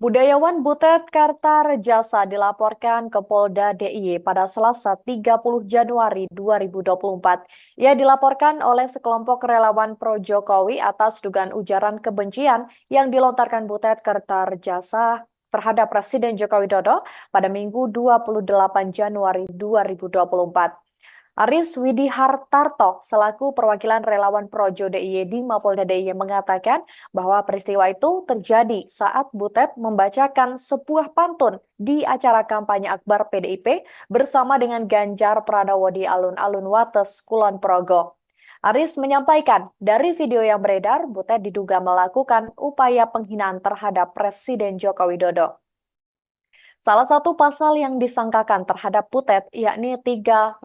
Budayawan Butet Kartarejasa dilaporkan ke Polda DIY pada Selasa 30 Januari 2024. Ia dilaporkan oleh sekelompok relawan pro-Jokowi atas dugaan ujaran kebencian yang dilontarkan Butet Kartarejasa terhadap Presiden Joko Widodo pada Minggu 28 Januari 2024. Aris Widihartarto selaku perwakilan relawan Projo DIY di Mapolda DIY mengatakan bahwa peristiwa itu terjadi saat Butet membacakan sebuah pantun di acara kampanye akbar PDIP bersama dengan Ganjar Pranowo di alun-alun Wates, Kulon Progo. Aris menyampaikan dari video yang beredar, Butet diduga melakukan upaya penghinaan terhadap Presiden Joko Widodo. Salah satu pasal yang disangkakan terhadap Butet yakni 310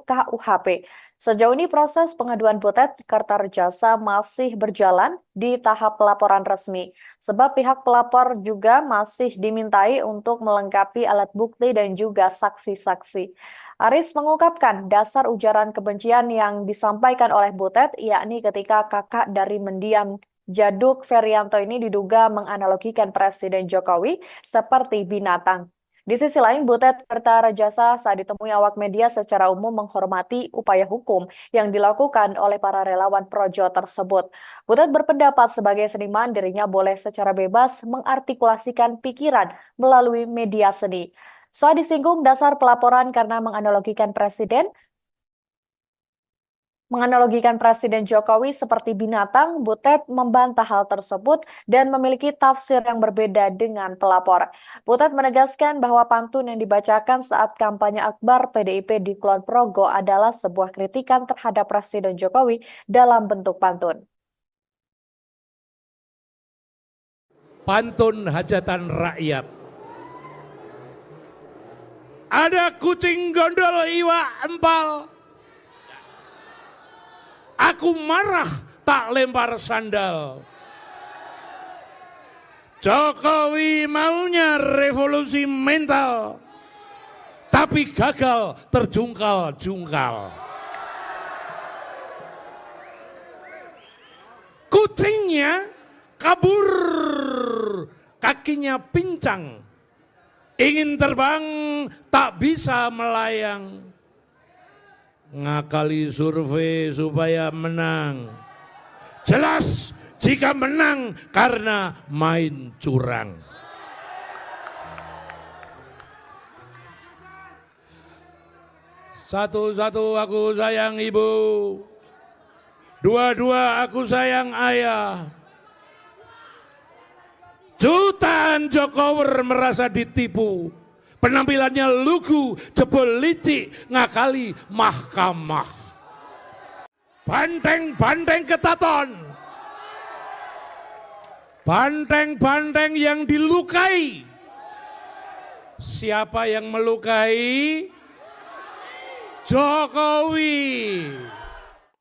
KUHP. Sejauh ini proses pengaduan Butet Kartarejasa masih berjalan di tahap pelaporan resmi, sebab pihak pelapor juga masih dimintai untuk melengkapi alat bukti dan juga saksi-saksi. Aris mengungkapkan dasar ujaran kebencian yang disampaikan oleh Butet yakni ketika kakak dari mendiam Jaduk Ferianto ini diduga menganalogikan Presiden Jokowi seperti binatang. Di sisi lain, Butet Kartarejasa saat ditemui awak media secara umum menghormati upaya hukum yang dilakukan oleh para relawan projo tersebut. Butet berpendapat sebagai seniman dirinya boleh secara bebas mengartikulasikan pikiran melalui media seni. Saat disinggung dasar pelaporan karena menganalogikan Presiden Jokowi seperti binatang, Butet membantah hal tersebut dan memiliki tafsir yang berbeda dengan pelapor. Butet menegaskan bahwa pantun yang dibacakan saat kampanye akbar PDIP di Kulon Progo adalah sebuah kritikan terhadap Presiden Jokowi dalam bentuk pantun. Pantun hajatan rakyat. Ada kucing gondol iwa empal. Aku marah tak lempar sandal. Jokowi maunya revolusi mental, tapi gagal terjungkal-jungkal. Kucingnya kabur, kakinya pincang. Ingin terbang tak bisa melayang. Ngakali survei supaya menang. Jelas jika menang karena main curang. Satu-satu aku sayang ibu, dua-dua aku sayang ayah. Jutaan Jokower merasa ditipu. Penampilannya lugu, jebol licik, ngakali mahkamah. Banteng-banteng ketaton. Banteng-banteng yang dilukai. Siapa yang melukai? Jokowi.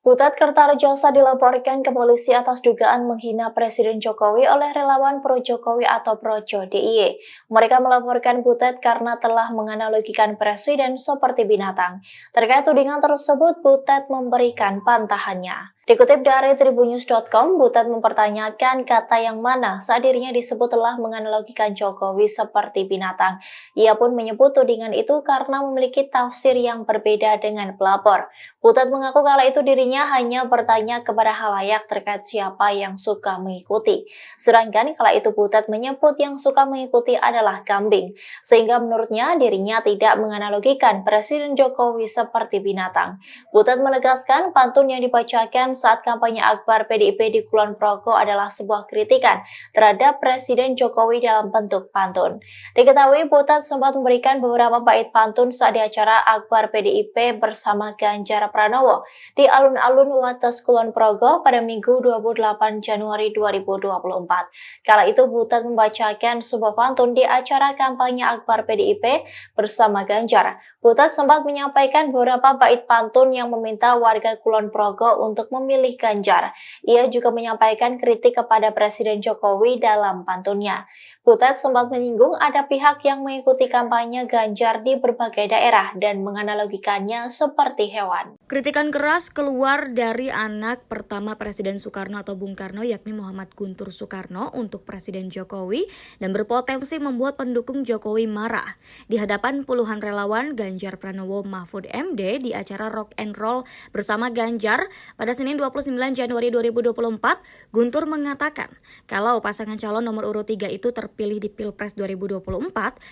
Butet Kartarejasa dilaporkan ke polisi atas dugaan menghina Presiden Jokowi oleh relawan pro-Jokowi atau Projo DIY. Mereka melaporkan Butet karena telah menganalogikan Presiden seperti binatang. Terkait tudingan tersebut, Butet memberikan pantahannya. Dikutip dari tribunnews.com, Butet mempertanyakan kata yang mana saat dirinya disebut telah menganalogikan Jokowi seperti binatang. Ia pun menyebut tudingan itu karena memiliki tafsir yang berbeda dengan pelapor. Butet mengaku kala itu dirinya hanya bertanya kepada halayak terkait siapa yang suka mengikuti. Sedangkan kala itu Butet menyebut yang suka mengikuti adalah kambing. Sehingga menurutnya dirinya tidak menganalogikan Presiden Jokowi seperti binatang. Butet menegaskan pantun yang dibacakan saat kampanye akbar PDIP di Kulon Progo adalah sebuah kritikan terhadap Presiden Jokowi dalam bentuk pantun. Diketahui Butet sempat memberikan beberapa bait pantun saat di acara akbar PDIP bersama Ganjar Pranowo di alun-alun Wates Kulon Progo pada Minggu 28 Januari 2024. Kala itu Butet membacakan sebuah pantun di acara kampanye akbar PDIP bersama Ganjar. Butet sempat menyampaikan beberapa bait pantun yang meminta warga Kulon Progo untuk memilih Ganjar. Ia juga menyampaikan kritik kepada Presiden Jokowi dalam pantunnya. Butet sempat menyinggung ada pihak yang mengikuti kampanye Ganjar di berbagai daerah dan menganalogikannya seperti hewan. Kritikan keras keluar dari anak pertama Presiden Soekarno atau Bung Karno, yakni Muhammad Guntur Soekarno untuk Presiden Jokowi dan berpotensi membuat pendukung Jokowi marah. Di hadapan puluhan relawan Ganjar Pranowo Mahfud MD di acara Rock and Roll bersama Ganjar pada Senin 29 Januari 2024, Guntur mengatakan kalau pasangan calon nomor urut 3 itu terpilih di Pilpres 2024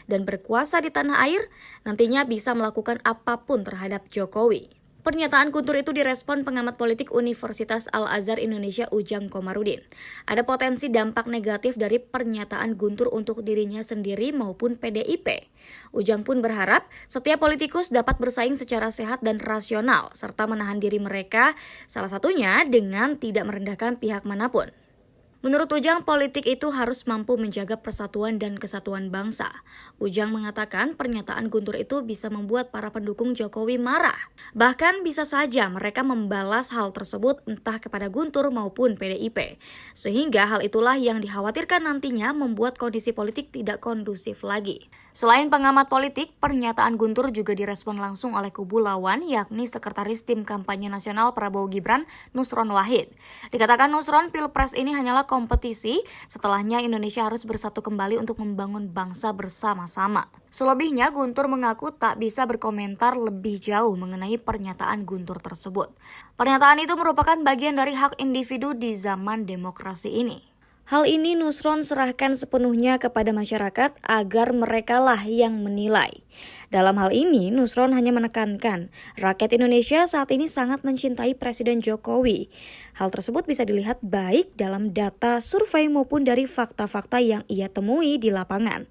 dan berkuasa di tanah air, nantinya bisa melakukan apapun terhadap Jokowi. Pernyataan Guntur itu direspon pengamat politik Universitas Al-Azhar Indonesia Ujang Komarudin. Ada potensi dampak negatif dari pernyataan Guntur untuk dirinya sendiri maupun PDIP. Ujang pun berharap setiap politikus dapat bersaing secara sehat dan rasional serta menahan diri mereka, salah satunya dengan tidak merendahkan pihak manapun. Menurut Ujang, politik itu harus mampu menjaga persatuan dan kesatuan bangsa. Ujang mengatakan pernyataan Guntur itu bisa membuat para pendukung Jokowi marah. Bahkan bisa saja mereka membalas hal tersebut entah kepada Guntur maupun PDIP. Sehingga hal itulah yang dikhawatirkan nantinya membuat kondisi politik tidak kondusif lagi. Selain pengamat politik, pernyataan Guntur juga direspon langsung oleh kubu lawan, yakni Sekretaris Tim Kampanye Nasional Prabowo Gibran, Nusron Wahid. Dikatakan Nusron, Pilpres ini hanyalah kompetisi, setelahnya Indonesia harus bersatu kembali untuk membangun bangsa bersama-sama. Selebihnya, Guntur mengaku tak bisa berkomentar lebih jauh mengenai pernyataan Guntur tersebut. Pernyataan itu merupakan bagian dari hak individu di zaman demokrasi ini. Hal ini Nusron serahkan sepenuhnya kepada masyarakat agar merekalah yang menilai. Dalam hal ini, Nusron hanya menekankan rakyat Indonesia saat ini sangat mencintai Presiden Jokowi. Hal tersebut bisa dilihat baik dalam data survei maupun dari fakta-fakta yang ia temui di lapangan.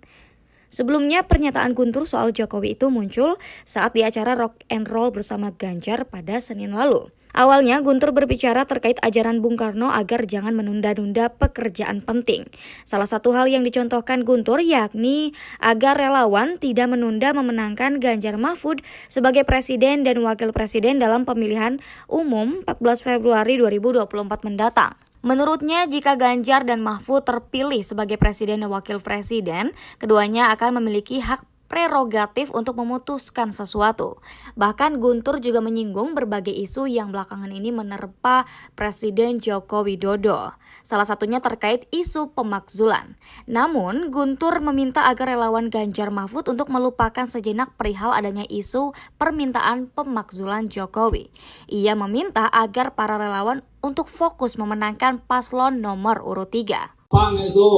Sebelumnya, pernyataan Guntur soal Jokowi itu muncul saat di acara Rock and Roll bersama Ganjar pada Senin lalu. Awalnya, Guntur berbicara terkait ajaran Bung Karno agar jangan menunda-nunda pekerjaan penting. Salah satu hal yang dicontohkan Guntur yakni agar relawan tidak menunda memenangkan Ganjar Mahfud sebagai presiden dan wakil presiden dalam pemilihan umum 14 Februari 2024 mendatang. Menurutnya, jika Ganjar dan Mahfud terpilih sebagai presiden dan wakil presiden, keduanya akan memiliki hak prerogatif untuk memutuskan sesuatu. Bahkan Guntur juga menyinggung berbagai isu yang belakangan ini menerpa Presiden Joko Widodo. Salah satunya terkait isu pemakzulan. Namun, Guntur meminta agar relawan Ganjar Mahfud untuk melupakan sejenak perihal adanya isu permintaan pemakzulan Jokowi. Ia meminta agar para relawan untuk fokus memenangkan paslon nomor urut 3. Bang, itu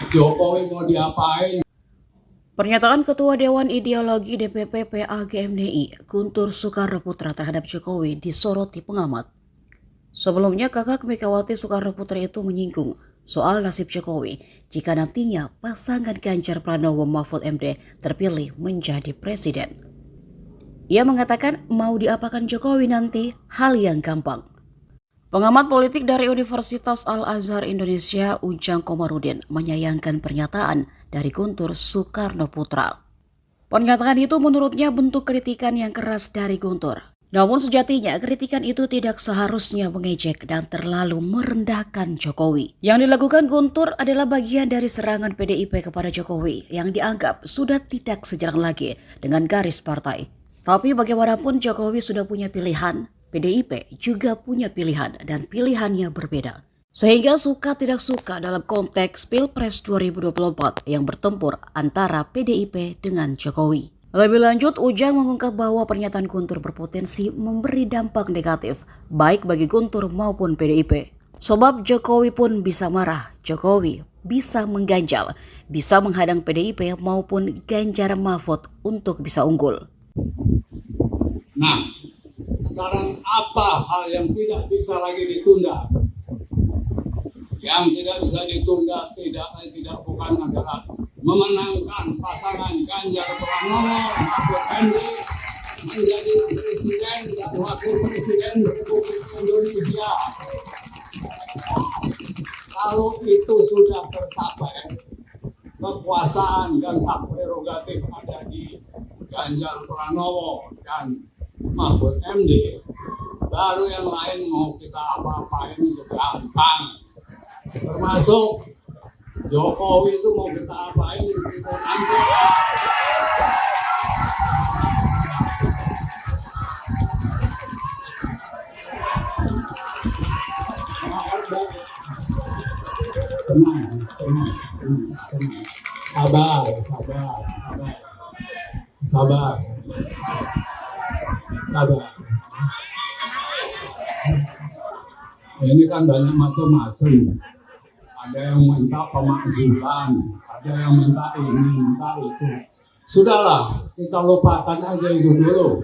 Jokowi mau diapain? Pernyataan Ketua Dewan Ideologi DPP PAGMDI, Guntur Soekarno Putra terhadap Jokowi disoroti pengamat. Sebelumnya, kakak Megawati Soekarno Putra itu menyinggung soal nasib Jokowi jika nantinya pasangan Ganjar Pranowo Mahfud MD terpilih menjadi presiden. Ia mengatakan mau diapakan Jokowi nanti hal yang gampang. Pengamat politik dari Universitas Al-Azhar Indonesia Ujang Komarudin menyayangkan pernyataan dari Guntur Soekarno Putra. Pernyataan itu menurutnya bentuk kritikan yang keras dari Guntur. Namun sejatinya kritikan itu tidak seharusnya mengejek dan terlalu merendahkan Jokowi. Yang dilakukan Guntur adalah bagian dari serangan PDIP kepada Jokowi yang dianggap sudah tidak sejalan lagi dengan garis partai. Tapi bagaimanapun Jokowi sudah punya pilihan. PDIP juga punya pilihan dan pilihannya berbeda. Sehingga suka tidak suka dalam konteks Pilpres 2024 yang bertempur antara PDIP dengan Jokowi. Lebih lanjut, Ujang mengungkap bahwa pernyataan Guntur berpotensi memberi dampak negatif baik bagi Guntur maupun PDIP. Sebab Jokowi pun bisa marah, Jokowi bisa mengganjal, bisa menghadang PDIP maupun Ganjar Mahfud untuk bisa unggul. Nah, sekarang apa hal yang tidak bisa lagi ditunda? Yang tidak bisa ditunda tidak bukan adalah memenangkan pasangan Ganjar Pranowo Mahfud MD menjadi presiden dan wakil presiden Republik Indonesia. Kalau itu sudah tercapai, kekuasaan dan hak prerogatif ada di Ganjar Pranowo dan Mahfud MD, baru yang lain mau kita apa-apain itu gampang. Termasuk Jokowi itu mau kita apain kita nanti. Sabar. Ini kan banyak macam-macam. Ada yang minta pemakzulan, ada yang minta ini, minta itu. Sudahlah, kita lupakan aja itu dulu.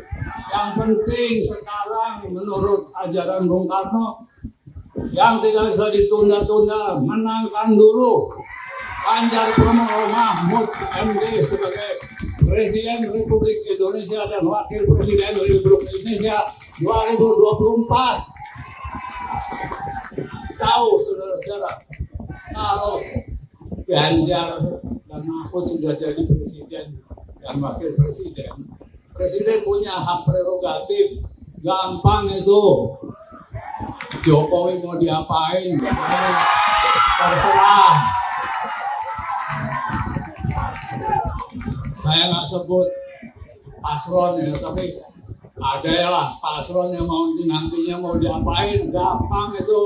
Yang penting sekarang menurut ajaran Bung Karno, yang tidak bisa ditunda-tunda, menangkan dulu Ganjar Pranowo Mahfud MD sebagai Presiden Republik Indonesia dan Wakil Presiden Republik Indonesia 2024. Tahu saudara-saudara, kalau Ganjar dan Mahfud sudah jadi Presiden dan Wakil Presiden, Presiden punya hak prerogatif, gampang itu. Jokowi mau diapain, terserah. Saya nggak sebut paslon ya, tapi ada ya lah paslon yang mau nantinya mau diapain, gampang itu.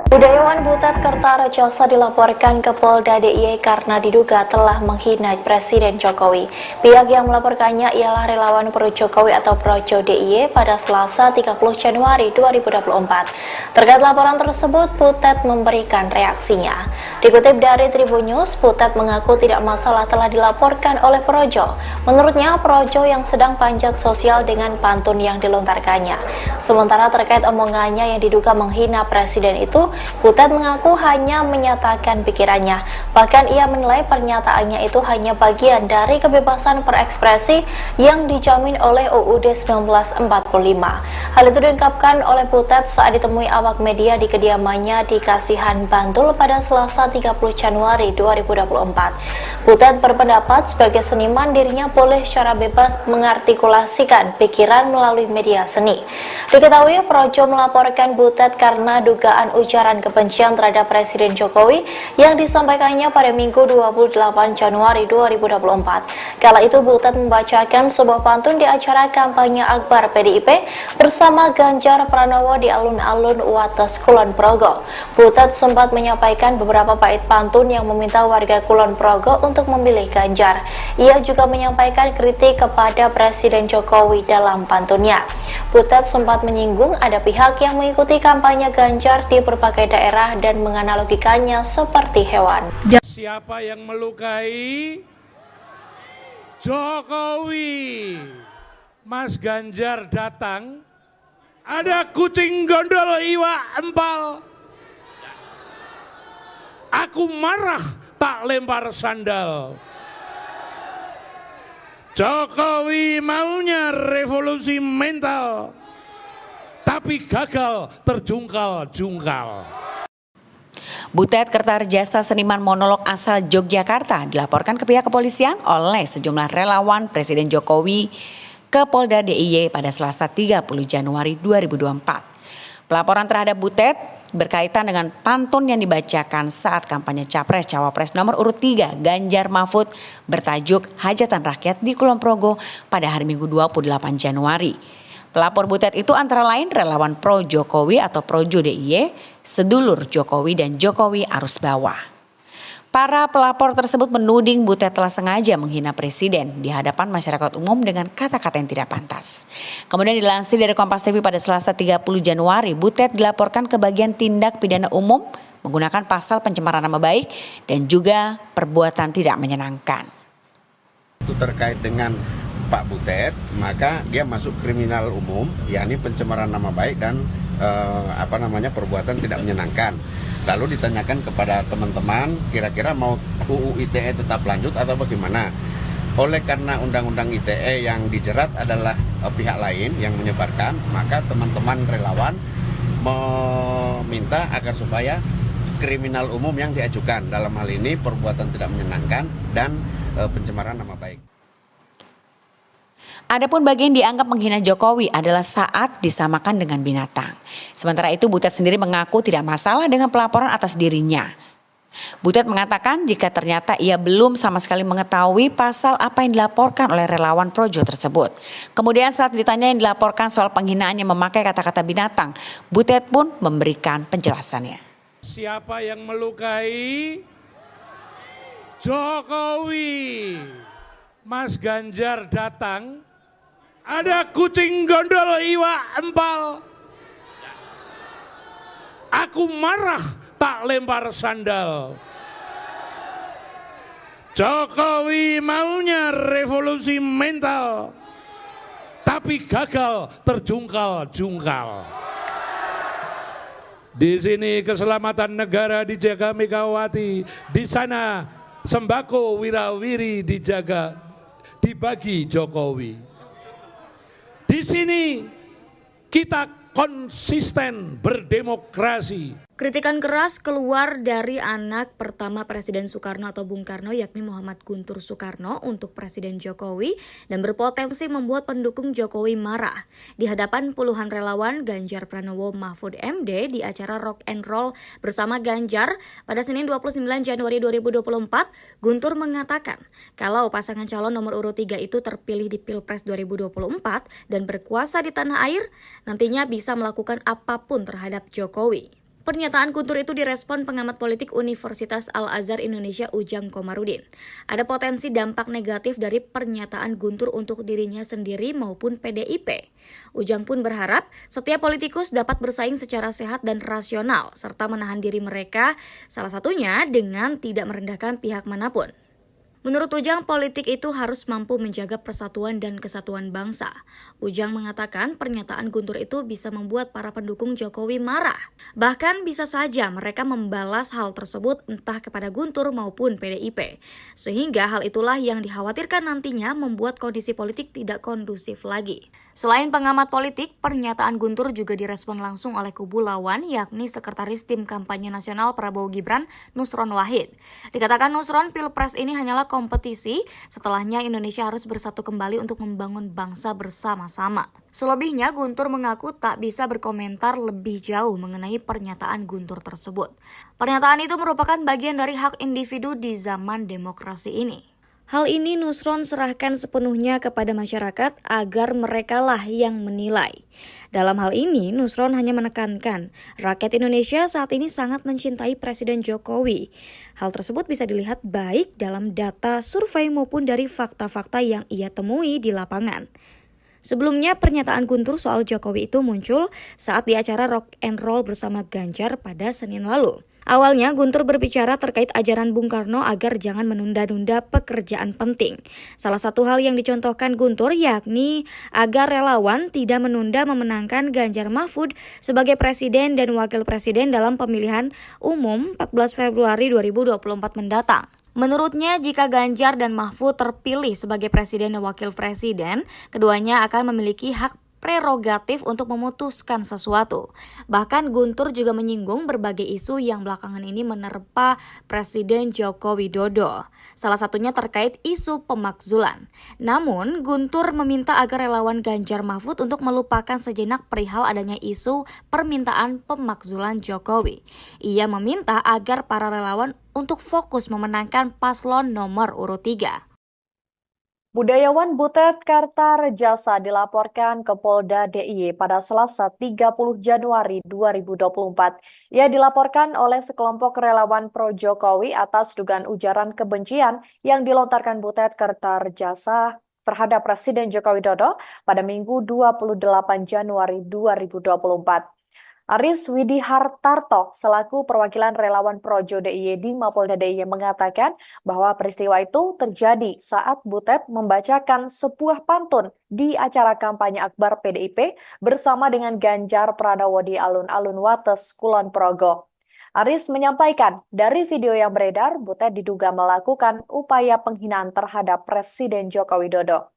Budayawan Butet Kertarejasa dilaporkan ke Polda DIY karena diduga telah menghina Presiden Jokowi. Pihak yang melaporkannya ialah relawan Pro Jokowi atau Projo DIY pada Selasa 30 Januari 2024. Terkait laporan tersebut, Butet memberikan reaksinya. Dikutip dari Tribun News, Butet mengaku tidak masalah telah dilaporkan oleh Projo. Menurutnya, Projo yang sedang panjat sosial dengan pantun yang dilontarkannya. Sementara terkait omongannya yang diduga menghina Presiden itu, Butet mengaku hanya menyatakan pikirannya. Bahkan ia menilai pernyataannya itu hanya bagian dari kebebasan berekspresi yang dijamin oleh UUD 1945. Hal itu diungkapkan oleh Butet saat ditemui awak media di kediamannya di Kasihan, Bantul pada Selasa 30 Januari 2024. Butet berpendapat sebagai seniman dirinya boleh secara bebas mengartikulasikan pikiran melalui media seni. Diketahui Projo melaporkan Butet karena dugaan ujaran kebencian terhadap Presiden Jokowi yang disampaikannya pada Minggu 28 Januari 2024. Kala itu Butet membacakan sebuah pantun di acara kampanye Akbar PDIP bersama Ganjar Pranowo di alun-alun Wates Kulon Progo. Butet sempat menyampaikan beberapa bait pantun yang meminta warga Kulon Progo untuk memilih Ganjar. Ia juga menyampaikan kritik kepada Presiden Jokowi dalam pantunnya. Butet sempat menyinggung ada pihak yang mengikuti kampanye Ganjar di berbagai daerah dan menganalogikannya seperti hewan. Siapa yang melukai Jokowi? Mas Ganjar datang, ada kucing gondol iwa empal. Aku marah tak lempar sandal. Jokowi maunya revolusi mental, tapi gagal terjungkal-jungkal. Butet Kertarejasa, seniman monolog asal Yogyakarta, dilaporkan ke pihak kepolisian oleh sejumlah relawan Presiden Jokowi ke Polda DIY pada Selasa 30 Januari 2024. Pelaporan terhadap Butet berkaitan dengan pantun yang dibacakan saat kampanye Capres-Cawapres nomor urut 3 Ganjar Mahfud bertajuk Hajatan Rakyat di Kulon Progo pada hari Minggu 28 Januari. Pelapor Butet itu antara lain relawan Pro Jokowi atau Projo DIY, sedulur Jokowi dan Jokowi arus bawah. Para pelapor tersebut menuding Butet telah sengaja menghina Presiden di hadapan masyarakat umum dengan kata-kata yang tidak pantas. Kemudian dilansir dari Kompas TV pada Selasa 30 Januari, Butet dilaporkan ke bagian tindak pidana umum menggunakan pasal pencemaran nama baik dan juga perbuatan tidak menyenangkan. Itu terkait dengan Pak Butet, maka dia masuk kriminal umum, yakni pencemaran nama baik dan perbuatan tidak menyenangkan. Lalu ditanyakan kepada teman-teman, kira-kira mau UU ITE tetap lanjut atau bagaimana? Oleh karena Undang-Undang ITE yang dijerat adalah pihak lain yang menyebarkan, maka teman-teman relawan meminta agar supaya kriminal umum yang diajukan, dalam hal ini perbuatan tidak menyenangkan dan pencemaran nama baik. Adapun bagian dianggap menghina Jokowi adalah saat disamakan dengan binatang. Sementara itu Butet sendiri mengaku tidak masalah dengan pelaporan atas dirinya. Butet mengatakan jika ternyata ia belum sama sekali mengetahui pasal apa yang dilaporkan oleh relawan Projo tersebut. Kemudian saat ditanya yang dilaporkan soal penghinaan yang memakai kata-kata binatang, Butet pun memberikan penjelasannya. Siapa yang melukai Jokowi? Mas Ganjar datang, ada kucing gondol iwa empal. Aku marah, tak lempar sandal. Jokowi maunya revolusi mental, tapi gagal terjungkal-jungkal. Di sini keselamatan negara dijaga Megawati, di sana sembako wirawiri dijaga, dibagi Jokowi. Di sini kita konsisten berdemokrasi. Kritikan keras keluar dari anak pertama Presiden Soekarno atau Bung Karno yakni Muhammad Guntur Soekarno untuk Presiden Jokowi dan berpotensi membuat pendukung Jokowi marah. Di hadapan puluhan relawan Ganjar Pranowo Mahfud MD di acara Rock and Roll bersama Ganjar pada Senin 29 Januari 2024, Guntur mengatakan kalau pasangan calon nomor urut 3 itu terpilih di Pilpres 2024 dan berkuasa di tanah air, nantinya bisa melakukan apapun terhadap Jokowi. Pernyataan Guntur itu direspon pengamat politik Universitas Al-Azhar Indonesia Ujang Komarudin. Ada potensi dampak negatif dari pernyataan Guntur untuk dirinya sendiri maupun PDIP. Ujang pun berharap setiap politikus dapat bersaing secara sehat dan rasional serta menahan diri mereka, salah satunya dengan tidak merendahkan pihak manapun. Menurut Ujang, politik itu harus mampu menjaga persatuan dan kesatuan bangsa. Ujang mengatakan pernyataan Guntur itu bisa membuat para pendukung Jokowi marah. Bahkan bisa saja mereka membalas hal tersebut entah kepada Guntur maupun PDIP. Sehingga hal itulah yang dikhawatirkan nantinya membuat kondisi politik tidak kondusif lagi. Selain pengamat politik, pernyataan Guntur juga direspon langsung oleh kubu lawan yakni Sekretaris Tim Kampanye Nasional Prabowo Gibran, Nusron Wahid. Dikatakan Nusron, Pilpres ini hanyalah kompetisi, setelahnya Indonesia harus bersatu kembali untuk membangun bangsa bersama-sama. Selebihnya, Guntur mengaku tak bisa berkomentar lebih jauh mengenai pernyataan Guntur tersebut. Pernyataan itu merupakan bagian dari hak individu di zaman demokrasi ini. Hal ini Nusron serahkan sepenuhnya kepada masyarakat agar merekalah yang menilai. Dalam hal ini, Nusron hanya menekankan rakyat Indonesia saat ini sangat mencintai Presiden Jokowi. Hal tersebut bisa dilihat baik dalam data survei maupun dari fakta-fakta yang ia temui di lapangan. Sebelumnya, pernyataan Guntur soal Jokowi itu muncul saat di acara Rock and Roll bersama Ganjar pada Senin lalu. Awalnya, Guntur berbicara terkait ajaran Bung Karno agar jangan menunda-nunda pekerjaan penting. Salah satu hal yang dicontohkan Guntur yakni agar relawan tidak menunda memenangkan Ganjar Mahfud sebagai presiden dan wakil presiden dalam pemilihan umum 14 Februari 2024 mendatang. Menurutnya, jika Ganjar dan Mahfud terpilih sebagai presiden dan wakil presiden, keduanya akan memiliki hak prerogatif untuk memutuskan sesuatu. Bahkan Guntur juga menyinggung berbagai isu yang belakangan ini menerpa Presiden Joko Widodo. Salah satunya terkait isu pemakzulan. Namun, Guntur meminta agar relawan Ganjar Mahfud untuk melupakan sejenak perihal adanya isu permintaan pemakzulan Jokowi. Ia meminta agar para relawan untuk fokus memenangkan paslon nomor urut 3. Budayawan Butet Kartarejasa dilaporkan ke Polda DIY pada Selasa 30 Januari 2024. Ia dilaporkan oleh sekelompok relawan pro-Jokowi atas dugaan ujaran kebencian yang dilontarkan Butet Kartarejasa terhadap Presiden Joko Widodo pada Minggu 28 Januari 2024. Aris Widihartarto selaku perwakilan relawan Projo DIY di Mapolda DIY mengatakan bahwa peristiwa itu terjadi saat Butet membacakan sebuah pantun di acara kampanye akbar PDIP bersama dengan Ganjar Pranowo di alun-alun Wates, Kulon Progo. Aris menyampaikan dari video yang beredar, Butet diduga melakukan upaya penghinaan terhadap Presiden Joko Widodo.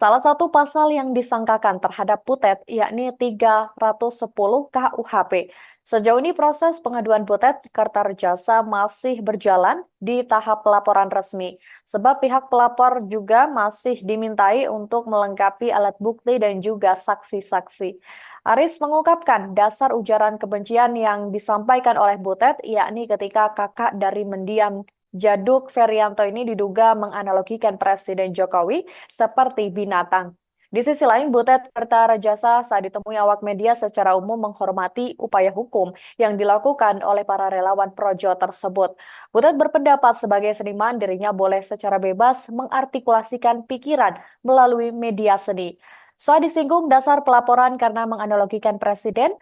Salah satu pasal yang disangkakan terhadap Butet yakni 310 KUHP. Sejauh ini proses pengaduan Butet Kertajasa masih berjalan di tahap pelaporan resmi, sebab pihak pelapor juga masih dimintai untuk melengkapi alat bukti dan juga saksi-saksi. Aris mengungkapkan dasar ujaran kebencian yang disampaikan oleh Butet yakni ketika kakak dari mendiang Djaduk Ferianto ini diduga menganalogikan Presiden Jokowi seperti binatang. Di sisi lain, Butet Kertajasa saat ditemui awak media secara umum menghormati upaya hukum yang dilakukan oleh para relawan projo tersebut. Butet berpendapat sebagai seniman dirinya boleh secara bebas mengartikulasikan pikiran melalui media seni. Saat disinggung dasar pelaporan karena menganalogikan Presiden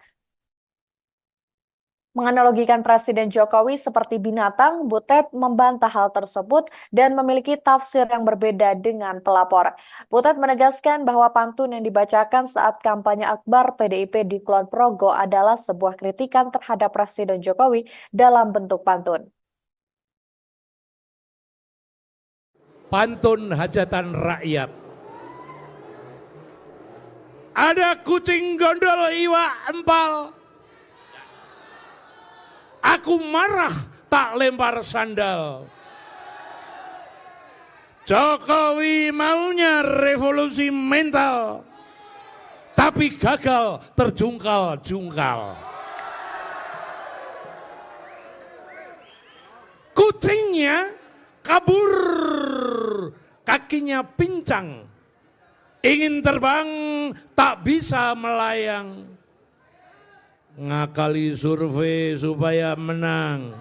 Jokowi seperti binatang, Butet membantah hal tersebut dan memiliki tafsir yang berbeda dengan pelapor. Butet menegaskan bahwa pantun yang dibacakan saat kampanye akbar PDIP di Kulon Progo adalah sebuah kritikan terhadap Presiden Jokowi dalam bentuk pantun. Pantun hajatan rakyat. Ada kucing gondol iwa empal. Aku marah tak lempar sandal. Jokowi maunya revolusi mental, tapi gagal terjungkal-jungkal. Kucingnya kabur, kakinya pincang. Ingin terbang tak bisa melayang. Ngakali survei supaya menang.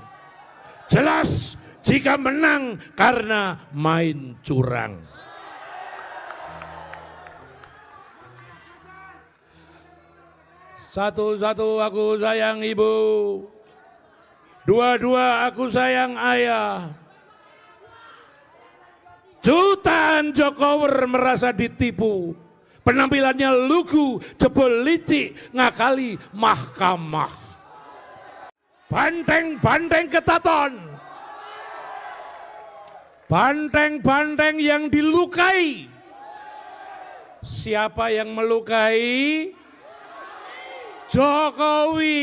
Jelas jika menang karena main curang. Satu-satu aku sayang ibu. Dua-dua aku sayang ayah. Jutaan Jokower merasa ditipu. Penampilannya lugu, jebol licik, ngakali mahkamah. Banteng-banteng ketaton. Banteng-banteng yang dilukai. Siapa yang melukai? Jokowi.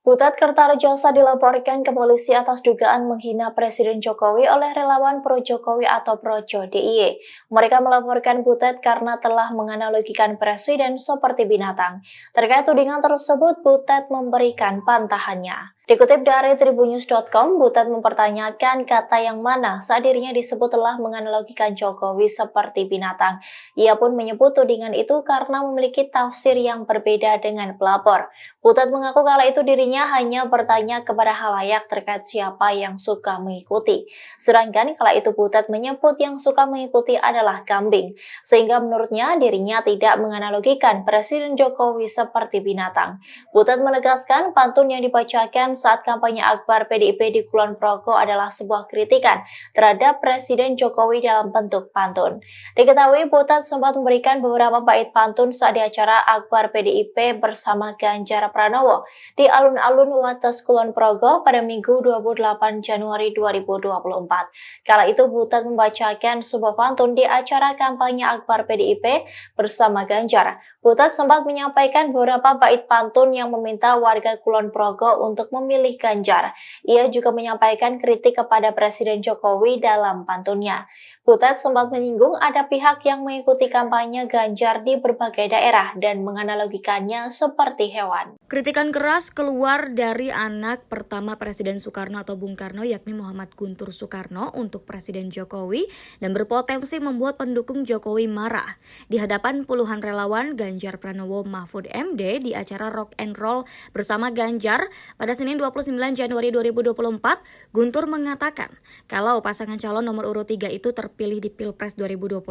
Butet Kertajasa dilaporkan ke polisi atas dugaan menghina Presiden Jokowi oleh relawan pro-Jokowi atau Projo DIY. Mereka melaporkan Butet karena telah menganalogikan Presiden seperti binatang. Terkait tudingan tersebut, Butet memberikan pantahannya. Dikutip dari tribunnews.com, Butet mempertanyakan kata yang mana saat dirinya disebut telah menganalogikan Jokowi seperti binatang. Ia pun menyebut tudingan itu karena memiliki tafsir yang berbeda dengan pelapor. Butet mengaku kala itu dirinya hanya bertanya kepada khalayak terkait siapa yang suka mengikuti. Sedangkan kala itu Butet menyebut yang suka mengikuti adalah kambing. Sehingga menurutnya dirinya tidak menganalogikan Presiden Jokowi seperti binatang. Butet menegaskan pantun yang dibacakan saat kampanye akbar PDIP di Kulon Progo adalah sebuah kritikan terhadap Presiden Jokowi dalam bentuk pantun. Diketahui Butet sempat memberikan beberapa bait pantun saat di acara akbar PDIP bersama Ganjar Pranowo di alun-alun Wates Kulon Progo pada Minggu 28 Januari 2024. Kala itu Butet membacakan sebuah pantun di acara kampanye akbar PDIP bersama Ganjar. Butet sempat menyampaikan beberapa bait pantun yang meminta warga Kulon Progo untuk memilih Ganjar. Ia juga menyampaikan kritik kepada Presiden Jokowi dalam pantunnya. Butet sempat menyinggung ada pihak yang mengikuti kampanye Ganjar di berbagai daerah dan menganalogikannya seperti hewan. Kritikan keras keluar dari anak pertama Presiden Soekarno atau Bung Karno yakni Muhammad Guntur Soekarno untuk Presiden Jokowi dan berpotensi membuat pendukung Jokowi marah. Di hadapan puluhan relawan Ganjar Pranowo Mahfud MD di acara Rock and Roll bersama Ganjar pada Senin 29 Januari 2024, Guntur mengatakan kalau pasangan calon nomor urut 3 itu terpilih di Pilpres 2024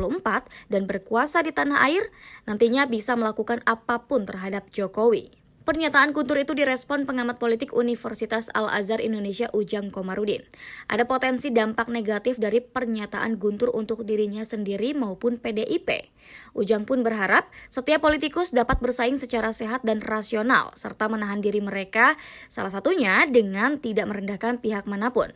dan berkuasa di tanah air, nantinya bisa melakukan apapun terhadap Jokowi. Pernyataan Guntur itu direspon pengamat politik Universitas Al-Azhar Indonesia Ujang Komarudin. Ada potensi dampak negatif dari pernyataan Guntur untuk dirinya sendiri maupun PDIP. Ujang pun berharap setiap politikus dapat bersaing secara sehat dan rasional serta menahan diri mereka, salah satunya dengan tidak merendahkan pihak manapun.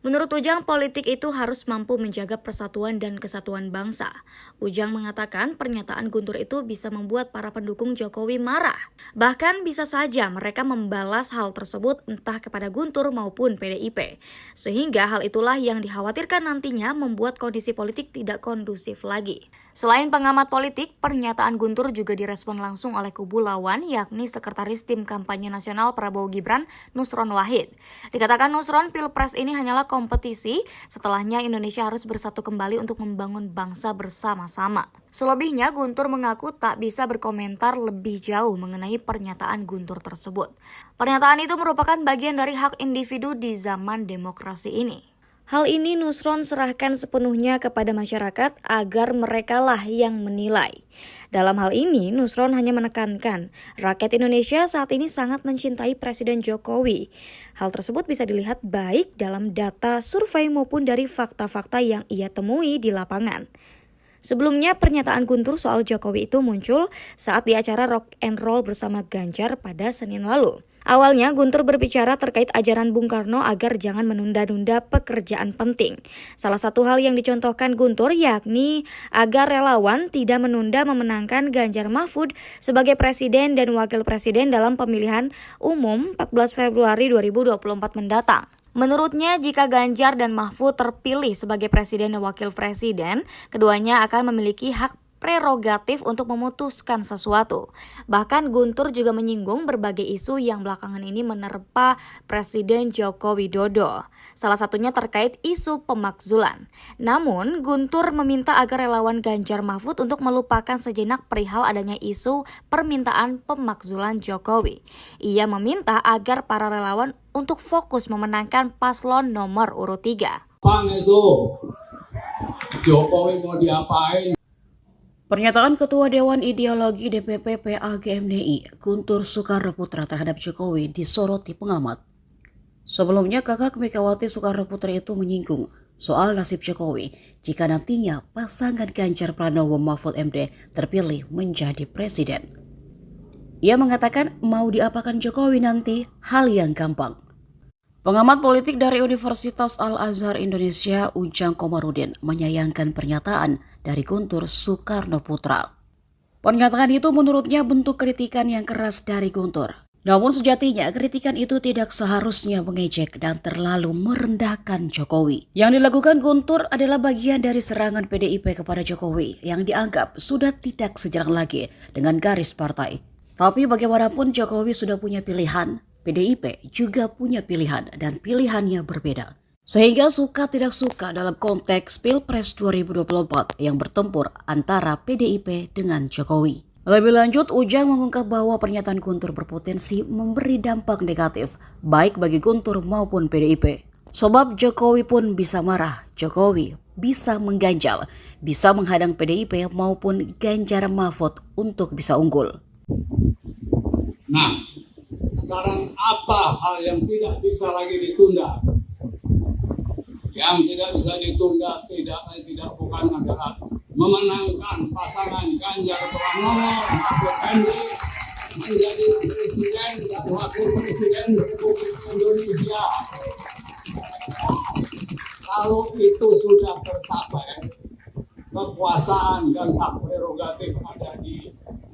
Menurut Ujang, politik itu harus mampu menjaga persatuan dan kesatuan bangsa. Ujang mengatakan pernyataan Guntur itu bisa membuat para pendukung Jokowi marah. Bahkan bisa saja mereka membalas hal tersebut entah kepada Guntur maupun PDIP. Sehingga hal itulah yang dikhawatirkan nantinya membuat kondisi politik tidak kondusif lagi. Selain pengamat politik, pernyataan Guntur juga direspon langsung oleh kubu lawan, yakni Sekretaris Tim Kampanye Nasional Prabowo Gibran, Nusron Wahid. Dikatakan Nusron, Pilpres ini hanyalah kompetisi, setelahnya Indonesia harus bersatu kembali untuk membangun bangsa bersama-sama. Selebihnya, Guntur mengaku tak bisa berkomentar lebih jauh mengenai pernyataan Guntur tersebut. Pernyataan itu merupakan bagian dari hak individu di zaman demokrasi ini. Hal ini Nusron serahkan sepenuhnya kepada masyarakat agar merekalah yang menilai. Dalam hal ini, Nusron hanya menekankan rakyat Indonesia saat ini sangat mencintai Presiden Jokowi. Hal tersebut bisa dilihat baik dalam data survei maupun dari fakta-fakta yang ia temui di lapangan. Sebelumnya, pernyataan Guntur soal Jokowi itu muncul saat di acara Rock and Roll bersama Ganjar pada Senin lalu. Awalnya, Guntur berbicara terkait ajaran Bung Karno agar jangan menunda-nunda pekerjaan penting. Salah satu hal yang dicontohkan Guntur yakni agar relawan tidak menunda memenangkan Ganjar Mahfud sebagai presiden dan wakil presiden dalam pemilihan umum 14 Februari 2024 mendatang. Menurutnya, jika Ganjar dan Mahfud terpilih sebagai presiden dan wakil presiden, keduanya akan memiliki hak prerogatif untuk memutuskan sesuatu. Bahkan Guntur juga menyinggung berbagai isu yang belakangan ini menerpa Presiden Joko Widodo. Salah satunya terkait isu pemakzulan. Namun, Guntur meminta agar relawan Ganjar Mahfud untuk melupakan sejenak perihal adanya isu permintaan pemakzulan Jokowi. Ia meminta agar para relawan untuk fokus memenangkan paslon nomor urut 3. Bang itu, Jokowi mau diapain? Pernyataan Ketua Dewan Ideologi DPP PAGMDI, Guntur Soekarnoputra terhadap Jokowi disoroti pengamat. Sebelumnya, kakak Megawati Soekarnoputri itu menyinggung soal nasib Jokowi jika nantinya pasangan Ganjar Pranowo Mahfud MD terpilih menjadi presiden. Ia mengatakan mau diapakan Jokowi nanti hal yang gampang. Pengamat politik dari Universitas Al-Azhar Indonesia, Ujang Komarudin, menyayangkan pernyataan dari Guntur Soekarnoputra. Pernyataan itu menurutnya bentuk kritikan yang keras dari Guntur. Namun sejatinya kritikan itu tidak seharusnya mengejek dan terlalu merendahkan Jokowi. Yang dilakukan Guntur adalah bagian dari serangan PDIP kepada Jokowi yang dianggap sudah tidak sejalan lagi dengan garis partai. Tapi bagaimanapun Jokowi sudah punya pilihan, PDIP juga punya pilihan dan pilihannya berbeda. Sehingga suka tidak suka dalam konteks Pilpres 2024 yang bertempur antara PDIP dengan Jokowi. Lebih lanjut, Ujang mengungkap bahwa pernyataan Guntur berpotensi memberi dampak negatif baik bagi Guntur maupun PDIP. Sebab Jokowi pun bisa marah, Jokowi bisa mengganjal, bisa menghadang PDIP maupun Ganjar Mahfud untuk bisa unggul. Nah, sekarang apa hal yang tidak bisa lagi ditunda? Yang tidak bisa ditunda tidak bukan adalah memenangkan pasangan Ganjar Pranowo Mahfud MD menjadi presiden dan wakil presiden Republik Indonesia. Kalau itu sudah tercapai, kekuasaan dan hak prerogatif ada di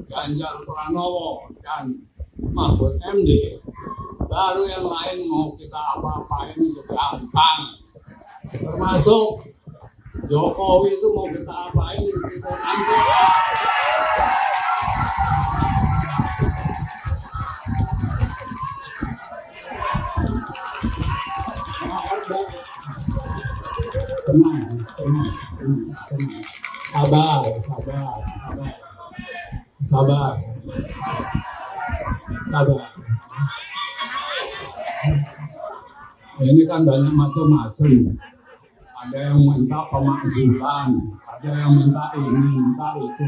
Ganjar Pranowo dan Mahfud MD, baru yang lain mau kita apa-apain itu gampang. Termasuk Jokowi itu mau kita apain kita nanti. Sabar. Ini kan banyak macam-macam. Ada yang minta pemakzulan, ada yang minta ini, minta itu.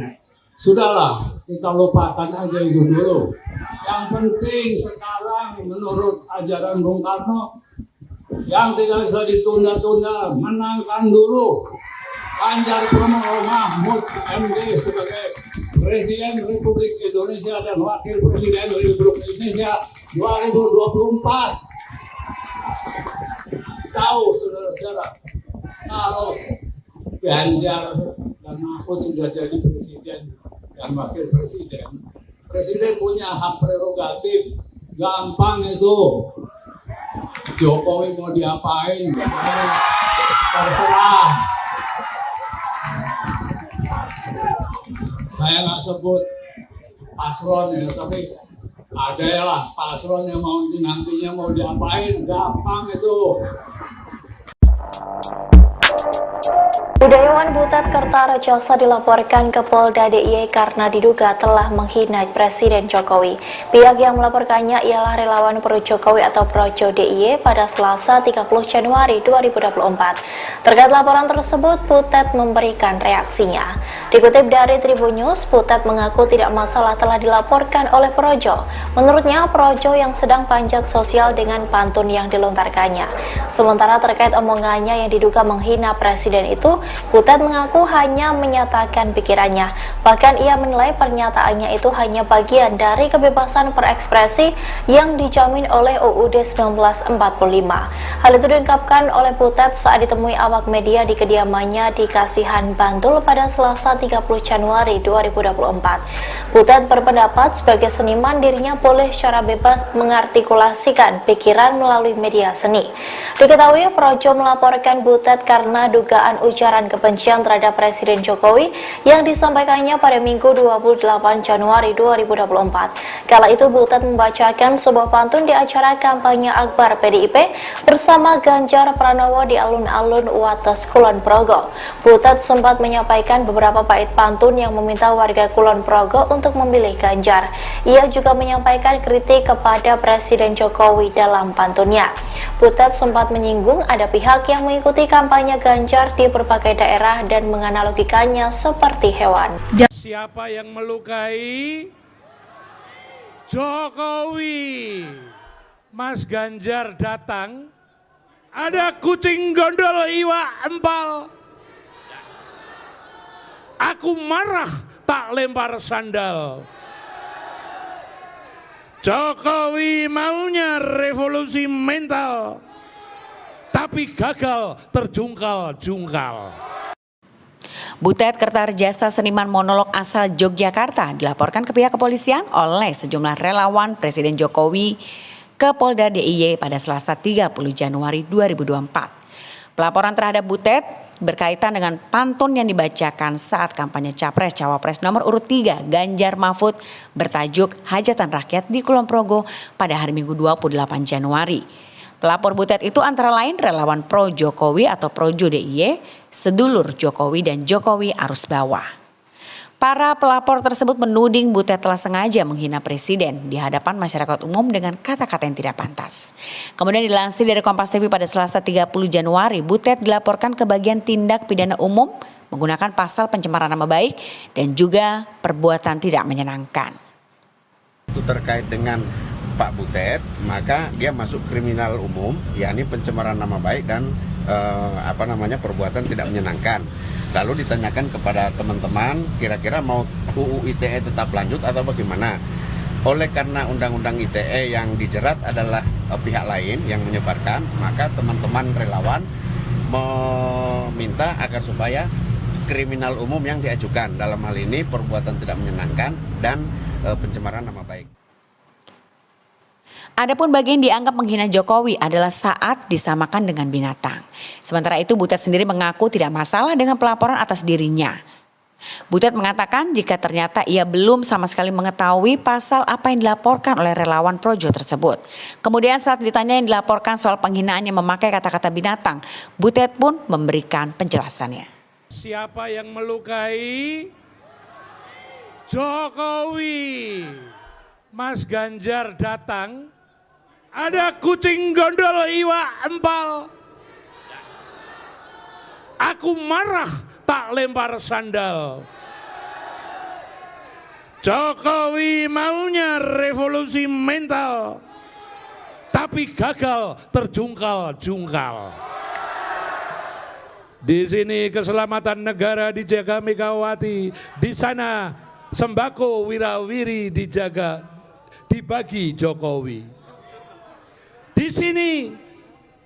Sudahlah, kita lupakan aja itu dulu. Yang penting sekarang menurut ajaran Bung Karno, yang tidak bisa ditunda-tunda, menangkan dulu Ganjar Pranowo Mahfud MD sebagai Presiden Republik Indonesia dan Wakil Presiden Republik Indonesia 2024. tahu saudara-saudara, kalau Ganjar dan Mahfud sudah jadi presiden dan wakil presiden, presiden punya hak prerogatif, gampang itu. Jokowi mau diapain, terserah. Saya nggak sebut paslon ya, tapi ada ya lah paslon yang mau nantinya mau diapain, gampang itu. Budayawan Butet Kertarejasa dilaporkan ke Polda DIY karena diduga telah menghina Presiden Jokowi. Pihak yang melaporkannya ialah relawan Pro Jokowi atau Projo DIY pada Selasa 30 Januari 2024. Terkait laporan tersebut, Butet memberikan reaksinya. Dikutip dari Tribun News, Butet mengaku tidak masalah telah dilaporkan oleh Projo. Menurutnya, Projo yang sedang panjat sosial dengan pantun yang dilontarkannya. Sementara terkait omongannya yang diduga menghina Presiden itu, Butet mengaku hanya menyatakan pikirannya. Bahkan ia menilai pernyataannya itu hanya bagian dari kebebasan berekspresi yang dijamin oleh UUD 1945. Hal itu diungkapkan oleh Butet saat ditemui awak media di kediamannya di Kasihan, Bantul pada Selasa 30 Januari 2024. Butet berpendapat sebagai seniman dirinya boleh secara bebas mengartikulasikan pikiran melalui media seni. Diketahui Projo melaporkan Butet karena dugaan ujaran kebencian terhadap Presiden Jokowi yang disampaikannya pada Minggu 28 Januari 2024. Kala itu Butet membacakan sebuah pantun di acara kampanye Akbar PDIP bersama Ganjar Pranowo di alun-alun Wates Kulon Progo. Butet sempat menyampaikan beberapa bait pantun yang meminta warga Kulon Progo untuk memilih Ganjar. Ia juga menyampaikan kritik kepada Presiden Jokowi dalam pantunnya. Butet sempat menyinggung ada pihak yang mengikuti kampanye Ganjar di berbagai daerah dan menganalogikannya seperti hewan. Siapa yang melukai Jokowi? Mas Ganjar datang, ada kucing gondol iwa empal. Aku marah tak lempar sandal. Jokowi maunya revolusi mental, tapi gagal terjungkal-jungkal. Butet Kertarejasa seniman monolog asal Yogyakarta dilaporkan ke pihak kepolisian oleh sejumlah relawan Presiden Jokowi ke Polda DIY pada Selasa 30 Januari 2024. Pelaporan terhadap Butet berkaitan dengan pantun yang dibacakan saat kampanye Capres-Cawapres nomor urut 3 Ganjar Mahfud bertajuk Hajatan Rakyat di Kulon Progo pada hari Minggu 28 Januari. Pelapor Butet itu antara lain relawan Pro Jokowi atau Projo DIY, sedulur Jokowi dan Jokowi arus bawah. Para pelapor tersebut menuding Butet telah sengaja menghina Presiden di hadapan masyarakat umum dengan kata-kata yang tidak pantas. Kemudian dilansir dari Kompas TV pada Selasa 30 Januari, Butet dilaporkan ke bagian tindak pidana umum menggunakan pasal pencemaran nama baik dan juga perbuatan tidak menyenangkan. Itu terkait dengan Pak Butet, maka dia masuk kriminal umum, yakni pencemaran nama baik dan perbuatan tidak menyenangkan. Lalu ditanyakan kepada teman-teman, kira-kira mau UU ITE tetap lanjut atau bagaimana? Oleh karena undang-undang ITE yang dijerat adalah pihak lain yang menyebarkan, maka teman-teman relawan meminta agar supaya kriminal umum yang diajukan, dalam hal ini perbuatan tidak menyenangkan dan pencemaran nama baik. Adapun bagian dianggap menghina Jokowi adalah saat disamakan dengan binatang. Sementara itu Butet sendiri mengaku tidak masalah dengan pelaporan atas dirinya. Butet mengatakan jika ternyata ia belum sama sekali mengetahui pasal apa yang dilaporkan oleh relawan Projo tersebut. Kemudian saat ditanya yang dilaporkan soal penghinaan yang memakai kata-kata binatang, Butet pun memberikan penjelasannya. Siapa yang melukai Jokowi? Mas Ganjar datang, ada kucing gondol iwa empal. Aku marah tak lempar sandal. Jokowi maunya revolusi mental, tapi gagal terjungkal-jungkal. Di sini keselamatan negara dijaga Megawati, di sana sembako wirawiri dijaga, dibagi Jokowi. Di sini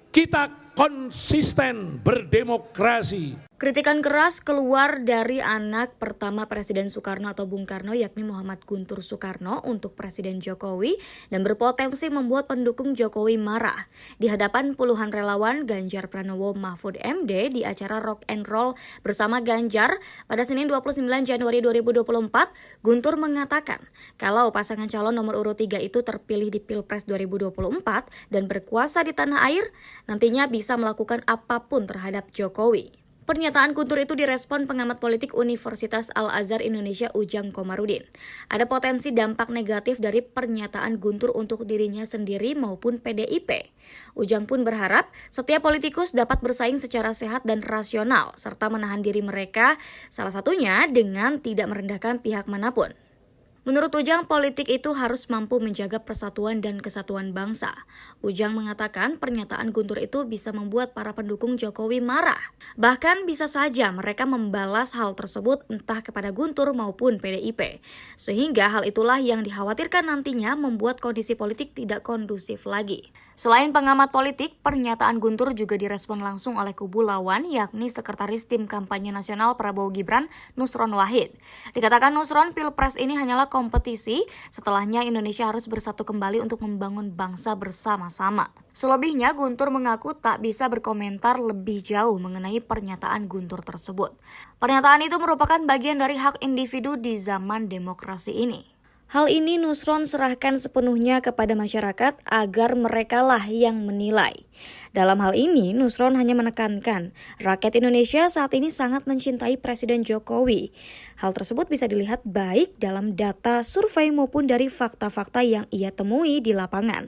kita konsisten berdemokrasi. Kritikan keras keluar dari anak pertama Presiden Soekarno atau Bung Karno yakni Muhammad Guntur Soekarno untuk Presiden Jokowi dan berpotensi membuat pendukung Jokowi marah. Di hadapan puluhan relawan Ganjar Pranowo Mahfud MD di acara Rock and Roll bersama Ganjar pada Senin 29 Januari 2024, Guntur mengatakan kalau pasangan calon nomor urut 3 itu terpilih di Pilpres 2024 dan berkuasa di tanah air, nantinya bisa melakukan apapun terhadap Jokowi. Pernyataan Guntur itu direspon pengamat politik Universitas Al-Azhar Indonesia Ujang Komarudin. Ada potensi dampak negatif dari pernyataan Guntur untuk dirinya sendiri maupun PDIP. Ujang pun berharap setiap politikus dapat bersaing secara sehat dan rasional serta menahan diri mereka, salah satunya dengan tidak merendahkan pihak manapun. Menurut Ujang, politik itu harus mampu menjaga persatuan dan kesatuan bangsa. Ujang mengatakan pernyataan Guntur itu bisa membuat para pendukung Jokowi marah. Bahkan bisa saja mereka membalas hal tersebut entah kepada Guntur maupun PDIP. Sehingga hal itulah yang dikhawatirkan nantinya membuat kondisi politik tidak kondusif lagi. Selain pengamat politik, pernyataan Guntur juga direspon langsung oleh kubu lawan yakni Sekretaris Tim Kampanye Nasional Prabowo Gibran, Nusron Wahid. Dikatakan Nusron, Pilpres ini hanyalah kompetisi, setelahnya Indonesia harus bersatu kembali untuk membangun bangsa bersama-sama. Selebihnya, Guntur mengaku tak bisa berkomentar lebih jauh mengenai pernyataan Guntur tersebut. Pernyataan itu merupakan bagian dari hak individu di zaman demokrasi ini. Hal ini Nusron serahkan sepenuhnya kepada masyarakat agar merekalah yang menilai. Dalam hal ini, Nusron hanya menekankan rakyat Indonesia saat ini sangat mencintai Presiden Jokowi. Hal tersebut bisa dilihat baik dalam data survei maupun dari fakta-fakta yang ia temui di lapangan.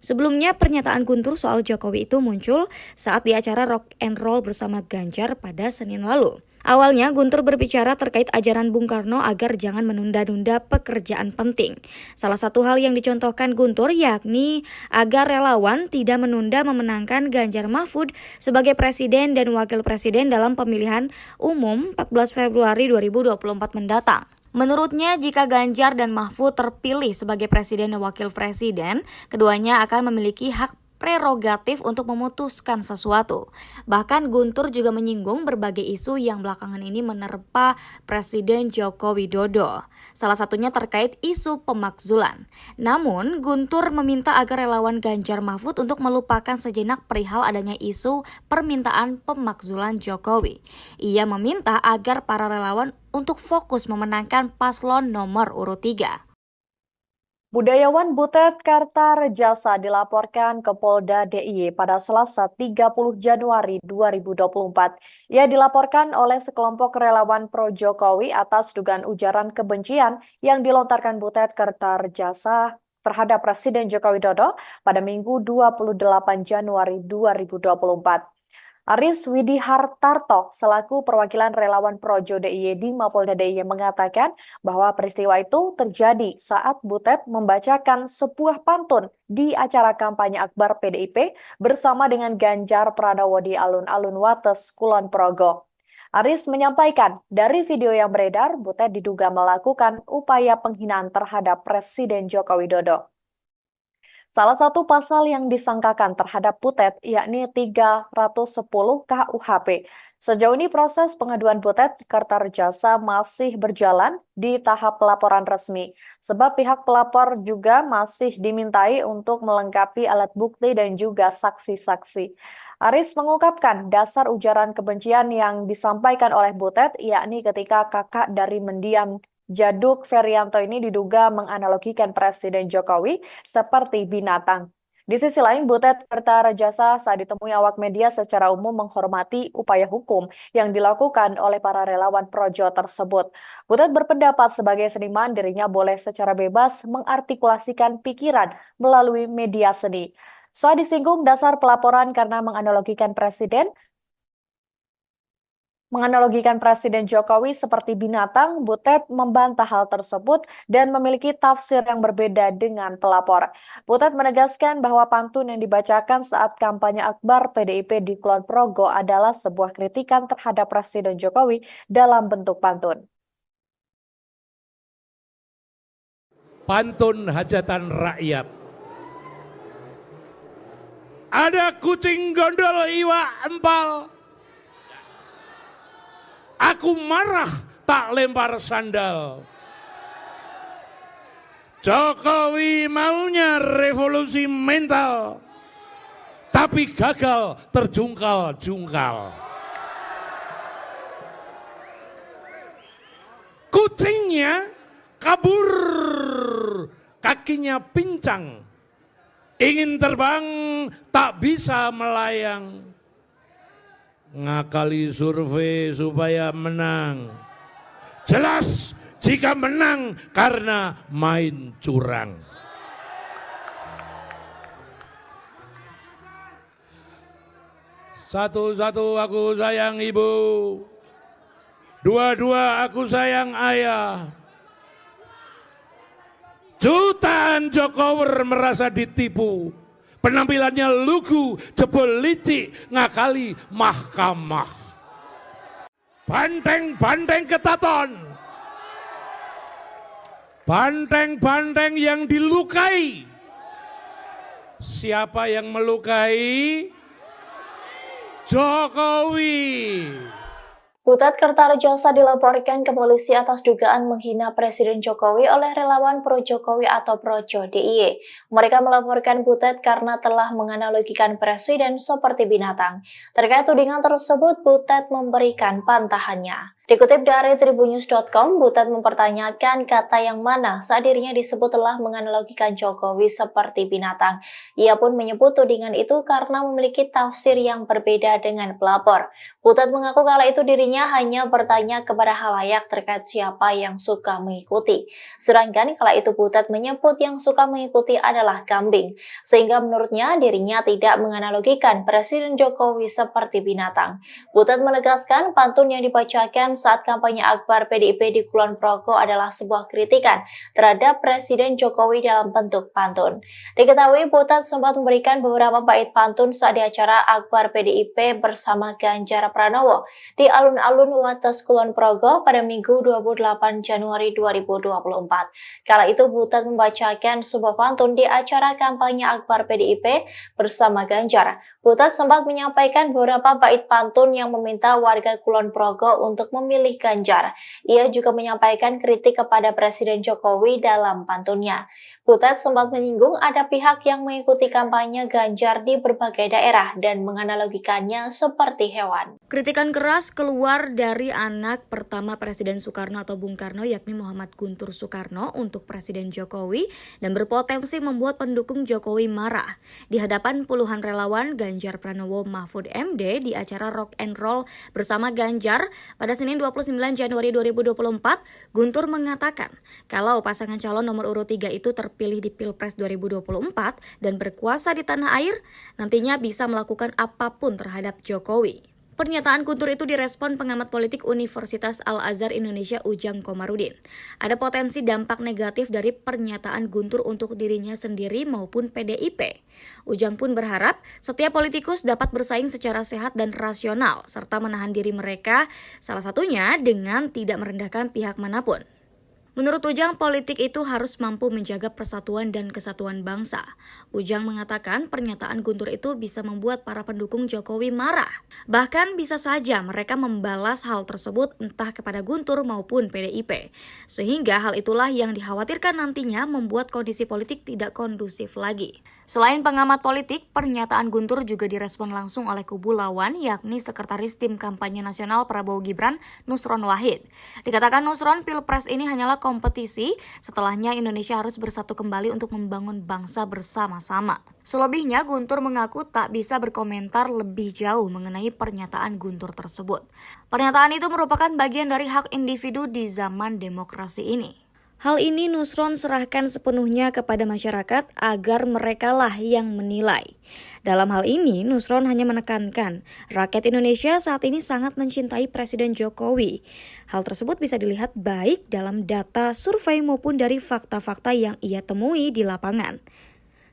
Sebelumnya, pernyataan Guntur soal Jokowi itu muncul saat di acara Rock and Roll bersama Ganjar pada Senin lalu. Awalnya, Guntur berbicara terkait ajaran Bung Karno agar jangan menunda-nunda pekerjaan penting. Salah satu hal yang dicontohkan Guntur yakni agar relawan tidak menunda memenangkan Ganjar Mahfud sebagai presiden dan wakil presiden dalam pemilihan umum 14 Februari 2024 mendatang. Menurutnya, jika Ganjar dan Mahfud terpilih sebagai presiden dan wakil presiden, keduanya akan memiliki hak prerogatif untuk memutuskan sesuatu. Bahkan Guntur juga menyinggung berbagai isu yang belakangan ini menerpa Presiden Joko Widodo. Salah satunya terkait isu pemakzulan. Namun, Guntur meminta agar relawan Ganjar Mahfud untuk melupakan sejenak perihal adanya isu permintaan pemakzulan Jokowi. Ia meminta agar para relawan untuk fokus memenangkan paslon nomor urut 3. Budayawan Butet Kartarejasa dilaporkan ke Polda DIY pada Selasa 30 Januari 2024. Ia dilaporkan oleh sekelompok relawan pro-Jokowi atas dugaan ujaran kebencian yang dilontarkan Butet Kartarejasa terhadap Presiden Joko Widodo pada Minggu 28 Januari 2024. Aris Widihartarto selaku perwakilan relawan Projo DIY di Mapolda DIY mengatakan bahwa peristiwa itu terjadi saat Butet membacakan sebuah pantun di acara kampanye akbar PDIP bersama dengan Ganjar Pranowo di alun-alun Wates, Kulon Progo. Aris menyampaikan dari video yang beredar, Butet diduga melakukan upaya penghinaan terhadap Presiden Joko Widodo. Salah satu pasal yang disangkakan terhadap Butet yakni 310 KUHP. Sejauh ini proses pengaduan Butet Kartarejasa masih berjalan di tahap pelaporan resmi. Sebab pihak pelapor juga masih dimintai untuk melengkapi alat bukti dan juga saksi-saksi. Aris mengungkapkan dasar ujaran kebencian yang disampaikan oleh Butet yakni ketika kakak dari mendiang Jaduk Ferianto ini diduga menganalogikan Presiden Jokowi seperti binatang. Di sisi lain, Butet Kartarejasa saat ditemui awak media secara umum menghormati upaya hukum yang dilakukan oleh para relawan Projo tersebut. Butet berpendapat sebagai seniman dirinya boleh secara bebas mengartikulasikan pikiran melalui media seni. Saat disinggung dasar pelaporan karena menganalogikan Presiden Jokowi seperti binatang, Butet membantah hal tersebut dan memiliki tafsir yang berbeda dengan pelapor. Butet menegaskan bahwa pantun yang dibacakan saat kampanye akbar PDIP di Kulon Progo adalah sebuah kritikan terhadap Presiden Jokowi dalam bentuk pantun. Pantun hajatan rakyat. Ada kucing gondol iwa empal. Aku marah tak lempar sandal. Jokowi maunya revolusi mental, tapi gagal terjungkal-jungkal. Kucingnya kabur, kakinya pincang, ingin terbang tak bisa melayang. Ngakali survei supaya menang. Jelas jika menang karena main curang. Satu-satu aku sayang ibu, dua-dua aku sayang ayah. Jutaan Jokower merasa ditipu, penampilannya lugu, jebol licik, ngakali mahkamah. Banteng-banteng ketaton. Banteng-banteng yang dilukai. Siapa yang melukai? Jokowi. Butet Kertarejasa dilaporkan ke polisi atas dugaan menghina Presiden Jokowi oleh relawan pro Jokowi atau Projo DIY. Mereka melaporkan Butet karena telah menganalogikan Presiden seperti binatang. Terkait tudingan tersebut, Butet memberikan pantahannya. Dikutip dari tribunnews.com, Butet mempertanyakan kata yang mana saat dirinya disebut telah menganalogikan Jokowi seperti binatang. Ia pun menyebut tudingan itu karena memiliki tafsir yang berbeda dengan pelapor. Butet mengaku kala itu dirinya hanya bertanya kepada khalayak terkait siapa yang suka mengikuti. Sedangkan kala itu Butet menyebut yang suka mengikuti adalah kambing. Sehingga menurutnya dirinya tidak menganalogikan Presiden Jokowi seperti binatang. Butet menegaskan pantun yang dibacakan saat kampanye akbar PDIP di Kulon Progo adalah sebuah kritikan terhadap Presiden Jokowi dalam bentuk pantun. Diketahui Butet sempat memberikan beberapa bait pantun saat di acara akbar PDIP bersama Ganjar Pranowo di alun-alun Wates Kulon Progo pada Minggu 28 Januari 2024. Kala itu Butet membacakan sebuah pantun di acara kampanye akbar PDIP bersama Ganjar. Butet sempat menyampaikan beberapa bait pantun yang meminta warga Kulon Progo untuk memilih Ganjar. Ia juga menyampaikan kritik kepada Presiden Jokowi dalam pantunnya. Butet sempat menyinggung ada pihak yang mengikuti kampanye Ganjar di berbagai daerah dan menganalogikannya seperti hewan. Kritikan keras keluar dari anak pertama Presiden Soekarno atau Bung Karno, yakni Muhammad Guntur Soekarno, untuk Presiden Jokowi dan berpotensi membuat pendukung Jokowi marah. Di hadapan puluhan relawan Ganjar Pranowo Mahfud MD di acara Rock and Roll bersama Ganjar pada Senin 29 Januari 2024, Guntur mengatakan kalau pasangan calon nomor urut 3 itu terpilih di Pilpres 2024 dan berkuasa di tanah air, nantinya bisa melakukan apapun terhadap Jokowi. Pernyataan Guntur itu direspon pengamat politik Universitas Al-Azhar Indonesia Ujang Komarudin. Ada potensi dampak negatif dari pernyataan Guntur untuk dirinya sendiri maupun PDIP. Ujang pun berharap setiap politikus dapat bersaing secara sehat dan rasional serta menahan diri mereka, salah satunya dengan tidak merendahkan pihak manapun. Menurut Ujang, politik itu harus mampu menjaga persatuan dan kesatuan bangsa. Ujang mengatakan pernyataan Guntur itu bisa membuat para pendukung Jokowi marah. Bahkan bisa saja mereka membalas hal tersebut entah kepada Guntur maupun PDIP. Sehingga hal itulah yang dikhawatirkan nantinya membuat kondisi politik tidak kondusif lagi. Selain pengamat politik, pernyataan Guntur juga direspon langsung oleh kubu lawan, yakni Sekretaris Tim Kampanye Nasional Prabowo Gibran, Nusron Wahid. Dikatakan Nusron, Pilpres ini hanyalah kompetisi, setelahnya Indonesia harus bersatu kembali untuk membangun bangsa bersama-sama. Selebihnya, Guntur mengaku tak bisa berkomentar lebih jauh mengenai pernyataan Guntur tersebut. Pernyataan itu merupakan bagian dari hak individu di zaman demokrasi ini. Hal ini Nusron serahkan sepenuhnya kepada masyarakat agar merekalah yang menilai. Dalam hal ini, Nusron hanya menekankan rakyat Indonesia saat ini sangat mencintai Presiden Jokowi. Hal tersebut bisa dilihat baik dalam data survei maupun dari fakta-fakta yang ia temui di lapangan.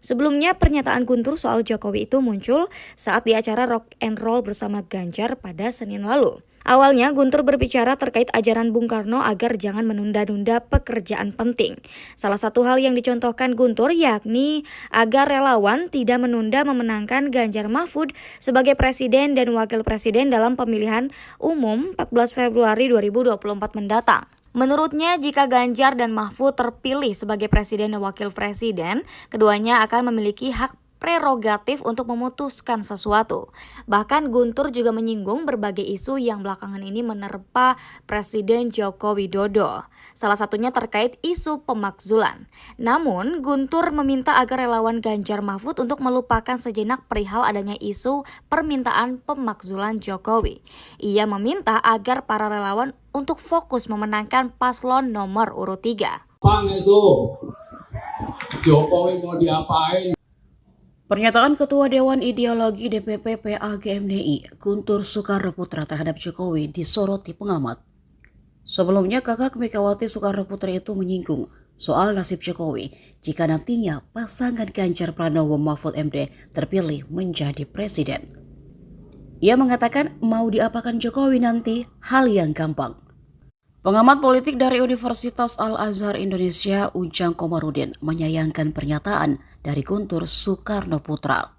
Sebelumnya, pernyataan Guntur soal Jokowi itu muncul saat di acara Rock and Roll bersama Ganjar pada Senin lalu. Awalnya, Guntur berbicara terkait ajaran Bung Karno agar jangan menunda-nunda pekerjaan penting. Salah satu hal yang dicontohkan Guntur yakni agar relawan tidak menunda memenangkan Ganjar Mahfud sebagai presiden dan wakil presiden dalam pemilihan umum 14 Februari 2024 mendatang. Menurutnya, jika Ganjar dan Mahfud terpilih sebagai presiden dan wakil presiden, keduanya akan memiliki hak prerogatif untuk memutuskan sesuatu. Bahkan Guntur juga menyinggung berbagai isu yang belakangan ini menerpa Presiden Joko Widodo. Salah satunya terkait isu pemakzulan. Namun, Guntur meminta agar relawan Ganjar Mahfud untuk melupakan sejenak perihal adanya isu permintaan pemakzulan Jokowi. Ia meminta agar para relawan untuk fokus memenangkan paslon nomor urut 3. Bang itu, Jokowi mau diapain? Pernyataan Ketua Dewan Ideologi DPP PAGMDI, Guntur Soekarnoputra terhadap Jokowi disoroti pengamat. Sebelumnya, kakak Megawati Soekarnoputra itu menyinggung soal nasib Jokowi jika nantinya pasangan Ganjar Pranowo Mahfud MD terpilih menjadi presiden. Ia mengatakan mau diapakan Jokowi nanti hal yang gampang. Pengamat politik dari Universitas Al-Azhar Indonesia, Ujang Komarudin, menyayangkan pernyataan dari Guntur Soekarnoputra.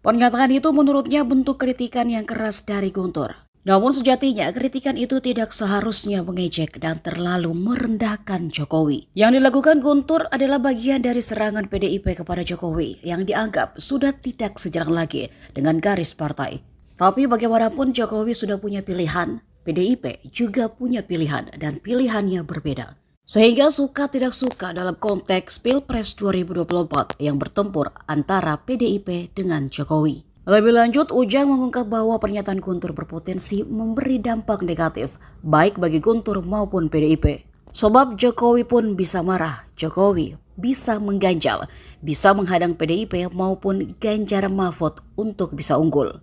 Pernyataan itu menurutnya bentuk kritikan yang keras dari Guntur. Namun sejatinya kritikan itu tidak seharusnya mengejek dan terlalu merendahkan Jokowi. Yang dilakukan Guntur adalah bagian dari serangan PDIP kepada Jokowi yang dianggap sudah tidak sejalan lagi dengan garis partai. Tapi bagaimanapun Jokowi sudah punya pilihan. PDIP juga punya pilihan dan pilihannya berbeda. Sehingga suka tidak suka dalam konteks Pilpres 2024 yang bertempur antara PDIP dengan Jokowi. Lebih lanjut, Ujang mengungkap bahwa pernyataan Guntur berpotensi memberi dampak negatif baik bagi Guntur maupun PDIP. Sebab Jokowi pun bisa marah, Jokowi bisa mengganjal, bisa menghadang PDIP maupun Ganjar Mahfud untuk bisa unggul.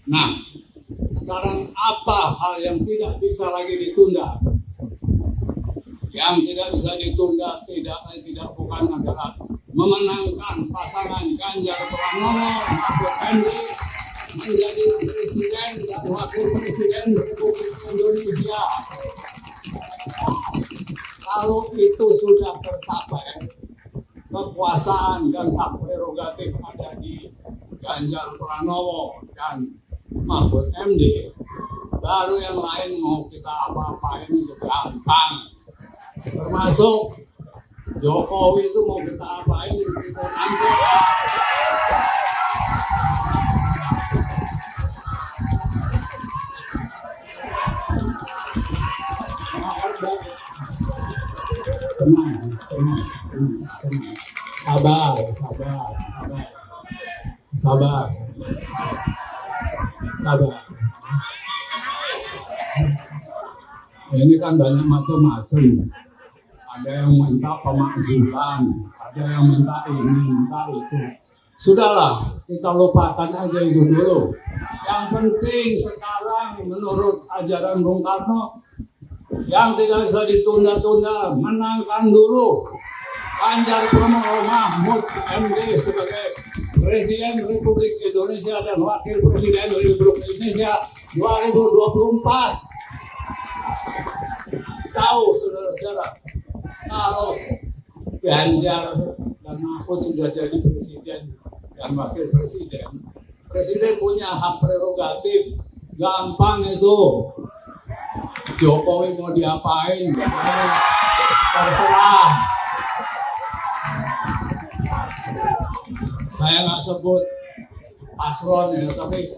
Nah, sekarang apa hal yang tidak bisa lagi ditunda? Yang tidak bisa ditunda tidak bukan adalah memenangkan pasangan Ganjar Pranowo Mahfud MD menjadi presiden dan wakil presiden Republik Indonesia. Kalau itu sudah tercapai, kekuasaan dan hak prerogatif ada di Ganjar Pranowo dan Mahfud MD, baru yang lain mau kita apa-apain itu gampang. Termasuk Jokowi itu mau kita apain kita nanti. Sabar. Ini kan banyak macam-macam. Ada yang minta pemakzulan, ada yang minta ini, minta itu. Sudahlah, kita lupakan aja itu dulu. Yang penting sekarang menurut ajaran Bung Karno, yang tidak bisa ditunda-tunda, menangkan dulu Ganjar Pranowo Mahfud MD sebagai Presiden Republik Indonesia dan Wakil Presiden Republik Indonesia 2024. Tahu saudara-saudara, kalau Ganjar dan Mahfud sudah jadi presiden dan wakil presiden, presiden punya hak prerogatif, gampang itu. Jokowi mau diapain, terserah. Saya nggak sebut paslon ya, tapi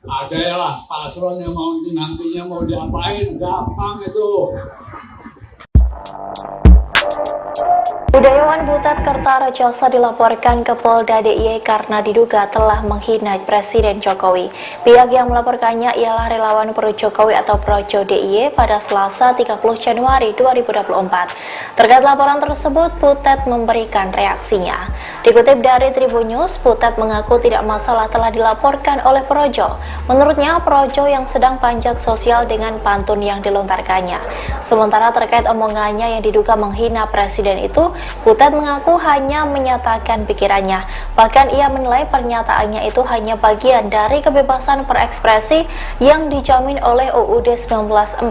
ada ya lah paslon yang mau nantinya mau diapain, gampang itu. Budayawan Butet Kertarejasa dilaporkan ke Polda DIY karena diduga telah menghina Presiden Jokowi. Pihak yang melaporkannya ialah relawan Pro Jokowi atau Projo DIY pada Selasa 30 Januari 2024. Terkait laporan tersebut, Butet memberikan reaksinya. Dikutip dari Tribun News, Butet mengaku tidak masalah telah dilaporkan oleh Projo. Menurutnya, Projo yang sedang panjat sosial dengan pantun yang dilontarkannya. Sementara terkait omongannya yang diduga menghina Presiden itu, Butet mengaku hanya menyatakan pikirannya. Bahkan ia menilai pernyataannya itu hanya bagian dari kebebasan berekspresi yang dijamin oleh UUD 1945.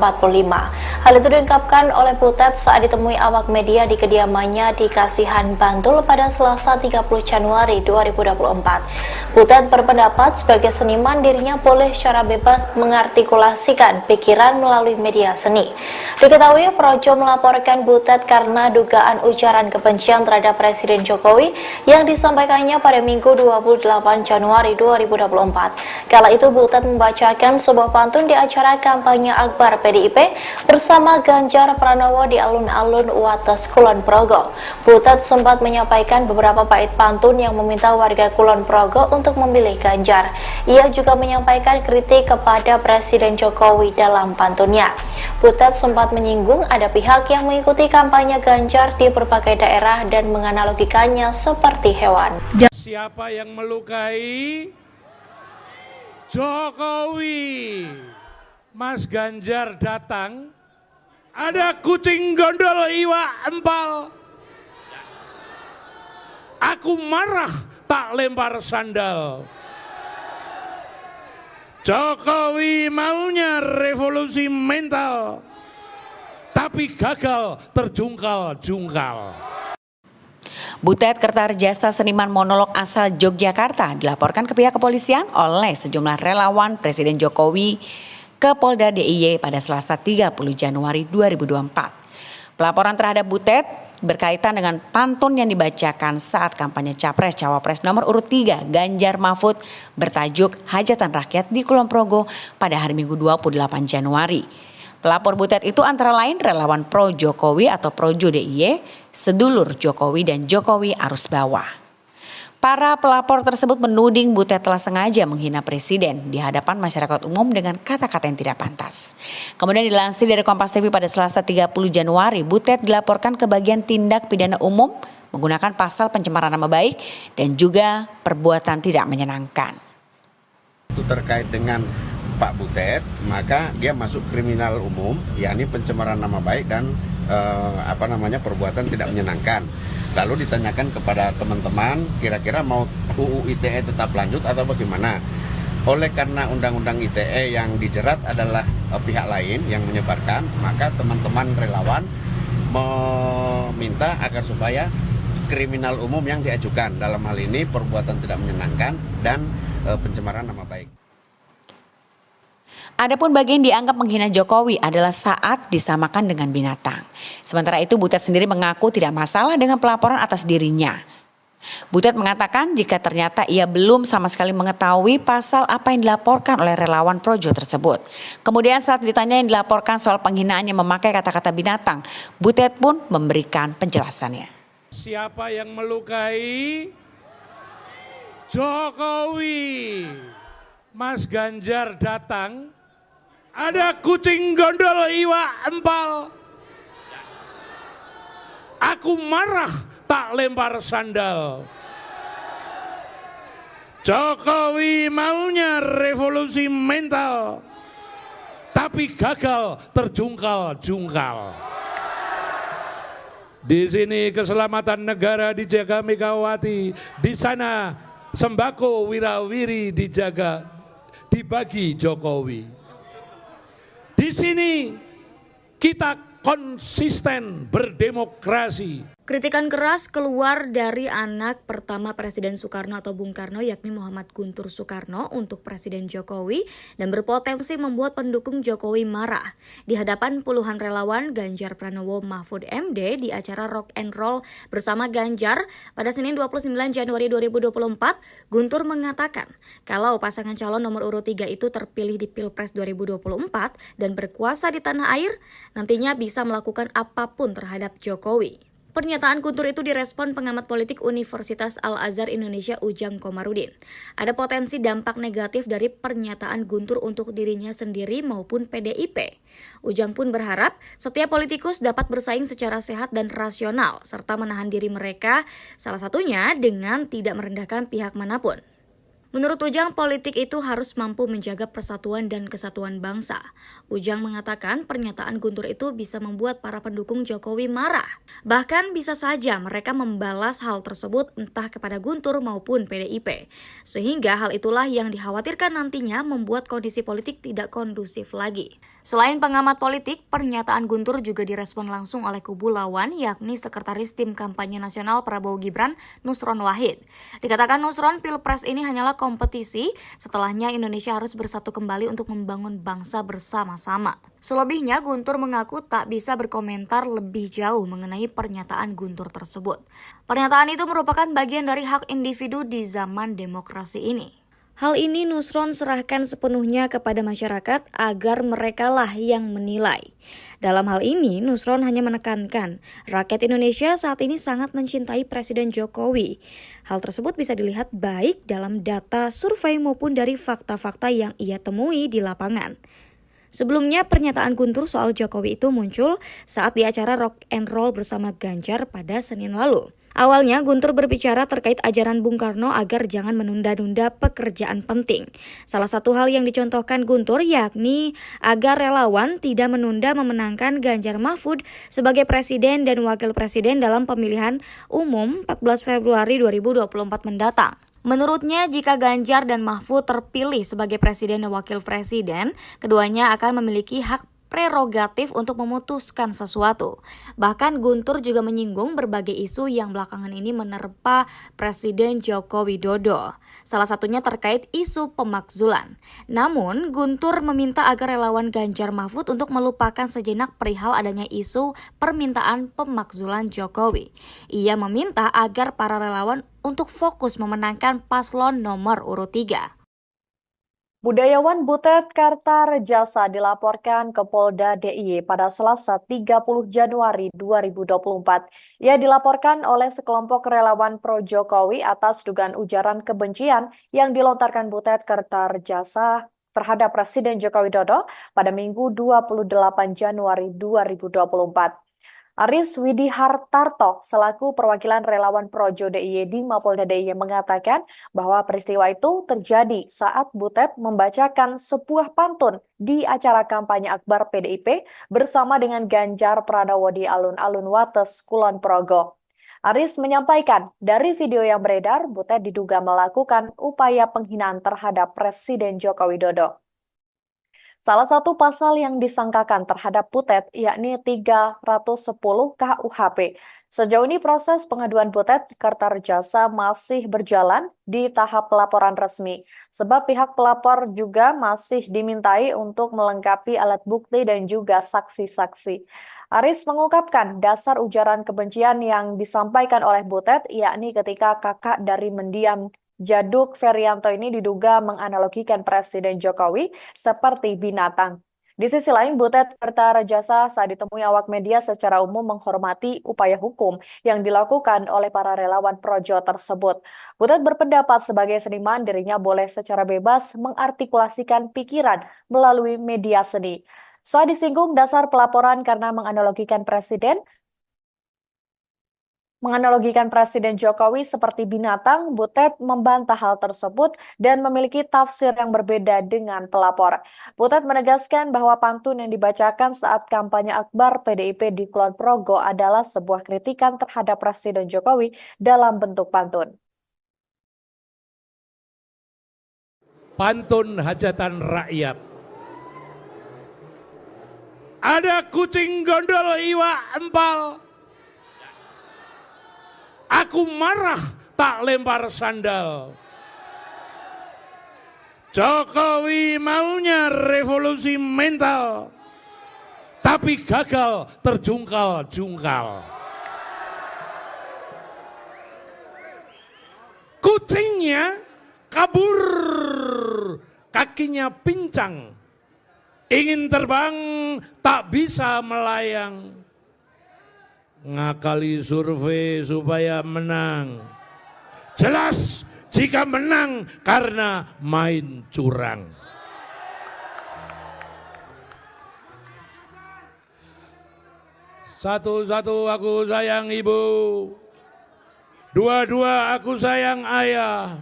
Hal itu diungkapkan oleh Butet saat ditemui awak media di kediamannya di Kasihan, Bantul pada Selasa 30 Januari 2024. Butet berpendapat sebagai seniman dirinya boleh secara bebas mengartikulasikan pikiran melalui media seni. Diketahui Projo melaporkan Butet karena dugaan ujaran kebencian terhadap Presiden Jokowi yang disampaikannya pada Minggu 28 Januari 2024. Kala itu Butet membacakan sebuah pantun di acara kampanye Akbar PDIP bersama Ganjar Pranowo di alun-alun Wates Kulon Progo. Butet sempat menyampaikan beberapa bait pantun yang meminta warga Kulon Progo untuk memilih Ganjar. Ia juga menyampaikan kritik kepada Presiden Jokowi dalam pantunnya. Butet sempat menyinggung ada pihak yang mengikuti kampanye Ganjar di berbagai daerah dan menganalogikannya seperti hewan. Siapa yang melukai Jokowi? Mas Ganjar datang, ada kucing gondol iwa empal. Aku marah tak lempar sandal. Jokowi maunya revolusi mental, tapi gagal terjungkal-jungkal. Butet Kertarejasa seniman monolog asal Yogyakarta dilaporkan ke pihak kepolisian oleh sejumlah relawan Presiden Jokowi ke Polda DIY pada Selasa 30 Januari 2024. Pelaporan terhadap Butet berkaitan dengan pantun yang dibacakan saat kampanye Capres-Cawapres nomor urut 3 Ganjar Mahfud bertajuk Hajatan Rakyat di Kulon Progo pada hari Minggu 28 Januari. Pelapor Butet itu antara lain relawan pro Jokowi atau Projo DIY, sedulur Jokowi dan Jokowi arus bawah. Para pelapor tersebut menuding Butet telah sengaja menghina presiden di hadapan masyarakat umum dengan kata-kata yang tidak pantas. Kemudian dilansir dari Kompas TV pada Selasa 30 Januari, Butet dilaporkan ke bagian tindak pidana umum menggunakan pasal pencemaran nama baik dan juga perbuatan tidak menyenangkan. Itu terkait dengan Pak Butet, maka dia masuk kriminal umum, yakni pencemaran nama baik dan perbuatan tidak menyenangkan. Lalu ditanyakan kepada teman-teman, kira-kira mau UU ITE tetap lanjut atau bagaimana? Oleh karena Undang-Undang ITE yang dijerat adalah pihak lain yang menyebarkan, maka teman-teman relawan meminta agar supaya kriminal umum yang diajukan, dalam hal ini perbuatan tidak menyenangkan dan pencemaran nama baik. Adapun bagian dianggap menghina Jokowi adalah saat disamakan dengan binatang. Sementara itu Butet sendiri mengaku tidak masalah dengan pelaporan atas dirinya. Butet mengatakan jika ternyata ia belum sama sekali mengetahui pasal apa yang dilaporkan oleh relawan Projo tersebut. Kemudian saat ditanya yang dilaporkan soal penghinaan yang memakai kata-kata binatang, Butet pun memberikan penjelasannya. Siapa yang melukai Jokowi? Mas Ganjar datang, ada kucing gondol iwa empal. Aku marah tak lempar sandal. Jokowi maunya revolusi mental, tapi gagal terjungkal-jungkal. Di sini keselamatan negara dijaga Megawati, di sana sembako wirawiri dijaga, dibagi Jokowi. Di sini kita konsisten berdemokrasi. Kritikan keras keluar dari anak pertama Presiden Soekarno atau Bung Karno yakni Muhammad Guntur Soekarno untuk Presiden Jokowi dan berpotensi membuat pendukung Jokowi marah. Di hadapan puluhan relawan Ganjar Pranowo Mahfud MD di acara Rock and Roll bersama Ganjar pada Senin 29 Januari 2024, Guntur mengatakan kalau pasangan calon nomor urut 3 itu terpilih di Pilpres 2024 dan berkuasa di tanah air, nantinya bisa melakukan apapun terhadap Jokowi. Pernyataan Guntur itu direspon pengamat politik Universitas Al-Azhar Indonesia Ujang Komarudin. Ada potensi dampak negatif dari pernyataan Guntur untuk dirinya sendiri maupun PDIP. Ujang pun berharap setiap politikus dapat bersaing secara sehat dan rasional serta menahan diri mereka, salah satunya dengan tidak merendahkan pihak manapun. Menurut Ujang, politik itu harus mampu menjaga persatuan dan kesatuan bangsa. Ujang mengatakan pernyataan Guntur itu bisa membuat para pendukung Jokowi marah. Bahkan bisa saja mereka membalas hal tersebut entah kepada Guntur maupun PDIP. Sehingga hal itulah yang dikhawatirkan nantinya membuat kondisi politik tidak kondusif lagi. Selain pengamat politik, pernyataan Guntur juga direspon langsung oleh kubu lawan, yakni Sekretaris Tim Kampanye Nasional Prabowo Gibran, Nusron Wahid. Dikatakan Nusron, Pilpres ini hanyalah kompetisi, setelahnya Indonesia harus bersatu kembali untuk membangun bangsa bersama-sama. Selebihnya, Guntur mengaku tak bisa berkomentar lebih jauh mengenai pernyataan Guntur tersebut. Pernyataan itu merupakan bagian dari hak individu di zaman demokrasi ini. Hal ini Nusron serahkan sepenuhnya kepada masyarakat agar merekalah yang menilai. Dalam hal ini, Nusron hanya menekankan rakyat Indonesia saat ini sangat mencintai Presiden Jokowi. Hal tersebut bisa dilihat baik dalam data survei maupun dari fakta-fakta yang ia temui di lapangan. Sebelumnya, pernyataan Guntur soal Jokowi itu muncul saat di acara Rock and Roll bersama Ganjar pada Senin lalu. Awalnya, Guntur berbicara terkait ajaran Bung Karno agar jangan menunda-nunda pekerjaan penting. Salah satu hal yang dicontohkan Guntur yakni agar relawan tidak menunda memenangkan Ganjar Mahfud sebagai presiden dan wakil presiden dalam pemilihan umum 14 Februari 2024 mendatang. Menurutnya, jika Ganjar dan Mahfud terpilih sebagai presiden dan wakil presiden, keduanya akan memiliki hak prerogatif untuk memutuskan sesuatu. Bahkan Guntur juga menyinggung berbagai isu yang belakangan ini menerpa Presiden Joko Widodo. Salah satunya terkait isu pemakzulan. Namun, Guntur meminta agar relawan Ganjar Mahfud untuk melupakan sejenak perihal adanya isu permintaan pemakzulan Jokowi. Ia meminta agar para relawan untuk fokus memenangkan paslon nomor urut 3. Budayawan Butet Kartarejasa dilaporkan ke Polda DIY pada Selasa 30 Januari 2024. Ia dilaporkan oleh sekelompok relawan pro-Jokowi atas dugaan ujaran kebencian yang dilontarkan Butet Kartarejasa terhadap Presiden Joko Widodo pada Minggu 28 Januari 2024. Aris Widihartarto selaku perwakilan relawan Projo DIY di Mapolda DIY mengatakan bahwa peristiwa itu terjadi saat Butet membacakan sebuah pantun di acara kampanye akbar PDIP bersama dengan Ganjar Pranowo di alun-alun Wates, Kulon Progo. Aris menyampaikan dari video yang beredar, Butet diduga melakukan upaya penghinaan terhadap Presiden Joko Widodo. Salah satu pasal yang disangkakan terhadap Butet yakni 310 KUHP. Sejauh ini proses pengaduan Butet Kartarejasa masih berjalan di tahap pelaporan resmi. Sebab pihak pelapor juga masih dimintai untuk melengkapi alat bukti dan juga saksi-saksi. Aris mengungkapkan dasar ujaran kebencian yang disampaikan oleh Butet yakni ketika kakak dari mendiang Jaduk Ferianto ini diduga menganalogikan Presiden Jokowi seperti binatang. Di sisi lain, Butet Kartarejasa saat ditemui awak media secara umum menghormati upaya hukum yang dilakukan oleh para relawan Projo tersebut. Butet berpendapat sebagai seniman dirinya boleh secara bebas mengartikulasikan pikiran melalui media seni. Saat disinggung dasar pelaporan karena menganalogikan Presiden Jokowi seperti binatang, Butet membantah hal tersebut dan memiliki tafsir yang berbeda dengan pelapor. Butet menegaskan bahwa pantun yang dibacakan saat kampanye akbar PDIP di Kulon Progo adalah sebuah kritikan terhadap Presiden Jokowi dalam bentuk pantun. Pantun hajatan rakyat. Ada kucing gondol iwa empal. Aku marah tak lempar sandal. Jokowi maunya revolusi mental, tapi gagal terjungkal-jungkal. Kucingnya kabur, kakinya pincang. Ingin terbang tak bisa melayang. Ngakali survei supaya menang. Jelas jika menang karena main curang. Satu-satu aku sayang ibu. Dua-dua aku sayang ayah.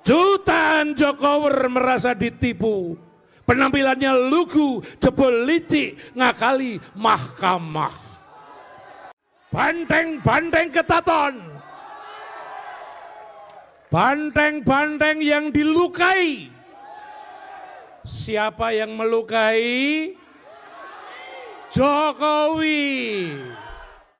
Jutaan Jokower merasa ditipu. Penampilannya lugu, jebol licik, ngakali mahkamah. Banteng-banteng ketaton. Banteng-banteng yang dilukai. Siapa yang melukai? Jokowi.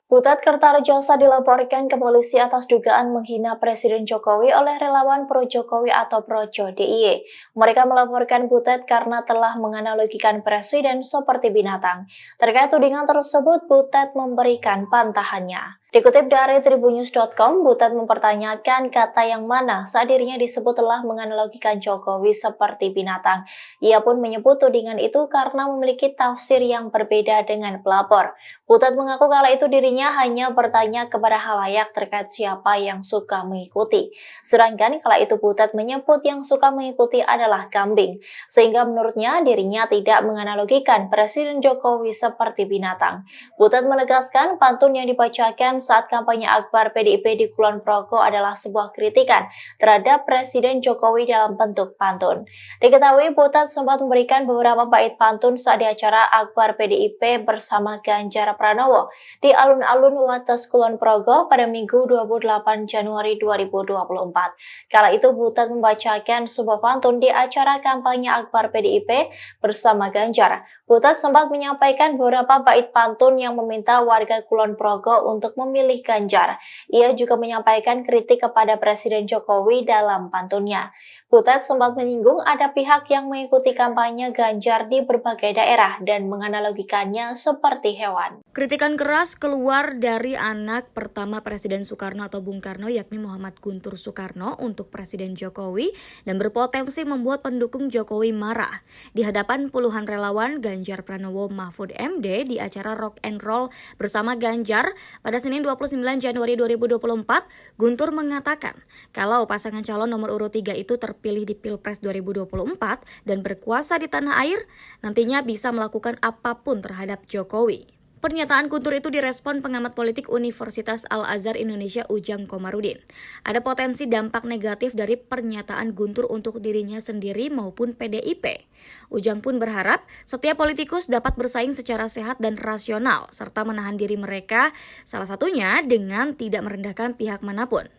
Butet Kertarejasa dilaporkan ke polisi atas dugaan menghina Presiden Jokowi oleh relawan pro Jokowi atau Projo DIY. Mereka melaporkan Butet karena telah menganalogikan presiden seperti binatang. Terkait tudingan tersebut, Butet memberikan pantahannya. Dikutip dari tribunnews.com, Butet mempertanyakan kata yang mana saat dirinya disebut telah menganalogikan Jokowi seperti binatang. Ia pun menyebut tudingan itu karena memiliki tafsir yang berbeda dengan pelapor. Butet mengaku kala itu dirinya hanya bertanya kepada khalayak terkait siapa yang suka mengikuti. Sedangkan kala itu Butet menyebut yang suka mengikuti adalah kambing. Sehingga menurutnya dirinya tidak menganalogikan Presiden Jokowi seperti binatang. Butet menegaskan pantun yang dibacakan saat kampanye akbar PDIP di Kulon Progo adalah sebuah kritikan terhadap Presiden Jokowi dalam bentuk pantun. Diketahui Butet sempat memberikan beberapa bait pantun saat di acara akbar PDIP bersama Ganjar Pranowo di alun-alun Wates Kulon Progo pada Minggu 28 Januari 2024. Kala itu Butet membacakan sebuah pantun di acara kampanye akbar PDIP bersama Ganjar. Butet sempat menyampaikan beberapa bait pantun yang meminta warga Kulon Progo untuk memilih Ganjar. Ia juga menyampaikan kritik kepada Presiden Jokowi dalam pantunnya. Butet sempat menyinggung ada pihak yang mengikuti kampanye Ganjar di berbagai daerah dan menganalogikannya seperti hewan. Kritikan keras keluar dari anak pertama Presiden Soekarno atau Bung Karno yakni Muhammad Guntur Soekarno untuk Presiden Jokowi dan berpotensi membuat pendukung Jokowi marah. Di hadapan puluhan relawan Ganjar Pranowo Mahfud MD di acara Rock and Roll bersama Ganjar pada Senin 29 Januari 2024, Guntur mengatakan kalau pasangan calon nomor urut 3 itu terpilih di Pilpres 2024 dan berkuasa di tanah air, nantinya bisa melakukan apapun terhadap Jokowi. Pernyataan Guntur itu direspon pengamat politik Universitas Al-Azhar Indonesia Ujang Komarudin. Ada potensi dampak negatif dari pernyataan Guntur untuk dirinya sendiri maupun PDIP. Ujang pun berharap setiap politikus dapat bersaing secara sehat dan rasional serta menahan diri mereka, salah satunya dengan tidak merendahkan pihak manapun.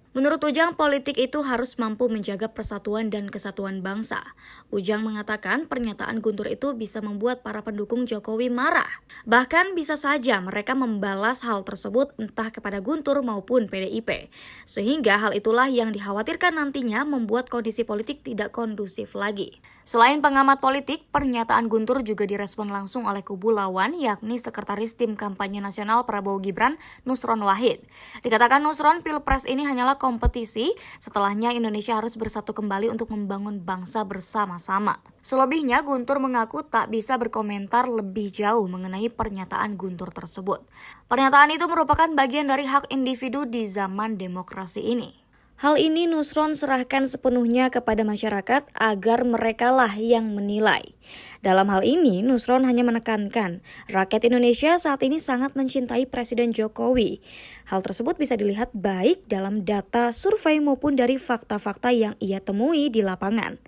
Menurut Ujang, politik itu harus mampu menjaga persatuan dan kesatuan bangsa. Ujang mengatakan pernyataan Guntur itu bisa membuat para pendukung Jokowi marah. Bahkan bisa saja mereka membalas hal tersebut entah kepada Guntur maupun PDIP. Sehingga hal itulah yang dikhawatirkan nantinya membuat kondisi politik tidak kondusif lagi. Selain pengamat politik, pernyataan Guntur juga direspon langsung oleh kubu lawan yakni Sekretaris Tim Kampanye Nasional Prabowo Gibran, Nusron Wahid. Dikatakan Nusron, Pilpres ini hanyalah kompetisi, setelahnya Indonesia harus bersatu kembali untuk membangun bangsa bersama-sama. Selebihnya, Guntur mengaku tak bisa berkomentar lebih jauh mengenai pernyataan Guntur tersebut. Pernyataan itu merupakan bagian dari hak individu di zaman demokrasi ini. Hal ini Nusron serahkan sepenuhnya kepada masyarakat agar merekalah yang menilai. Dalam hal ini, Nusron hanya menekankan rakyat Indonesia saat ini sangat mencintai Presiden Jokowi. Hal tersebut bisa dilihat baik dalam data survei maupun dari fakta-fakta yang ia temui di lapangan.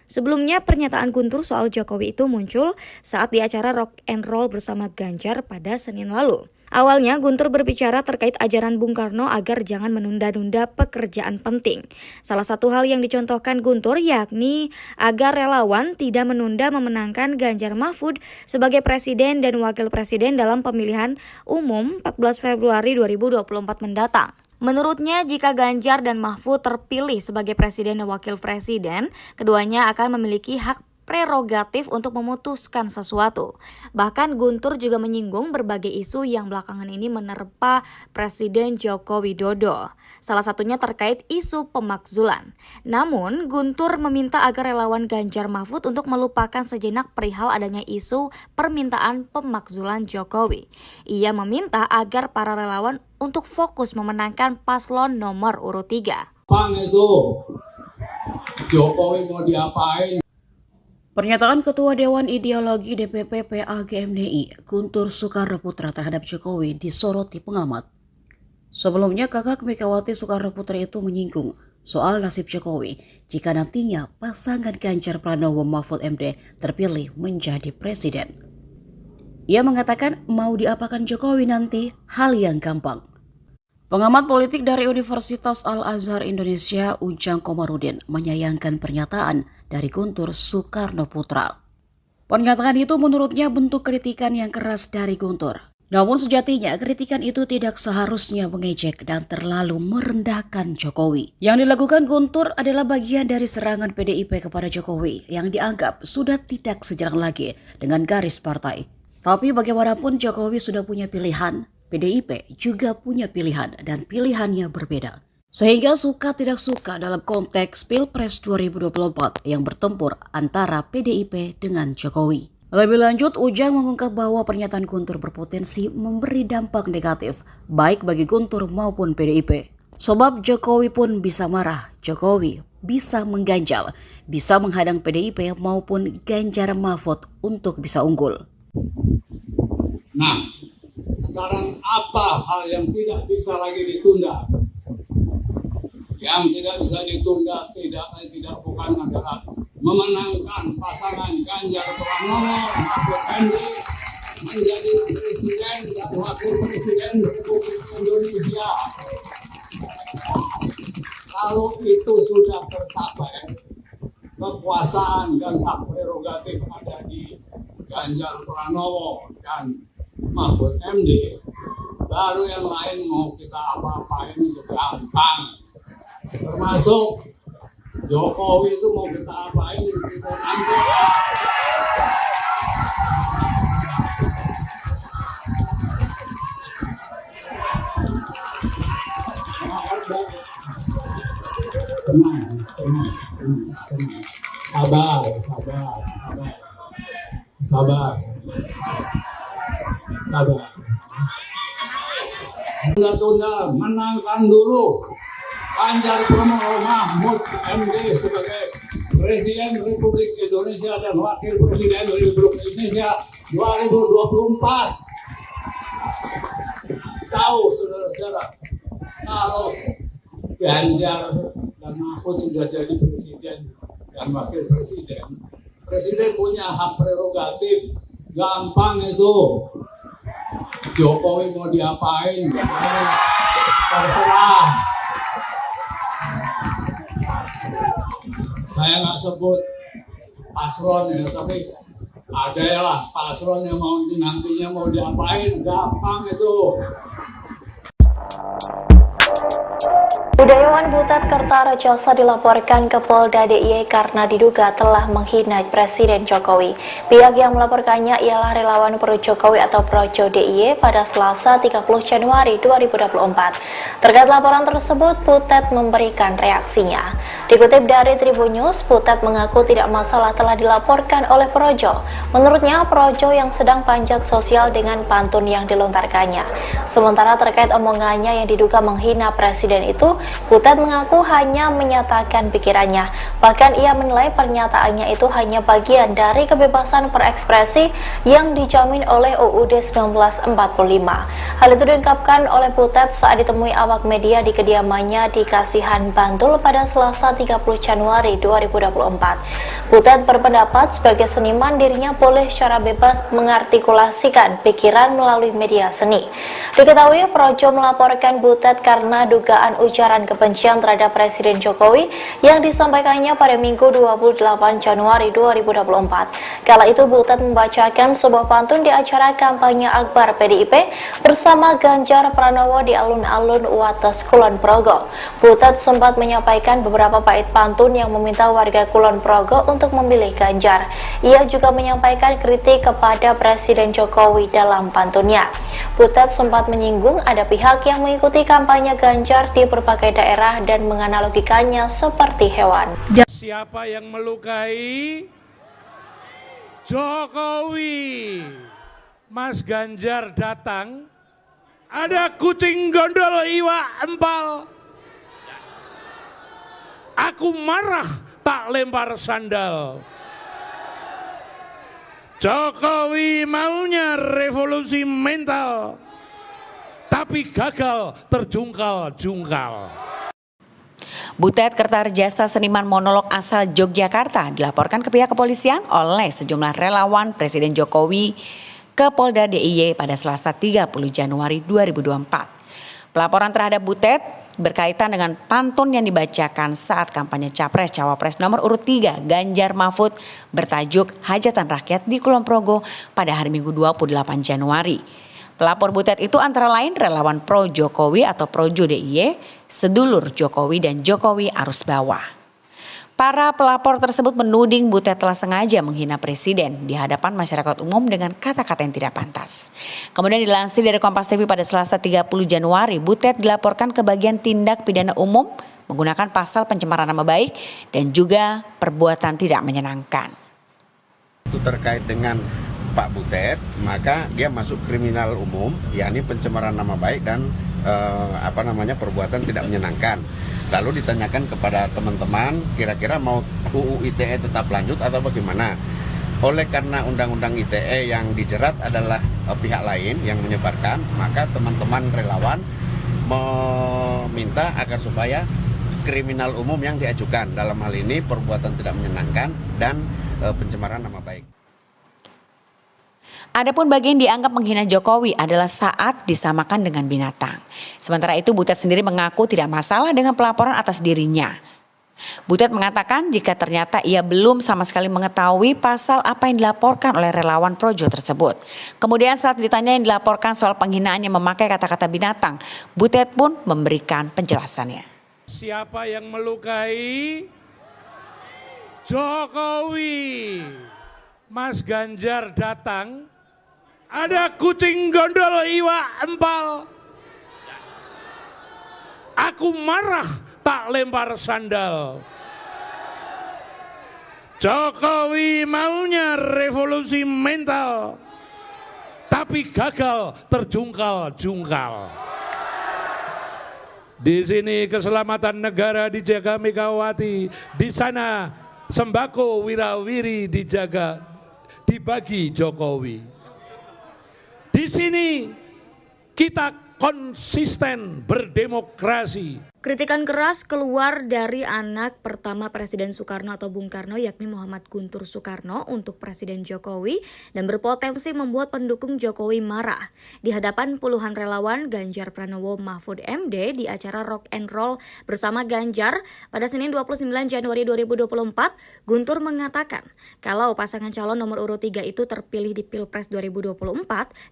Sebelumnya, pernyataan Guntur soal Jokowi itu muncul saat di acara Rock and Roll bersama Ganjar pada Senin lalu. Awalnya, Guntur berbicara terkait ajaran Bung Karno agar jangan menunda-nunda pekerjaan penting. Salah satu hal yang dicontohkan Guntur yakni agar relawan tidak menunda memenangkan Ganjar Mahfud sebagai presiden dan wakil presiden dalam pemilihan umum 14 Februari 2024 mendatang. Menurutnya, jika Ganjar dan Mahfud terpilih sebagai presiden dan wakil presiden, keduanya akan memiliki hak prerogatif untuk memutuskan sesuatu. Bahkan Guntur juga menyinggung berbagai isu yang belakangan ini menerpa Presiden Joko Widodo. Salah satunya terkait isu pemakzulan. Namun, Guntur meminta agar relawan Ganjar Mahfud untuk melupakan sejenak perihal adanya isu permintaan pemakzulan Jokowi. Ia meminta agar para relawan untuk fokus memenangkan paslon nomor urut 3. Bang, itu Jokowi mau diapain? Pernyataan Ketua Dewan Ideologi DPP PAGMDI, Guntur Soekarno Putra terhadap Jokowi disoroti pengamat. Sebelumnya, kakak Megawati Soekarno Putri itu menyinggung soal nasib Jokowi jika nantinya pasangan Ganjar Pranowo Mahfud MD terpilih menjadi presiden. Ia mengatakan mau diapakan Jokowi nanti hal yang gampang. Pengamat politik dari Universitas Al-Azhar Indonesia, Ujang Komarudin, menyayangkan pernyataan dari Guntur Soekarnoputra. Pernyataan itu menurutnya bentuk kritikan yang keras dari Guntur. Namun sejatinya kritikan itu tidak seharusnya mengejek dan terlalu merendahkan Jokowi. Yang dilakukan Guntur adalah bagian dari serangan PDIP kepada Jokowi yang dianggap sudah tidak sejalan lagi dengan garis partai. Tapi bagaimanapun Jokowi sudah punya pilihan, PDIP juga punya pilihan dan pilihannya berbeda. Sehingga suka tidak suka dalam konteks Pilpres 2024 yang bertempur antara PDIP dengan Jokowi. Lebih lanjut, Ujang mengungkap bahwa pernyataan Guntur berpotensi memberi dampak negatif baik bagi Guntur maupun PDIP. Sebab Jokowi pun bisa marah, Jokowi bisa mengganjal, bisa menghadang PDIP maupun Ganjar Mahfud untuk bisa unggul. Nah, sekarang apa hal yang tidak bisa lagi ditunda? Yang tidak bisa ditunda tidak bukan adalah memenangkan pasangan Ganjar Pranowo Mahfud MD menjadi presiden dan wakil presiden Republik Indonesia. Kalau itu sudah tercapai, kekuasaan dan hak prerogatif ada di Ganjar Pranowo dan Mahfud MD, baru yang lain mau kita apa-apain itu gampang. Termasuk Jokowi itu mau kita apain kita nanti ya. Tenang. Sabar. Tunda-tunda, menangkan dulu Ganjar Pranowo Mahfud MD sebagai Presiden Republik Indonesia dan Wakil Presiden Republik Indonesia 2024. Tahu saudara-saudara, kalau Ganjar dan Mahfud sudah jadi Presiden dan Wakil Presiden, Presiden punya hak prerogatif, gampang itu. Jokowi mau diapain, terserah. Saya nggak sebut paslon ya, tapi ada ya lah paslon yang mau nantinya mau diapain, gampang itu. Budayawan Butet Kertarejasa dilaporkan ke Polda DIY karena diduga telah menghina Presiden Jokowi. Pihak yang melaporkannya ialah relawan Pro Jokowi atau Projo DIY pada Selasa 30 Januari 2024. Terkait laporan tersebut, Butet memberikan reaksinya. Dikutip dari Tribun News, Butet mengaku tidak masalah telah dilaporkan oleh Projo. Menurutnya, Projo yang sedang panjat sosial dengan pantun yang dilontarkannya. Sementara terkait omongannya yang diduga menghina Presiden itu, Butet mengaku hanya menyatakan pikirannya. Bahkan ia menilai pernyataannya itu hanya bagian dari kebebasan berekspresi yang dijamin oleh UUD 1945. Hal itu diungkapkan oleh Butet saat ditemui awak media di kediamannya di Kasihan, Bantul pada Selasa 30 Januari 2024. Butet berpendapat sebagai seniman dirinya boleh secara bebas mengartikulasikan pikiran melalui media seni. Diketahui Projo melaporkan Butet karena dugaan ujaran kebencian terhadap Presiden Jokowi yang disampaikannya pada Minggu 28 Januari 2024. Kala itu Butet membacakan sebuah pantun di acara kampanye Akbar PDIP bersama Ganjar Pranowo di alun-alun Wates Kulon Progo. Butet sempat menyampaikan beberapa bait pantun yang meminta warga Kulon Progo untuk memilih Ganjar. Ia juga menyampaikan kritik kepada Presiden Jokowi dalam pantunnya. Butet sempat menyinggung ada pihak yang mengikuti kampanye Ganjar di berbagai daerah dan menganalogikannya seperti hewan. Siapa yang melukai Jokowi? Mas Ganjar datang, ada kucing gondol iwa empal. Aku marah tak lempar sandal. Jokowi maunya revolusi mental, tapi gagal terjungkal-jungkal. Butet Kertarejasa seniman monolog asal Yogyakarta dilaporkan ke pihak kepolisian oleh sejumlah relawan Presiden Jokowi ke Polda DIY pada Selasa 30 Januari 2024. Pelaporan terhadap Butet berkaitan dengan pantun yang dibacakan saat kampanye Capres-Cawapres nomor urut 3 Ganjar Mahfud bertajuk Hajatan Rakyat di Kulon Progo pada hari Minggu 28 Januari. Pelapor Butet itu antara lain relawan pro Jokowi atau Projo DIY, sedulur Jokowi dan Jokowi arus bawah. Para pelapor tersebut menuding Butet telah sengaja menghina presiden di hadapan masyarakat umum dengan kata-kata yang tidak pantas. Kemudian dilansir dari Kompas TV pada Selasa 30 Januari, Butet dilaporkan ke bagian tindak pidana umum menggunakan pasal pencemaran nama baik dan juga perbuatan tidak menyenangkan. Itu terkait dengan Pak Butet, maka dia masuk kriminal umum, yakni pencemaran nama baik dan perbuatan tidak menyenangkan. Lalu ditanyakan kepada teman-teman, kira-kira mau UU ITE tetap lanjut atau bagaimana? Oleh karena Undang-Undang ITE yang dijerat adalah pihak lain yang menyebarkan, maka teman-teman relawan meminta agar supaya kriminal umum yang diajukan dalam hal ini perbuatan tidak menyenangkan dan pencemaran nama baik. Adapun bagian dianggap menghina Jokowi adalah saat disamakan dengan binatang. Sementara itu Butet sendiri mengaku tidak masalah dengan pelaporan atas dirinya. Butet mengatakan jika ternyata ia belum sama sekali mengetahui pasal apa yang dilaporkan oleh relawan Projo tersebut. Kemudian saat ditanya yang dilaporkan soal penghinaan yang memakai kata-kata binatang, Butet pun memberikan penjelasannya. Siapa yang melukai Jokowi? Mas Ganjar datang, ada kucing gondol iwa empal. Aku marah tak lempar sandal. Jokowi maunya revolusi mental, tapi gagal terjungkal-jungkal. Di sini keselamatan negara dijaga Megawati, di sana sembako wirawiri dijaga, dibagi Jokowi. Di sini kita konsisten berdemokrasi. Kritikan keras keluar dari anak pertama Presiden Soekarno atau Bung Karno yakni Muhammad Guntur Soekarno untuk Presiden Jokowi dan berpotensi membuat pendukung Jokowi marah. Di hadapan puluhan relawan Ganjar Pranowo Mahfud MD di acara Rock and Roll bersama Ganjar pada Senin 29 Januari 2024, Guntur mengatakan kalau pasangan calon nomor urut 3 itu terpilih di Pilpres 2024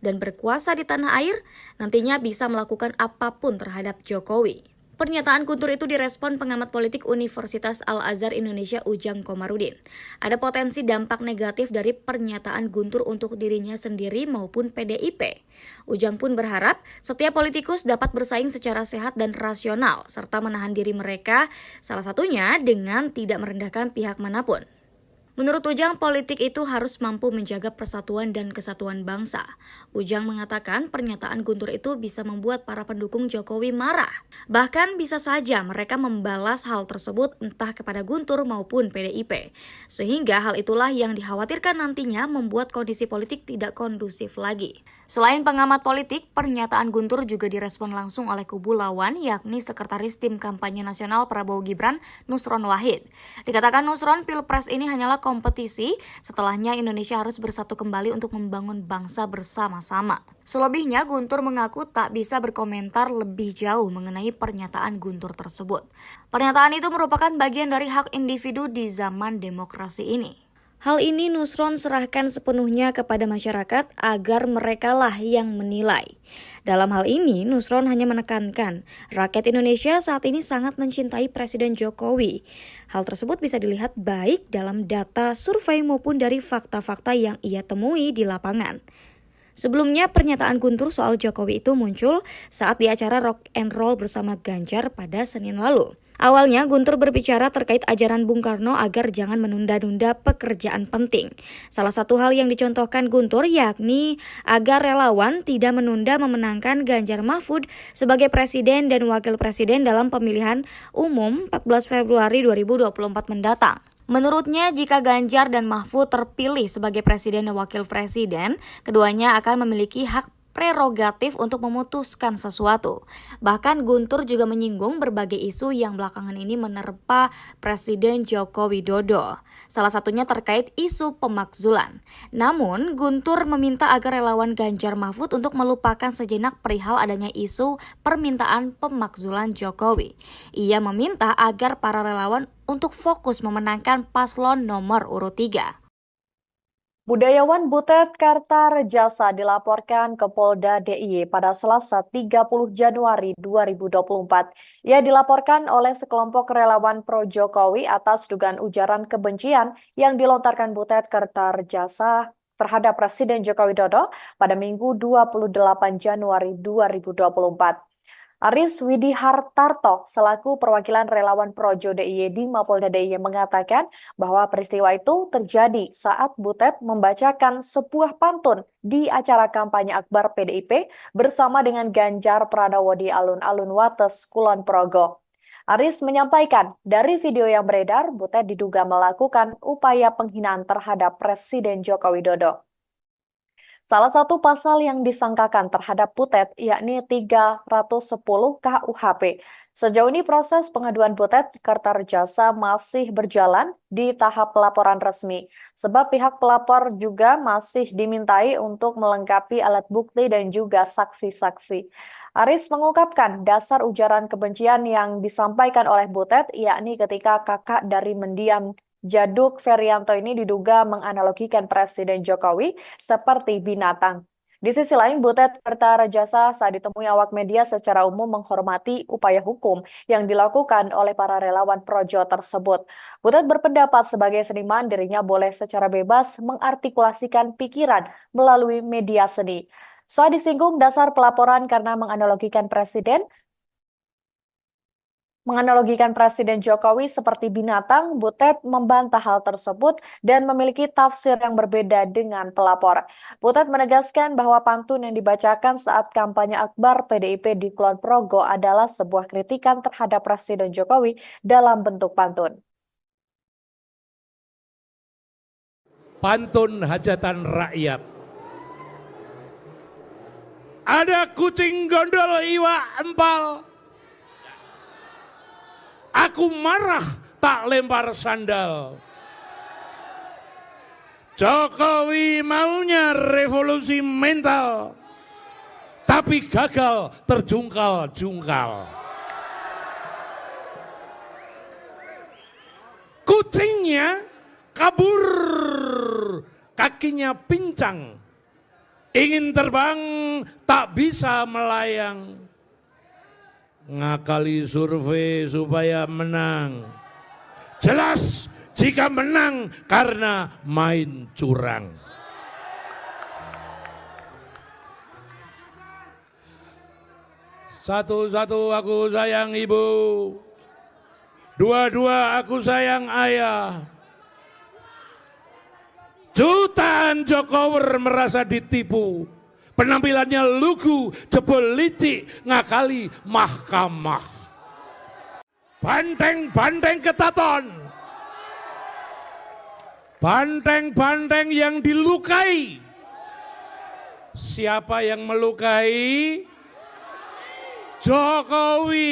dan berkuasa di tanah air, nantinya bisa melakukan apapun terhadap Jokowi. Pernyataan Guntur itu direspon pengamat politik Universitas Al-Azhar Indonesia Ujang Komarudin. Ada potensi dampak negatif dari pernyataan Guntur untuk dirinya sendiri maupun PDIP. Ujang pun berharap setiap politikus dapat bersaing secara sehat dan rasional serta menahan diri mereka, salah satunya dengan tidak merendahkan pihak manapun. Menurut Ujang, politik itu harus mampu menjaga persatuan dan kesatuan bangsa. Ujang mengatakan pernyataan Guntur itu bisa membuat para pendukung Jokowi marah. Bahkan bisa saja mereka membalas hal tersebut entah kepada Guntur maupun PDIP. Sehingga hal itulah yang dikhawatirkan nantinya membuat kondisi politik tidak kondusif lagi. Selain pengamat politik, pernyataan Guntur juga direspon langsung oleh kubu lawan yakni Sekretaris Tim Kampanye Nasional Prabowo Gibran, Nusron Wahid. Dikatakan Nusron, Pilpres ini hanyalah kompetisi, setelahnya Indonesia harus bersatu kembali untuk membangun bangsa bersama-sama. Selebihnya, Guntur mengaku tak bisa berkomentar lebih jauh mengenai pernyataan Guntur tersebut. Pernyataan itu merupakan bagian dari hak individu di zaman demokrasi ini. Hal ini Nusron serahkan sepenuhnya kepada masyarakat agar merekalah yang menilai. Dalam hal ini, Nusron hanya menekankan rakyat Indonesia saat ini sangat mencintai Presiden Jokowi. Hal tersebut bisa dilihat baik dalam data survei maupun dari fakta-fakta yang ia temui di lapangan. Sebelumnya, pernyataan Guntur soal Jokowi itu muncul saat di acara Rock and Roll bersama Ganjar pada Senin lalu. Awalnya, Guntur berbicara terkait ajaran Bung Karno agar jangan menunda-nunda pekerjaan penting. Salah satu hal yang dicontohkan Guntur yakni agar relawan tidak menunda memenangkan Ganjar Mahfud sebagai presiden dan wakil presiden dalam pemilihan umum 14 Februari 2024 mendatang. Menurutnya, jika Ganjar dan Mahfud terpilih sebagai presiden dan wakil presiden, keduanya akan memiliki hak prerogatif untuk memutuskan sesuatu. Bahkan Guntur juga menyinggung berbagai isu yang belakangan ini menerpa Presiden Joko Widodo. Salah satunya terkait isu pemakzulan. Namun, Guntur meminta agar relawan Ganjar Mahfud untuk melupakan sejenak perihal adanya isu permintaan pemakzulan Jokowi. Ia meminta agar para relawan untuk fokus memenangkan paslon nomor urut 3. Budayawan Butet Kartarejasa dilaporkan ke Polda DIY pada Selasa 30 Januari 2024. Ia dilaporkan oleh sekelompok relawan pro-Jokowi atas dugaan ujaran kebencian yang dilontarkan Butet Kartarejasa terhadap Presiden Joko Widodo pada Minggu 28 Januari 2024. Aris Widihartarto selaku perwakilan relawan Projo DIY di Mapolda DIY mengatakan bahwa peristiwa itu terjadi saat Butet membacakan sebuah pantun di acara kampanye akbar PDIP bersama dengan Ganjar Pranowo di alun-alun Wates, Kulon Progo. Aris menyampaikan dari video yang beredar, Butet diduga melakukan upaya penghinaan terhadap Presiden Joko Widodo. Salah satu pasal yang disangkakan terhadap Butet yakni 310 KUHP. Sejauh ini proses pengaduan Butet Kartarejasa masih berjalan di tahap pelaporan resmi, sebab pihak pelapor juga masih dimintai untuk melengkapi alat bukti dan juga saksi-saksi. Aris mengungkapkan dasar ujaran kebencian yang disampaikan oleh Butet yakni ketika kakak dari mendiang Jaduk Ferianto ini diduga menganalogikan Presiden Jokowi seperti binatang. Di sisi lain, Butet Kartarejasa saat ditemui awak media secara umum menghormati upaya hukum yang dilakukan oleh para relawan projo tersebut. Butet berpendapat sebagai seniman dirinya boleh secara bebas mengartikulasikan pikiran melalui media seni. Saat disinggung dasar pelaporan karena menganalogikan Presiden Jokowi seperti binatang, Butet membantah hal tersebut dan memiliki tafsir yang berbeda dengan pelapor. Butet menegaskan bahwa pantun yang dibacakan saat kampanye akbar PDIP di Kulon Progo adalah sebuah kritikan terhadap Presiden Jokowi dalam bentuk pantun. Pantun hajatan rakyat. Ada kucing gondol iwa empal. Aku marah tak lempar sandal. Jokowi maunya revolusi mental, tapi gagal terjungkal-jungkal. Kucingnya kabur, kakinya pincang. Ingin terbang tak bisa melayang. Ngakali survei supaya menang. Jelas jika menang karena main curang. Satu-satu aku sayang ibu. Dua-dua aku sayang ayah. Jutaan Jokower merasa ditipu. Penampilannya lugu, jebol licik, ngakali mahkamah. Banteng-banteng ketaton. Banteng-banteng yang dilukai. Siapa yang melukai? Jokowi.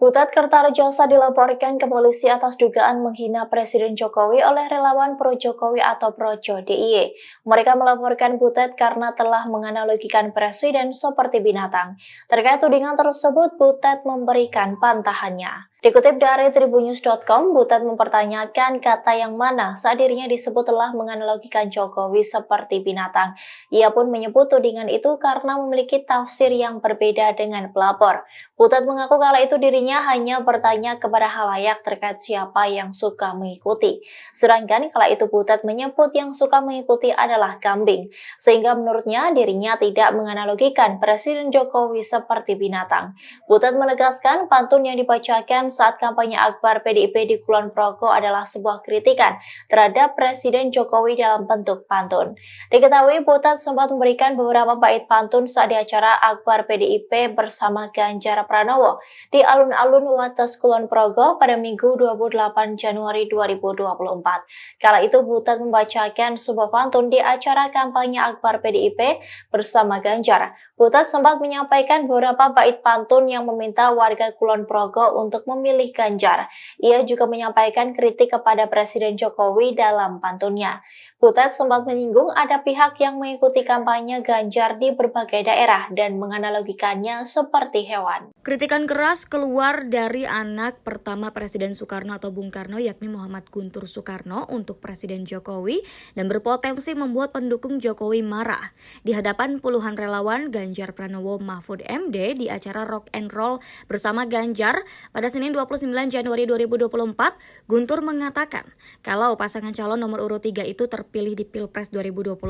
Butet Kartarejasa dilaporkan ke polisi atas dugaan menghina Presiden Jokowi oleh relawan pro-Jokowi atau Projo DIY. Mereka melaporkan Butet karena telah menganalogikan Presiden seperti binatang. Terkait tudingan tersebut, Butet memberikan pantahannya. Dikutip dari tribunnews.com, Butet mempertanyakan kata yang mana saat dirinya disebut telah menganalogikan Jokowi seperti binatang. Ia pun menyebut tudingan itu karena memiliki tafsir yang berbeda dengan pelapor. Butet mengaku kala itu dirinya hanya bertanya kepada khalayak terkait siapa yang suka mengikuti. Sedangkan kala itu Butet menyebut yang suka mengikuti adalah kambing. Sehingga menurutnya dirinya tidak menganalogikan Presiden Jokowi seperti binatang. Butet menegaskan pantun yang dibacakan saat kampanye akbar PDIP di Kulon Progo adalah sebuah kritikan terhadap Presiden Jokowi dalam bentuk pantun. Diketahui Butet sempat memberikan beberapa bait pantun saat di acara akbar PDIP bersama Ganjar Pranowo di alun-alun Wates Kulon Progo pada Minggu 28 Januari 2024. Kala itu Butet membacakan sebuah pantun di acara kampanye akbar PDIP bersama Ganjar. Butet sempat menyampaikan beberapa bait pantun yang meminta warga Kulon Progo untuk memilih Ganjar. Ia juga menyampaikan kritik kepada Presiden Jokowi dalam pantunnya. Butet sempat menyinggung ada pihak yang mengikuti kampanye Ganjar di berbagai daerah dan menganalogikannya seperti hewan. Kritikan keras keluar dari anak pertama Presiden Soekarno atau Bung Karno yakni Muhammad Guntur Soekarno untuk Presiden Jokowi dan berpotensi membuat pendukung Jokowi marah. Di hadapan puluhan relawan Ganjar Pranowo Mahfud MD di acara Rock and Roll bersama Ganjar pada Senin 29 Januari 2024, Guntur mengatakan kalau pasangan calon nomor urut 3 itu terpilih di Pilpres 2024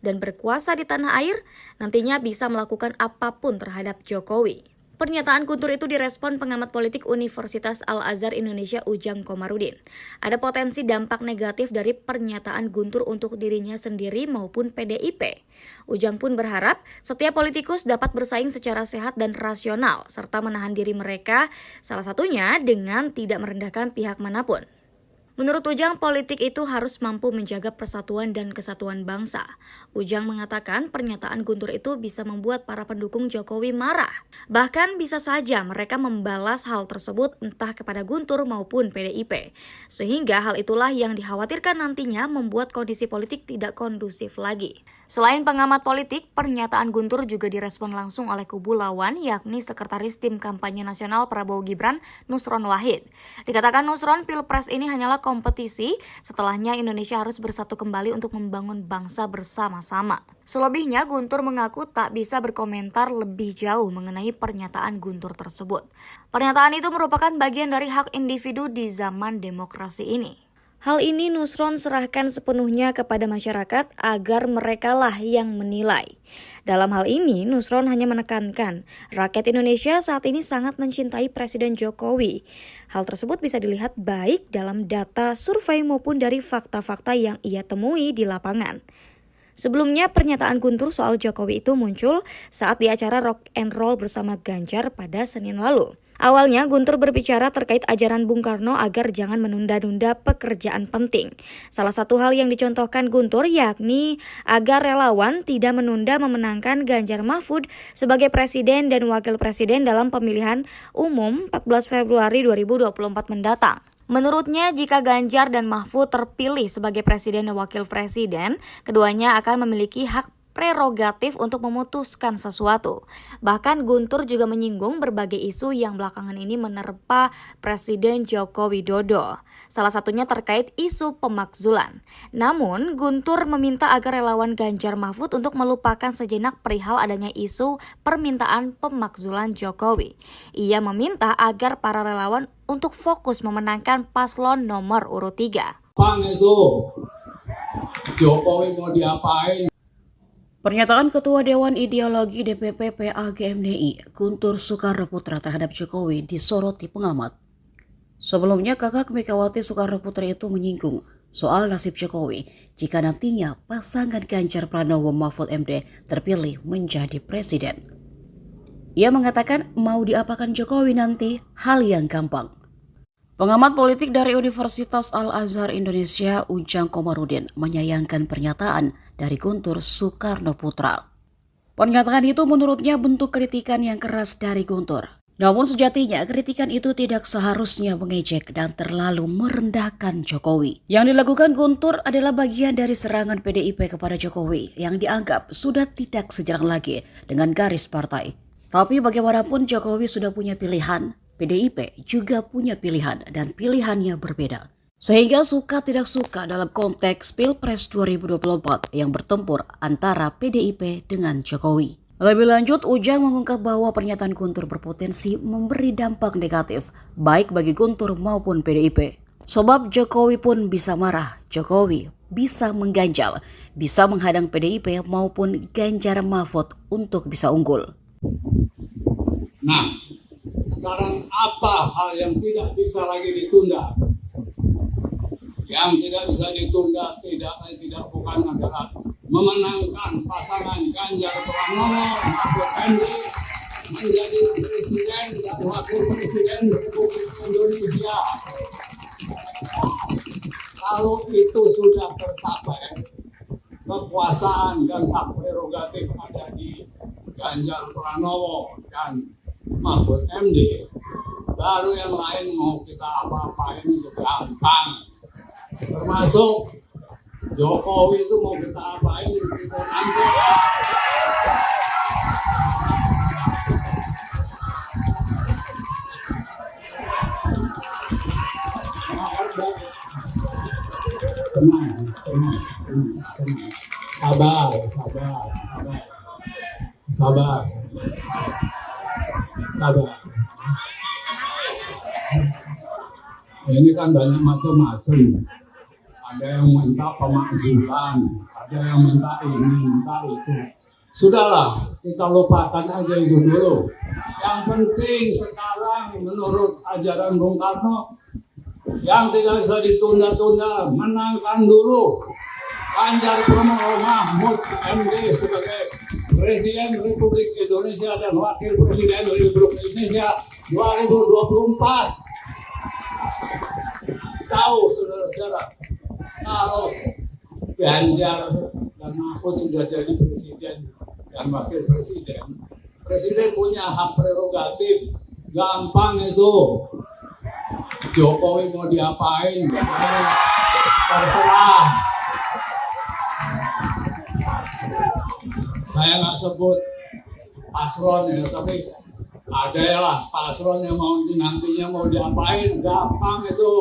dan berkuasa di tanah air, nantinya bisa melakukan apapun terhadap Jokowi. Pernyataan Guntur itu direspon pengamat politik Universitas Al-Azhar Indonesia Ujang Komarudin. Ada potensi dampak negatif dari pernyataan Guntur untuk dirinya sendiri maupun PDIP. Ujang pun berharap setiap politikus dapat bersaing secara sehat dan rasional serta menahan diri mereka, salah satunya dengan tidak merendahkan pihak manapun. Menurut Ujang, politik itu harus mampu menjaga persatuan dan kesatuan bangsa. Ujang mengatakan pernyataan Guntur itu bisa membuat para pendukung Jokowi marah. Bahkan bisa saja mereka membalas hal tersebut entah kepada Guntur maupun PDIP. Sehingga hal itulah yang dikhawatirkan nantinya membuat kondisi politik tidak kondusif lagi. Selain pengamat politik, pernyataan Guntur juga direspon langsung oleh kubu lawan yakni Sekretaris Tim Kampanye Nasional Prabowo Gibran, Nusron Wahid. Dikatakan Nusron, Pilpres ini hanyalah kompetisi, setelahnya Indonesia harus bersatu kembali untuk membangun bangsa bersama-sama. Selebihnya, Guntur mengaku tak bisa berkomentar lebih jauh mengenai pernyataan Guntur tersebut. Pernyataan itu merupakan bagian dari hak individu di zaman demokrasi ini. Hal ini Nusron serahkan sepenuhnya kepada masyarakat agar merekalah yang menilai. Dalam hal ini, Nusron hanya menekankan rakyat Indonesia saat ini sangat mencintai Presiden Jokowi. Hal tersebut bisa dilihat baik dalam data survei maupun dari fakta-fakta yang ia temui di lapangan. Sebelumnya, pernyataan Guntur soal Jokowi itu muncul saat di acara Rock and Roll bersama Ganjar pada Senin lalu. Awalnya, Guntur berbicara terkait ajaran Bung Karno agar jangan menunda-nunda pekerjaan penting. Salah satu hal yang dicontohkan Guntur yakni agar relawan tidak menunda memenangkan Ganjar Mahfud sebagai presiden dan wakil presiden dalam pemilihan umum 14 Februari 2024 mendatang. Menurutnya, jika Ganjar dan Mahfud terpilih sebagai presiden dan wakil presiden, keduanya akan memiliki hak prerogatif untuk memutuskan sesuatu. Bahkan Guntur juga menyinggung berbagai isu yang belakangan ini menerpa Presiden Joko Widodo. Salah satunya terkait isu pemakzulan. Namun, Guntur meminta agar relawan Ganjar Mahfud untuk melupakan sejenak perihal adanya isu permintaan pemakzulan Jokowi. Ia meminta agar para relawan untuk fokus memenangkan paslon nomor urut 3. Bang itu, Jokowi mau diapain? Pernyataan Ketua Dewan Ideologi DPP PAGMDI, Guntur Soekarno Putra terhadap Jokowi disoroti pengamat. Sebelumnya, kakak Megawati Soekarno Putra itu menyinggung soal nasib Jokowi jika nantinya pasangan Ganjar Pranowo Mahfud MD terpilih menjadi presiden. Ia mengatakan mau diapakan Jokowi nanti hal yang gampang. Pengamat politik dari Universitas Al-Azhar Indonesia Ujang Komarudin menyayangkan pernyataan dari Guntur Soekarno Putra. Pernyataan itu menurutnya bentuk kritikan yang keras dari Guntur. Namun sejatinya kritikan itu tidak seharusnya mengejek dan terlalu merendahkan Jokowi. Yang dilakukan Guntur adalah bagian dari serangan PDIP kepada Jokowi yang dianggap sudah tidak sejalan lagi dengan garis partai. Tapi bagaimanapun Jokowi sudah punya pilihan. PDIP juga punya pilihan dan pilihannya berbeda. Sehingga suka tidak suka dalam konteks Pilpres 2024 yang bertempur antara PDIP dengan Jokowi. Lebih lanjut, Ujang mengungkap bahwa pernyataan Guntur berpotensi memberi dampak negatif baik bagi Guntur maupun PDIP. Sebab Jokowi pun bisa marah, Jokowi bisa mengganjal, bisa menghadang PDIP maupun Ganjar Mahfud untuk bisa unggul. Nah, sekarang apa hal yang tidak bisa lagi ditunda? Yang tidak bisa ditunda bukan adalah memenangkan pasangan Ganjar Pranowo Mahfud MD menjadi presiden dan wakil presiden Republik Indonesia. Kalau itu sudah tercapai, kekuasaan dan hak prerogatif ada di Ganjar Pranowo dan Mahfud MD, baru yang lain mau kita apa-apain itu gampang. Termasuk Jokowi itu mau kita apain kita nanti. Sabar. Ini kan banyak macam-macam. Ada yang minta pemakzulan, ada yang minta ini, minta itu. Sudahlah, kita lupakan aja itu dulu. Yang penting sekarang menurut ajaran Bung Karno, yang tidak bisa ditunda-tunda, menangkan dulu Ganjar Pranowo Mahfud MD sebagai Presiden Republik Indonesia dan Wakil Presiden Republik Indonesia 2024. Tahu saudara-saudara, kalau Ganjar dan Mahfud sudah jadi presiden dan wakil presiden, presiden punya hak prerogatif, gampang itu. Jokowi mau diapain, terserah. Saya nggak sebut paslon ya, tapi ada ya lah paslon yang mau nantinya mau diapain, gampang itu.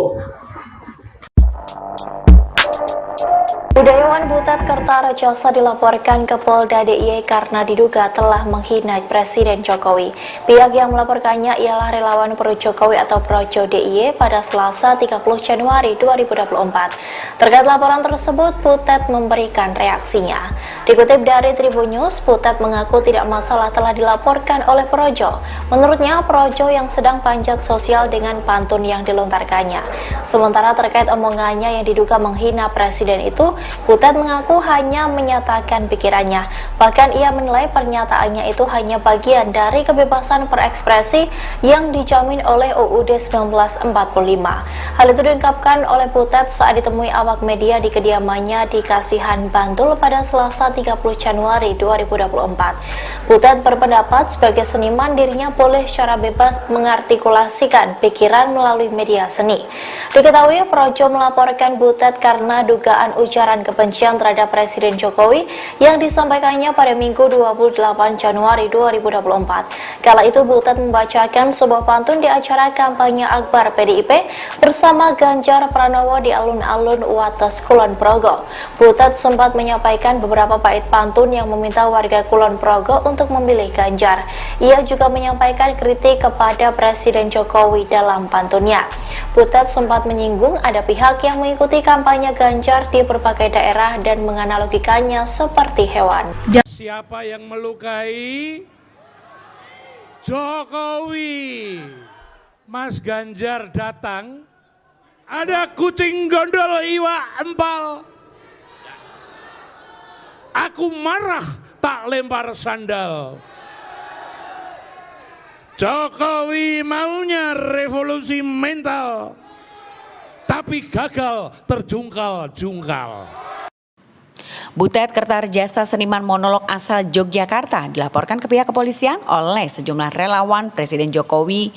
Budayawan Butet Kertarejasa dilaporkan ke Polda DIY karena diduga telah menghina Presiden Jokowi. Pihak yang melaporkannya ialah relawan Pro Jokowi atau Projo DIY pada Selasa 30 Januari 2024. Terkait laporan tersebut, Butet memberikan reaksinya. Dikutip dari Tribun News, Butet mengaku tidak masalah telah dilaporkan oleh Projo. Menurutnya, Projo yang sedang panjat sosial dengan pantun yang dilontarkannya. Sementara terkait omongannya yang diduga menghina Presiden itu, Butet mengaku hanya menyatakan pikirannya. Bahkan ia menilai pernyataannya itu hanya bagian dari kebebasan berekspresi yang dijamin oleh UUD 1945. Hal itu diungkapkan oleh Butet saat ditemui awak media di kediamannya di Kasihan, Bantul pada Selasa 30 Januari 2024. Butet berpendapat sebagai seniman dirinya boleh secara bebas mengartikulasikan pikiran melalui media seni. Diketahui Projo melaporkan Butet karena dugaan ujaran kebencian terhadap Presiden Jokowi yang disampaikannya pada Minggu 28 Januari 2024. Kala itu Butet membacakan sebuah pantun di acara kampanye Akbar PDIP bersama Ganjar Pranowo di alun-alun Wates Kulon Progo. Butet sempat menyampaikan beberapa bait pantun yang meminta warga Kulon Progo untuk memilih Ganjar. Ia juga menyampaikan kritik kepada Presiden Jokowi dalam pantunnya. Butet sempat menyinggung ada pihak yang mengikuti kampanye Ganjar di berbagai daerah dan menganalogikannya seperti hewan. Siapa yang melukai Jokowi? Mas Ganjar datang, ada kucing gondol iwa empal. Aku marah tak lempar sandal. Jokowi maunya revolusi mental, tapi gagal terjungkal-jungkal. Butet Kertarejasa seniman monolog asal Yogyakarta dilaporkan ke pihak kepolisian oleh sejumlah relawan Presiden Jokowi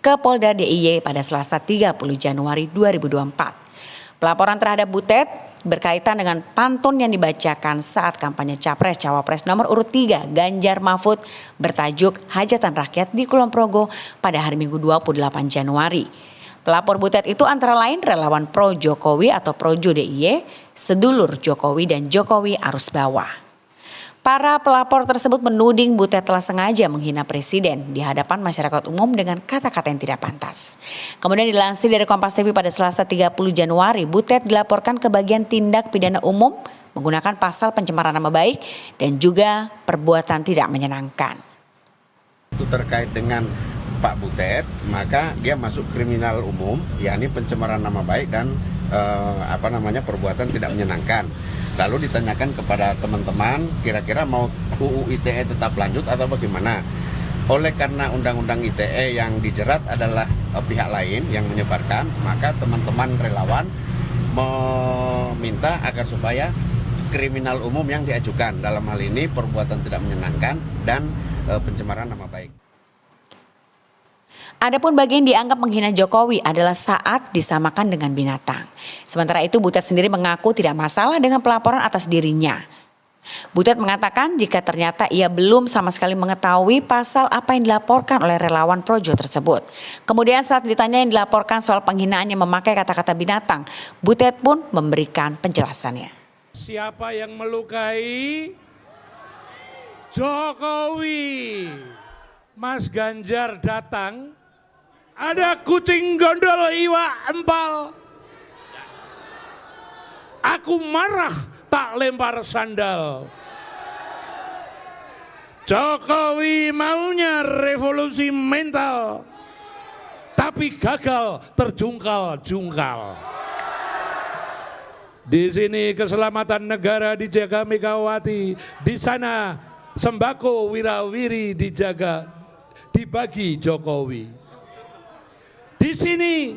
ke Polda DIY pada Selasa 30 Januari 2024. Pelaporan terhadap Butet berkaitan dengan pantun yang dibacakan saat kampanye Capres-Cawapres nomor urut 3 Ganjar Mahfud bertajuk Hajatan Rakyat di Kulon Progo pada hari Minggu 28 Januari. Pelapor Butet itu antara lain relawan Pro Jokowi atau Projo DIY, sedulur Jokowi dan Jokowi arus bawah. Para pelapor tersebut menuding Butet telah sengaja menghina Presiden di hadapan masyarakat umum dengan kata-kata yang tidak pantas. Kemudian dilansir dari Kompas TV pada Selasa 30 Januari, Butet dilaporkan ke bagian tindak pidana umum menggunakan pasal pencemaran nama baik dan juga perbuatan tidak menyenangkan. Itu terkait dengan Pak Butet, maka dia masuk kriminal umum, yakni pencemaran nama baik dan perbuatan tidak menyenangkan. Lalu ditanyakan kepada teman-teman, kira-kira mau UU ITE tetap lanjut atau bagaimana? Oleh karena Undang-Undang ITE yang dijerat adalah pihak lain yang menyebarkan, maka teman-teman relawan meminta agar supaya kriminal umum yang diajukan, dalam hal ini perbuatan tidak menyenangkan dan pencemaran nama baik. Adapun bagian dianggap menghina Jokowi adalah saat disamakan dengan binatang. Sementara itu Butet sendiri mengaku tidak masalah dengan pelaporan atas dirinya. Butet mengatakan jika ternyata ia belum sama sekali mengetahui pasal apa yang dilaporkan oleh relawan Projo tersebut. Kemudian saat ditanya yang dilaporkan soal penghinaan yang memakai kata-kata binatang, Butet pun memberikan penjelasannya. Siapa yang melukai Jokowi? Mas Ganjar datang, ada kucing gondol iwa empal. Aku marah tak lempar sandal. Jokowi maunya revolusi mental, tapi gagal terjungkal-jungkal. Di sini keselamatan negara dijaga Megawati, di sana sembako wirawiri dijaga, dibagi Jokowi. Di sini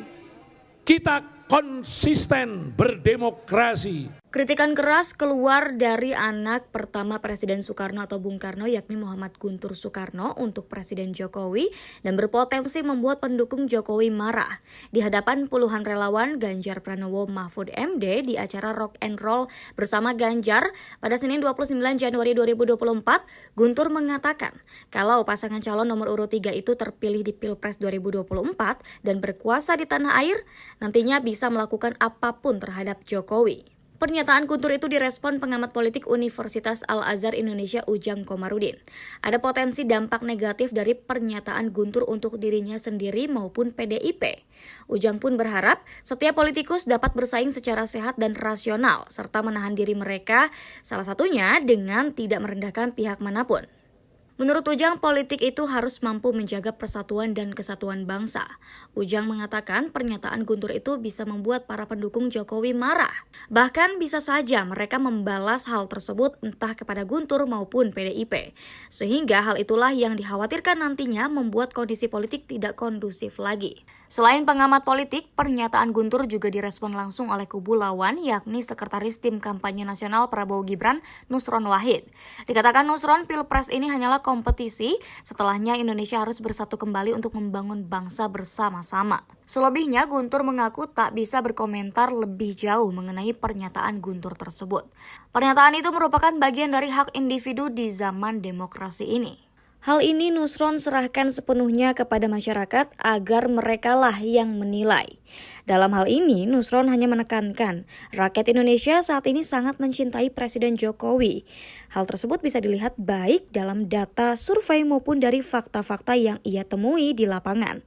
kita konsisten berdemokrasi. Kritikan keras keluar dari anak pertama Presiden Soekarno atau Bung Karno yakni Muhammad Guntur Soekarno untuk Presiden Jokowi dan berpotensi membuat pendukung Jokowi marah. Di hadapan puluhan relawan Ganjar Pranowo Mahfud MD di acara Rock and Roll bersama Ganjar pada Senin 29 Januari 2024, Guntur mengatakan kalau pasangan calon nomor urut 3 itu terpilih di Pilpres 2024 dan berkuasa di tanah air, nantinya bisa melakukan apapun terhadap Jokowi. Pernyataan Guntur itu direspon pengamat politik Universitas Al-Azhar Indonesia Ujang Komarudin. Ada potensi dampak negatif dari pernyataan Guntur untuk dirinya sendiri maupun PDIP. Ujang pun berharap setiap politikus dapat bersaing secara sehat dan rasional serta menahan diri mereka, salah satunya dengan tidak merendahkan pihak manapun. Menurut Ujang, politik itu harus mampu menjaga persatuan dan kesatuan bangsa. Ujang mengatakan pernyataan Guntur itu bisa membuat para pendukung Jokowi marah. Bahkan bisa saja mereka membalas hal tersebut entah kepada Guntur maupun PDIP. Sehingga hal itulah yang dikhawatirkan nantinya membuat kondisi politik tidak kondusif lagi. Selain pengamat politik, pernyataan Guntur juga direspon langsung oleh kubu lawan yakni Sekretaris Tim Kampanye Nasional Prabowo Gibran, Nusron Wahid. Dikatakan Nusron, Pilpres ini hanyalah kompetisi, setelahnya Indonesia harus bersatu kembali untuk membangun bangsa bersama-sama. Selebihnya, Guntur mengaku tak bisa berkomentar lebih jauh mengenai pernyataan Guntur tersebut. Pernyataan itu merupakan bagian dari hak individu di zaman demokrasi ini. Hal ini Nusron serahkan sepenuhnya kepada masyarakat agar merekalah yang menilai. Dalam hal ini, Nusron hanya menekankan rakyat Indonesia saat ini sangat mencintai Presiden Jokowi. Hal tersebut bisa dilihat baik dalam data survei maupun dari fakta-fakta yang ia temui di lapangan.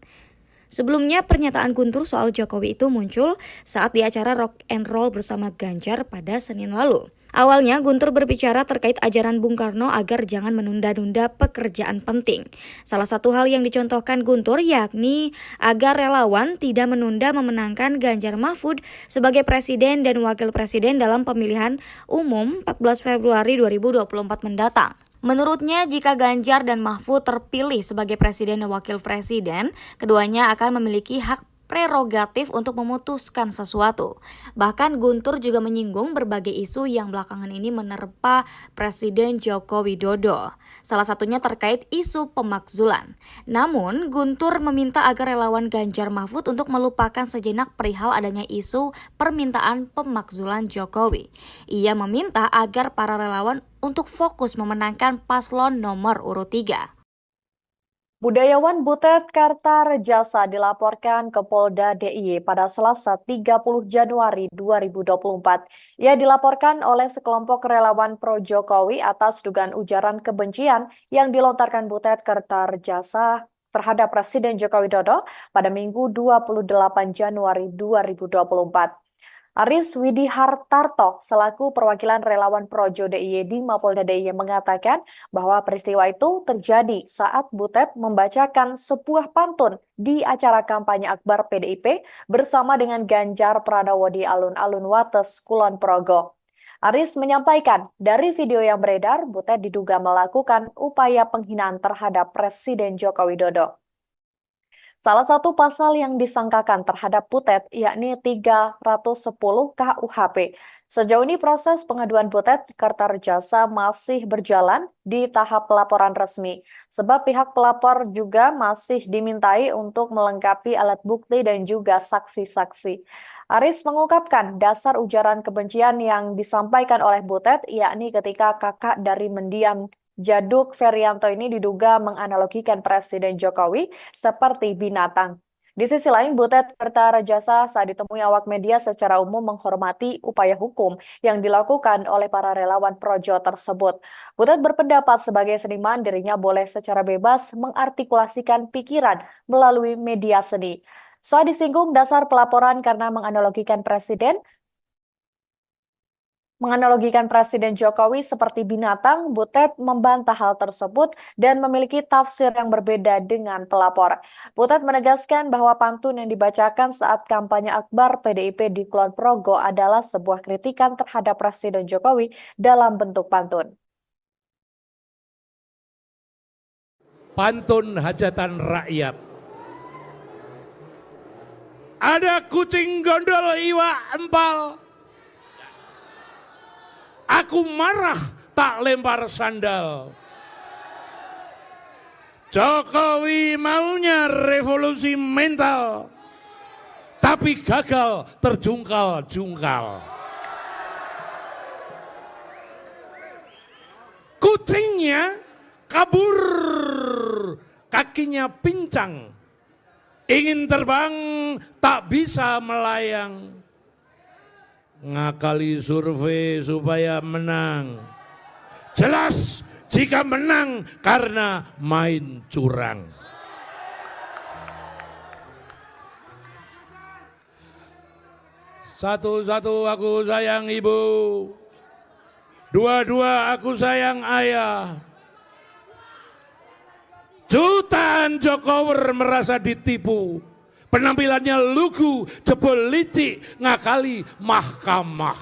Sebelumnya, pernyataan Guntur soal Jokowi itu muncul saat di acara Rock and Roll bersama Ganjar pada Senin lalu. Awalnya, Guntur berbicara terkait ajaran Bung Karno agar jangan menunda-nunda pekerjaan penting. Salah satu hal yang dicontohkan Guntur yakni agar relawan tidak menunda memenangkan Ganjar Mahfud sebagai presiden dan wakil presiden dalam pemilihan umum 14 Februari 2024 mendatang. Menurutnya, jika Ganjar dan Mahfud terpilih sebagai presiden dan wakil presiden, keduanya akan memiliki hak prerogatif untuk memutuskan sesuatu. Bahkan Guntur juga menyinggung berbagai isu yang belakangan ini menerpa Presiden Joko Widodo. Salah satunya terkait isu pemakzulan. Namun, Guntur meminta agar relawan Ganjar Mahfud untuk melupakan sejenak perihal adanya isu permintaan pemakzulan Jokowi. Ia meminta agar para relawan untuk fokus memenangkan paslon nomor urut 3. Budayawan Butet Kartarejasa dilaporkan ke Polda DIY pada Selasa 30 Januari 2024. Ia dilaporkan oleh sekelompok relawan pro-Jokowi atas dugaan ujaran kebencian yang dilontarkan Butet Kartarejasa terhadap Presiden Joko Widodo pada Minggu 28 Januari 2024. Aris Widihartarto selaku perwakilan relawan Projo DIY di Mapolda DIY mengatakan bahwa peristiwa itu terjadi saat Butet membacakan sebuah pantun di acara kampanye akbar PDIP bersama dengan Ganjar Pranowo di alun-alun Wates, Kulon Progo. Aris menyampaikan dari video yang beredar, Butet diduga melakukan upaya penghinaan terhadap Presiden Joko Widodo. Salah satu pasal yang disangkakan terhadap Butet yakni 310 KUHP. Sejauh ini proses pengaduan Butet Kertajasa masih berjalan di tahap pelaporan resmi. Sebab pihak pelapor juga masih dimintai untuk melengkapi alat bukti dan juga saksi-saksi. Aris mengungkapkan dasar ujaran kebencian yang disampaikan oleh Butet yakni ketika kakak dari mendiam Jaduk Ferianto ini diduga menganalogikan Presiden Jokowi seperti binatang. Di sisi lain, Butet Kertajasa saat ditemui awak media secara umum menghormati upaya hukum yang dilakukan oleh para relawan Projo tersebut. Butet berpendapat sebagai seniman dirinya boleh secara bebas mengartikulasikan pikiran melalui media seni. Saat disinggung dasar pelaporan karena menganalogikan Presiden Jokowi seperti binatang, Butet membantah hal tersebut dan memiliki tafsir yang berbeda dengan pelapor. Butet menegaskan bahwa pantun yang dibacakan saat kampanye akbar PDIP di Kulon Progo adalah sebuah kritikan terhadap Presiden Jokowi dalam bentuk pantun. Pantun hajatan rakyat. Ada kucing gondol iwa empal. Aku marah tak lempar sandal. Jokowi maunya revolusi mental, tapi gagal terjungkal-jungkal. Kucingnya kabur, kakinya pincang. Ingin terbang tak bisa melayang. Ngakali survei supaya menang. Jelas jika menang karena main curang. Satu-satu aku sayang ibu. Dua-dua aku sayang ayah. Jutaan Jokower merasa ditipu. Penampilannya lugu, jebol licik, ngakali mahkamah.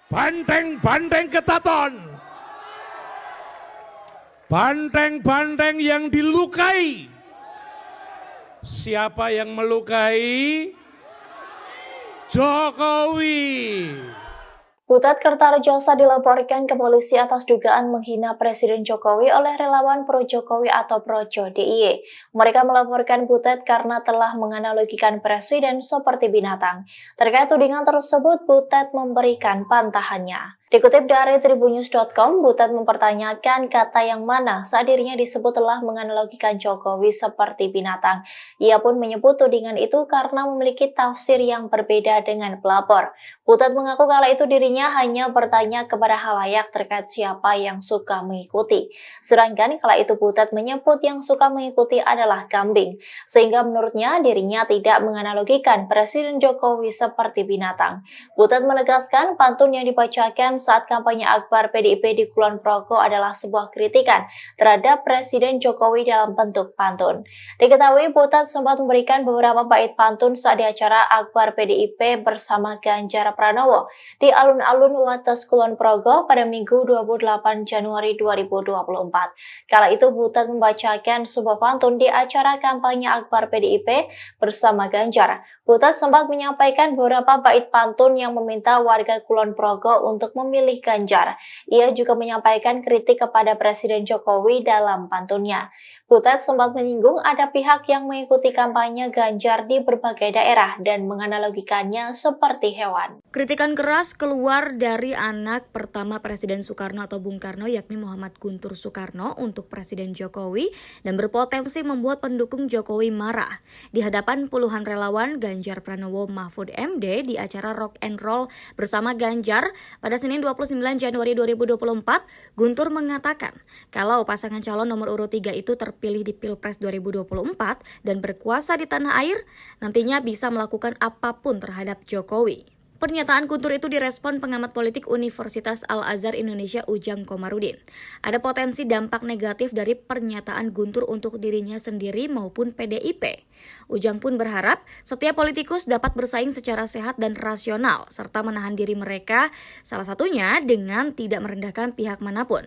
Banteng-banteng ketaton. Banteng-banteng yang dilukai. Siapa yang melukai? Jokowi. Butet Kertajasa dilaporkan ke polisi atas dugaan menghina Presiden Jokowi oleh relawan Pro Jokowi atau Projo DIY. Mereka melaporkan Butet karena telah menganalogikan Presiden seperti binatang. Terkait tudingan tersebut, Butet memberikan pantahannya. Dikutip dari tribunnews.com, Butet mempertanyakan kata yang mana saat dirinya disebut telah menganalogikan Jokowi seperti binatang. Ia pun menyebut tudingan itu karena memiliki tafsir yang berbeda dengan pelapor. Butet mengaku kala itu dirinya hanya bertanya kepada halayak terkait siapa yang suka mengikuti. Sedangkan kala itu Butet menyebut yang suka mengikuti adalah kambing. Sehingga menurutnya dirinya tidak menganalogikan Presiden Jokowi seperti binatang. Butet menegaskan pantun yang dibacakan saat kampanye akbar PDIP di Kulon Progo adalah sebuah kritikan terhadap Presiden Jokowi dalam bentuk pantun. Diketahui Butet sempat memberikan beberapa bait pantun saat di acara akbar PDIP bersama Ganjar Pranowo di alun-alun Wates Kulon Progo pada Minggu 28 Januari 2024. Kala itu Butet membacakan sebuah pantun di acara kampanye akbar PDIP bersama Ganjar. Butet sempat menyampaikan beberapa bait pantun yang meminta warga Kulon Progo untuk memilih Ganjar. Ia juga menyampaikan kritik kepada Presiden Jokowi dalam pantunnya. Butet sempat menyinggung ada pihak yang mengikuti kampanye Ganjar di berbagai daerah dan menganalogikannya seperti hewan. Kritikan keras keluar dari anak pertama Presiden Soekarno atau Bung Karno yakni Muhammad Guntur Soekarno untuk Presiden Jokowi dan berpotensi membuat pendukung Jokowi marah. Di hadapan puluhan relawan Ganjar Pranowo Mahfud MD di acara Rock and Roll bersama Ganjar pada Senin 29 Januari 2024, Guntur mengatakan kalau pasangan calon nomor urut 3 itu terpilih terpilih di Pilpres 2024 dan berkuasa di tanah air, nantinya bisa melakukan apapun terhadap Jokowi. Pernyataan Guntur itu direspon pengamat politik Universitas Al-Azhar Indonesia Ujang Komarudin. Ada potensi dampak negatif dari pernyataan Guntur untuk dirinya sendiri maupun PDIP. Ujang pun berharap setiap politikus dapat bersaing secara sehat dan rasional serta menahan diri mereka, salah satunya dengan tidak merendahkan pihak manapun.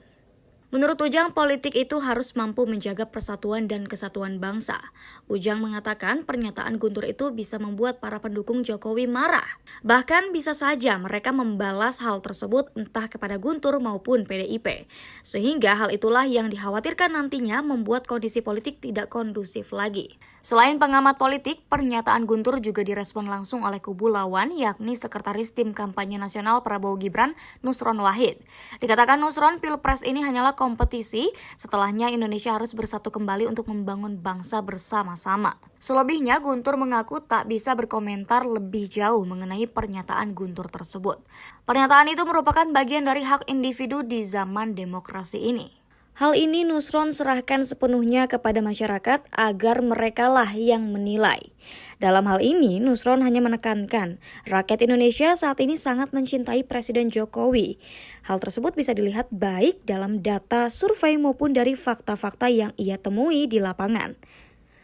Menurut Ujang, politik itu harus mampu menjaga persatuan dan kesatuan bangsa. Ujang mengatakan pernyataan Guntur itu bisa membuat para pendukung Jokowi marah. Bahkan bisa saja mereka membalas hal tersebut entah kepada Guntur maupun PDIP. Sehingga hal itulah yang dikhawatirkan nantinya membuat kondisi politik tidak kondusif lagi. Selain pengamat politik, pernyataan Guntur juga direspon langsung oleh kubu lawan, yakni Sekretaris Tim Kampanye Nasional Prabowo Gibran, Nusron Wahid. Dikatakan Nusron, Pilpres ini hanyalah kompetisi, setelahnya Indonesia harus bersatu kembali untuk membangun bangsa bersama-sama. Selebihnya, Guntur mengaku tak bisa berkomentar lebih jauh mengenai pernyataan Guntur tersebut. Pernyataan itu merupakan bagian dari hak individu di zaman demokrasi ini. Hal ini Nusron serahkan sepenuhnya kepada masyarakat agar merekalah yang menilai. Dalam hal ini, Nusron hanya menekankan rakyat Indonesia saat ini sangat mencintai Presiden Jokowi. Hal tersebut bisa dilihat baik dalam data survei maupun dari fakta-fakta yang ia temui di lapangan.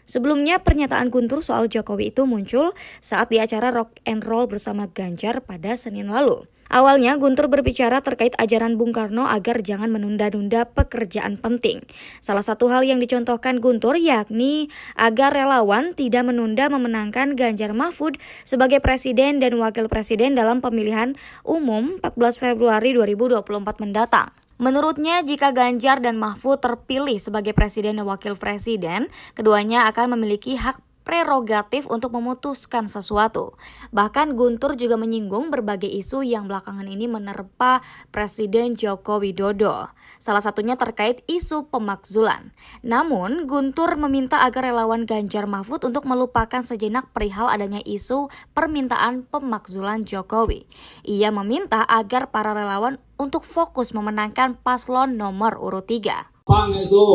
Sebelumnya, pernyataan Guntur soal Jokowi itu muncul saat di acara Rock and Roll bersama Ganjar pada Senin lalu. Awalnya, Guntur berbicara terkait ajaran Bung Karno agar jangan menunda-nunda pekerjaan penting. Salah satu hal yang dicontohkan Guntur yakni agar relawan tidak menunda memenangkan Ganjar Mahfud sebagai presiden dan wakil presiden dalam pemilihan umum 14 Februari 2024 mendatang. Menurutnya, jika Ganjar dan Mahfud terpilih sebagai presiden dan wakil presiden, keduanya akan memiliki hak prerogatif untuk memutuskan sesuatu. Bahkan Guntur juga menyinggung berbagai isu yang belakangan ini menerpa Presiden Joko Widodo. Salah satunya terkait isu pemakzulan. Namun, Guntur meminta agar relawan Ganjar Mahfud untuk melupakan sejenak perihal adanya isu permintaan pemakzulan Jokowi. Ia meminta agar para relawan untuk fokus memenangkan paslon nomor urut 3. Bang, itu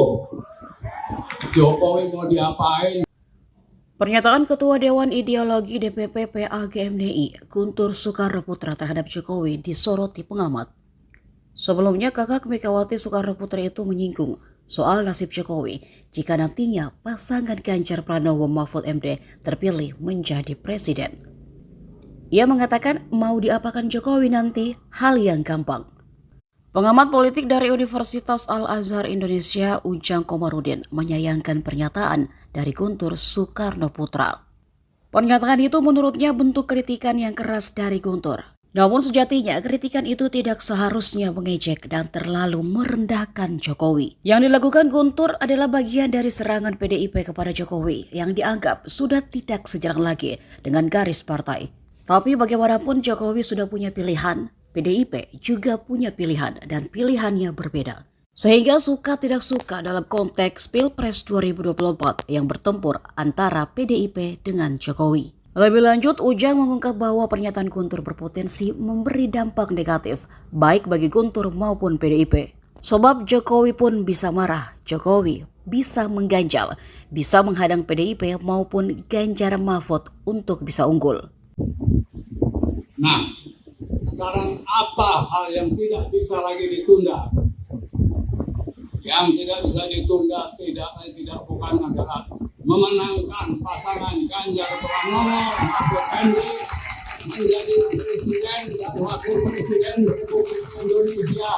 Jokowi mau diapain? Pernyataan Ketua Dewan Ideologi DPP PAGMDI, Guntur Soekarnoputra terhadap Jokowi disoroti pengamat. Sebelumnya, kakak Megawati Soekarnoputra itu menyinggung soal nasib Jokowi jika nantinya pasangan Ganjar Pranowo Mahfud MD terpilih menjadi presiden. Ia mengatakan mau diapakan Jokowi nanti hal yang gampang. Pengamat politik dari Universitas Al-Azhar Indonesia Ujang Komarudin menyayangkan pernyataan dari Guntur Soekarnoputra. Pernyataan itu menurutnya bentuk kritikan yang keras dari Guntur. Namun sejatinya kritikan itu tidak seharusnya mengejek dan terlalu merendahkan Jokowi. Yang dilakukan Guntur adalah bagian dari serangan PDIP kepada Jokowi yang dianggap sudah tidak sejalan lagi dengan garis partai. Tapi bagaimanapun Jokowi sudah punya pilihan. PDIP juga punya pilihan dan pilihannya berbeda. Sehingga suka tidak suka dalam konteks Pilpres 2024 yang bertempur antara PDIP dengan Jokowi. Lebih lanjut, Ujang mengungkap bahwa pernyataan Guntur berpotensi memberi dampak negatif baik bagi Guntur maupun PDIP. Sebab Jokowi pun bisa marah, Jokowi bisa mengganjal, bisa menghadang PDIP maupun Ganjar Mahfud untuk bisa unggul. Nah, sekarang apa hal yang tidak bisa lagi ditunda? Yang tidak bisa ditunda tidak bukan adalah memenangkan pasangan Ganjar Pranowo Mahfud MD menjadi presiden dan wakil presiden Republik Indonesia.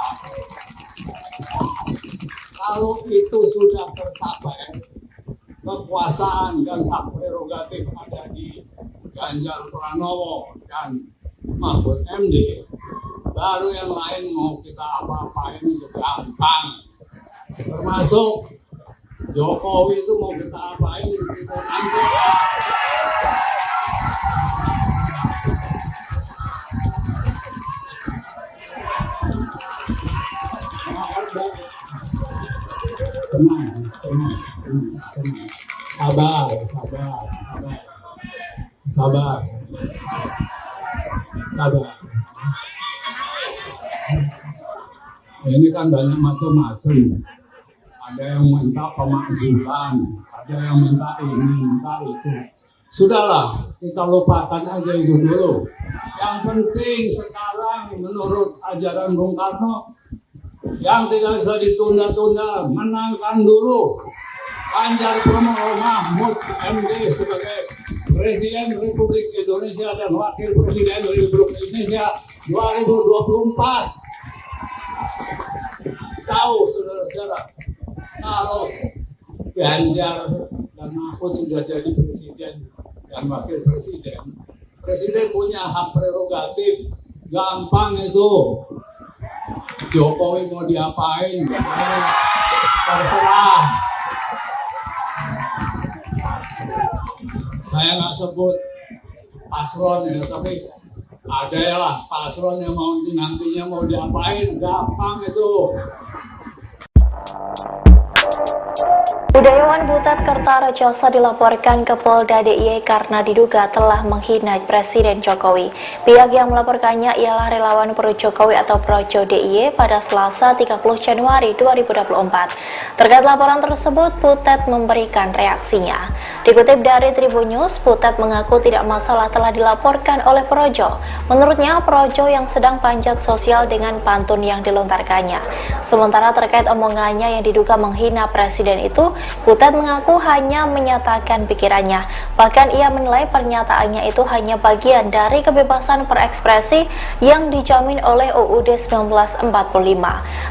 Kalau itu sudah tercapai, kekuasaan dan hak prerogatif ada di Ganjar Pranowo dan Mahfud MD, baru yang lain mau kita apa-apain itu gampang. Termasuk Jokowi itu mau kita apain kita nanti. Sabar. Ini kan banyak macam-macam. Ada ada yang minta pemakzulan, ada yang minta ini, minta itu. Sudahlah, kita lupakan aja itu dulu. Yang penting sekarang menurut ajaran Bung Karno, yang tidak bisa ditunda-tunda, menangkan dulu Ganjar Pranowo Mahfud MD sebagai Presiden Republik Indonesia dan Wakil Presiden Republik Indonesia 2024. Tahu saudara-saudara, kalau Ganjar dan Mahfud sudah jadi presiden dan wakil presiden, presiden punya hak prerogatif, gampang itu. Jokowi mau diapain, terserah. Saya nggak sebut paslon ya, tapi ada ya lah paslon yang mau nantinya mau diapain, gampang itu. Budayawan Butet Kertarejasa dilaporkan ke Polda DIY karena diduga telah menghina Presiden Jokowi. Pihak yang melaporkannya ialah relawan Pro Jokowi atau Projo DIY pada Selasa 30 Januari 2024. Terkait laporan tersebut, Butet memberikan reaksinya. Dikutip dari Tribun News, Butet mengaku tidak masalah telah dilaporkan oleh Projo. Menurutnya, Projo yang sedang panjat sosial dengan pantun yang dilontarkannya. Sementara terkait omongannya yang diduga menghina Presiden itu, Butet mengaku hanya menyatakan pikirannya. Bahkan ia menilai pernyataannya itu hanya bagian dari kebebasan berekspresi yang dijamin oleh UUD 1945.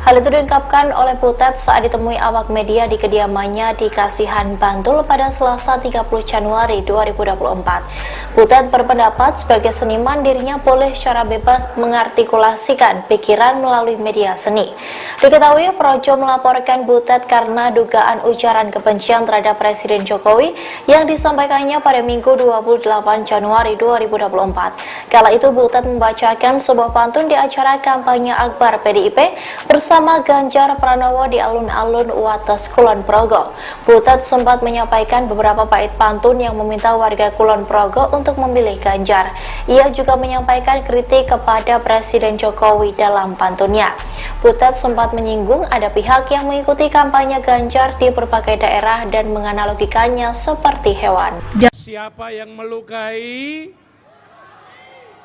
Hal itu diungkapkan oleh Butet saat ditemui awak media di kediamannya di Kasihan, Bantul pada Selasa 30 Januari 2024. Butet berpendapat sebagai seniman dirinya boleh secara bebas mengartikulasikan pikiran melalui media seni. Diketahui Projo melaporkan Butet karena dugaan ujaran kebencian terhadap Presiden Jokowi yang disampaikannya pada Minggu 28 Januari 2024. Kala itu Butet membacakan sebuah pantun di acara kampanye Akbar PDIP bersama Ganjar Pranowo di alun-alun Wates Kulon Progo. Butet sempat menyampaikan beberapa bait pantun yang meminta warga Kulon Progo untuk memilih Ganjar. Ia juga menyampaikan kritik kepada Presiden Jokowi dalam pantunnya. Butet sempat menyinggung ada pihak yang mengikuti kampanye Ganjar di berbagai daerah dan menganalogikannya seperti hewan. Siapa yang melukai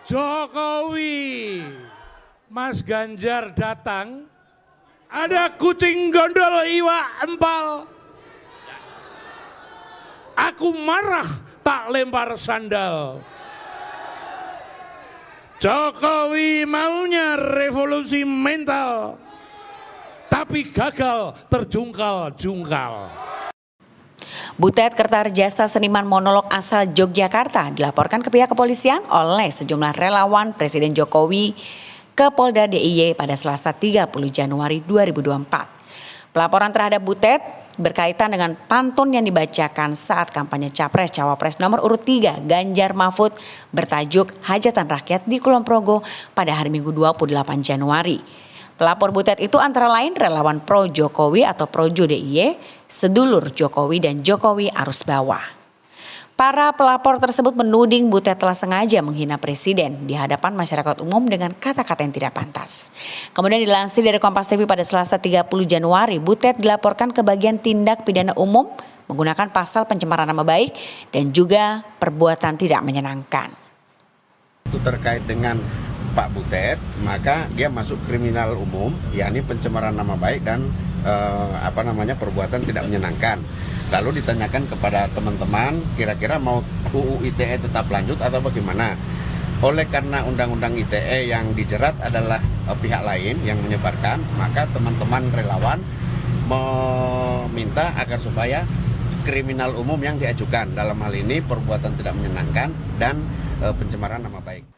Jokowi? Mas Ganjar datang, ada kucing gondol iwa empal. Aku marah tak lempar sandal. Jokowi maunya revolusi mental, tapi gagal terjungkal-jungkal. Butet Kertarejasa seniman monolog asal Yogyakarta dilaporkan ke pihak kepolisian oleh sejumlah relawan Presiden Jokowi ke Polda DIY pada Selasa 30 Januari 2024. Pelaporan terhadap Butet berkaitan dengan pantun yang dibacakan saat kampanye Capres-Cawapres nomor urut 3 Ganjar Mahfud bertajuk Hajatan Rakyat di Kulon Progo pada hari Minggu 28 Januari. Pelapor Butet itu antara lain relawan Pro Jokowi atau Projo DIY, sedulur Jokowi dan Jokowi arus bawah. Para pelapor tersebut menuding Butet telah sengaja menghina Presiden di hadapan masyarakat umum dengan kata-kata yang tidak pantas. Kemudian dilansir dari Kompas TV pada Selasa 30 Januari, Butet dilaporkan ke bagian tindak pidana umum menggunakan pasal pencemaran nama baik dan juga perbuatan tidak menyenangkan. Itu terkait dengan Pak Butet, maka dia masuk kriminal umum, yakni pencemaran nama baik dan perbuatan tidak menyenangkan. Lalu ditanyakan kepada teman-teman, kira-kira mau UU ITE tetap lanjut atau bagaimana? Oleh karena Undang-Undang ITE yang dijerat adalah pihak lain yang menyebarkan, maka teman-teman relawan meminta agar supaya kriminal umum yang diajukan, dalam hal ini perbuatan tidak menyenangkan dan pencemaran nama baik.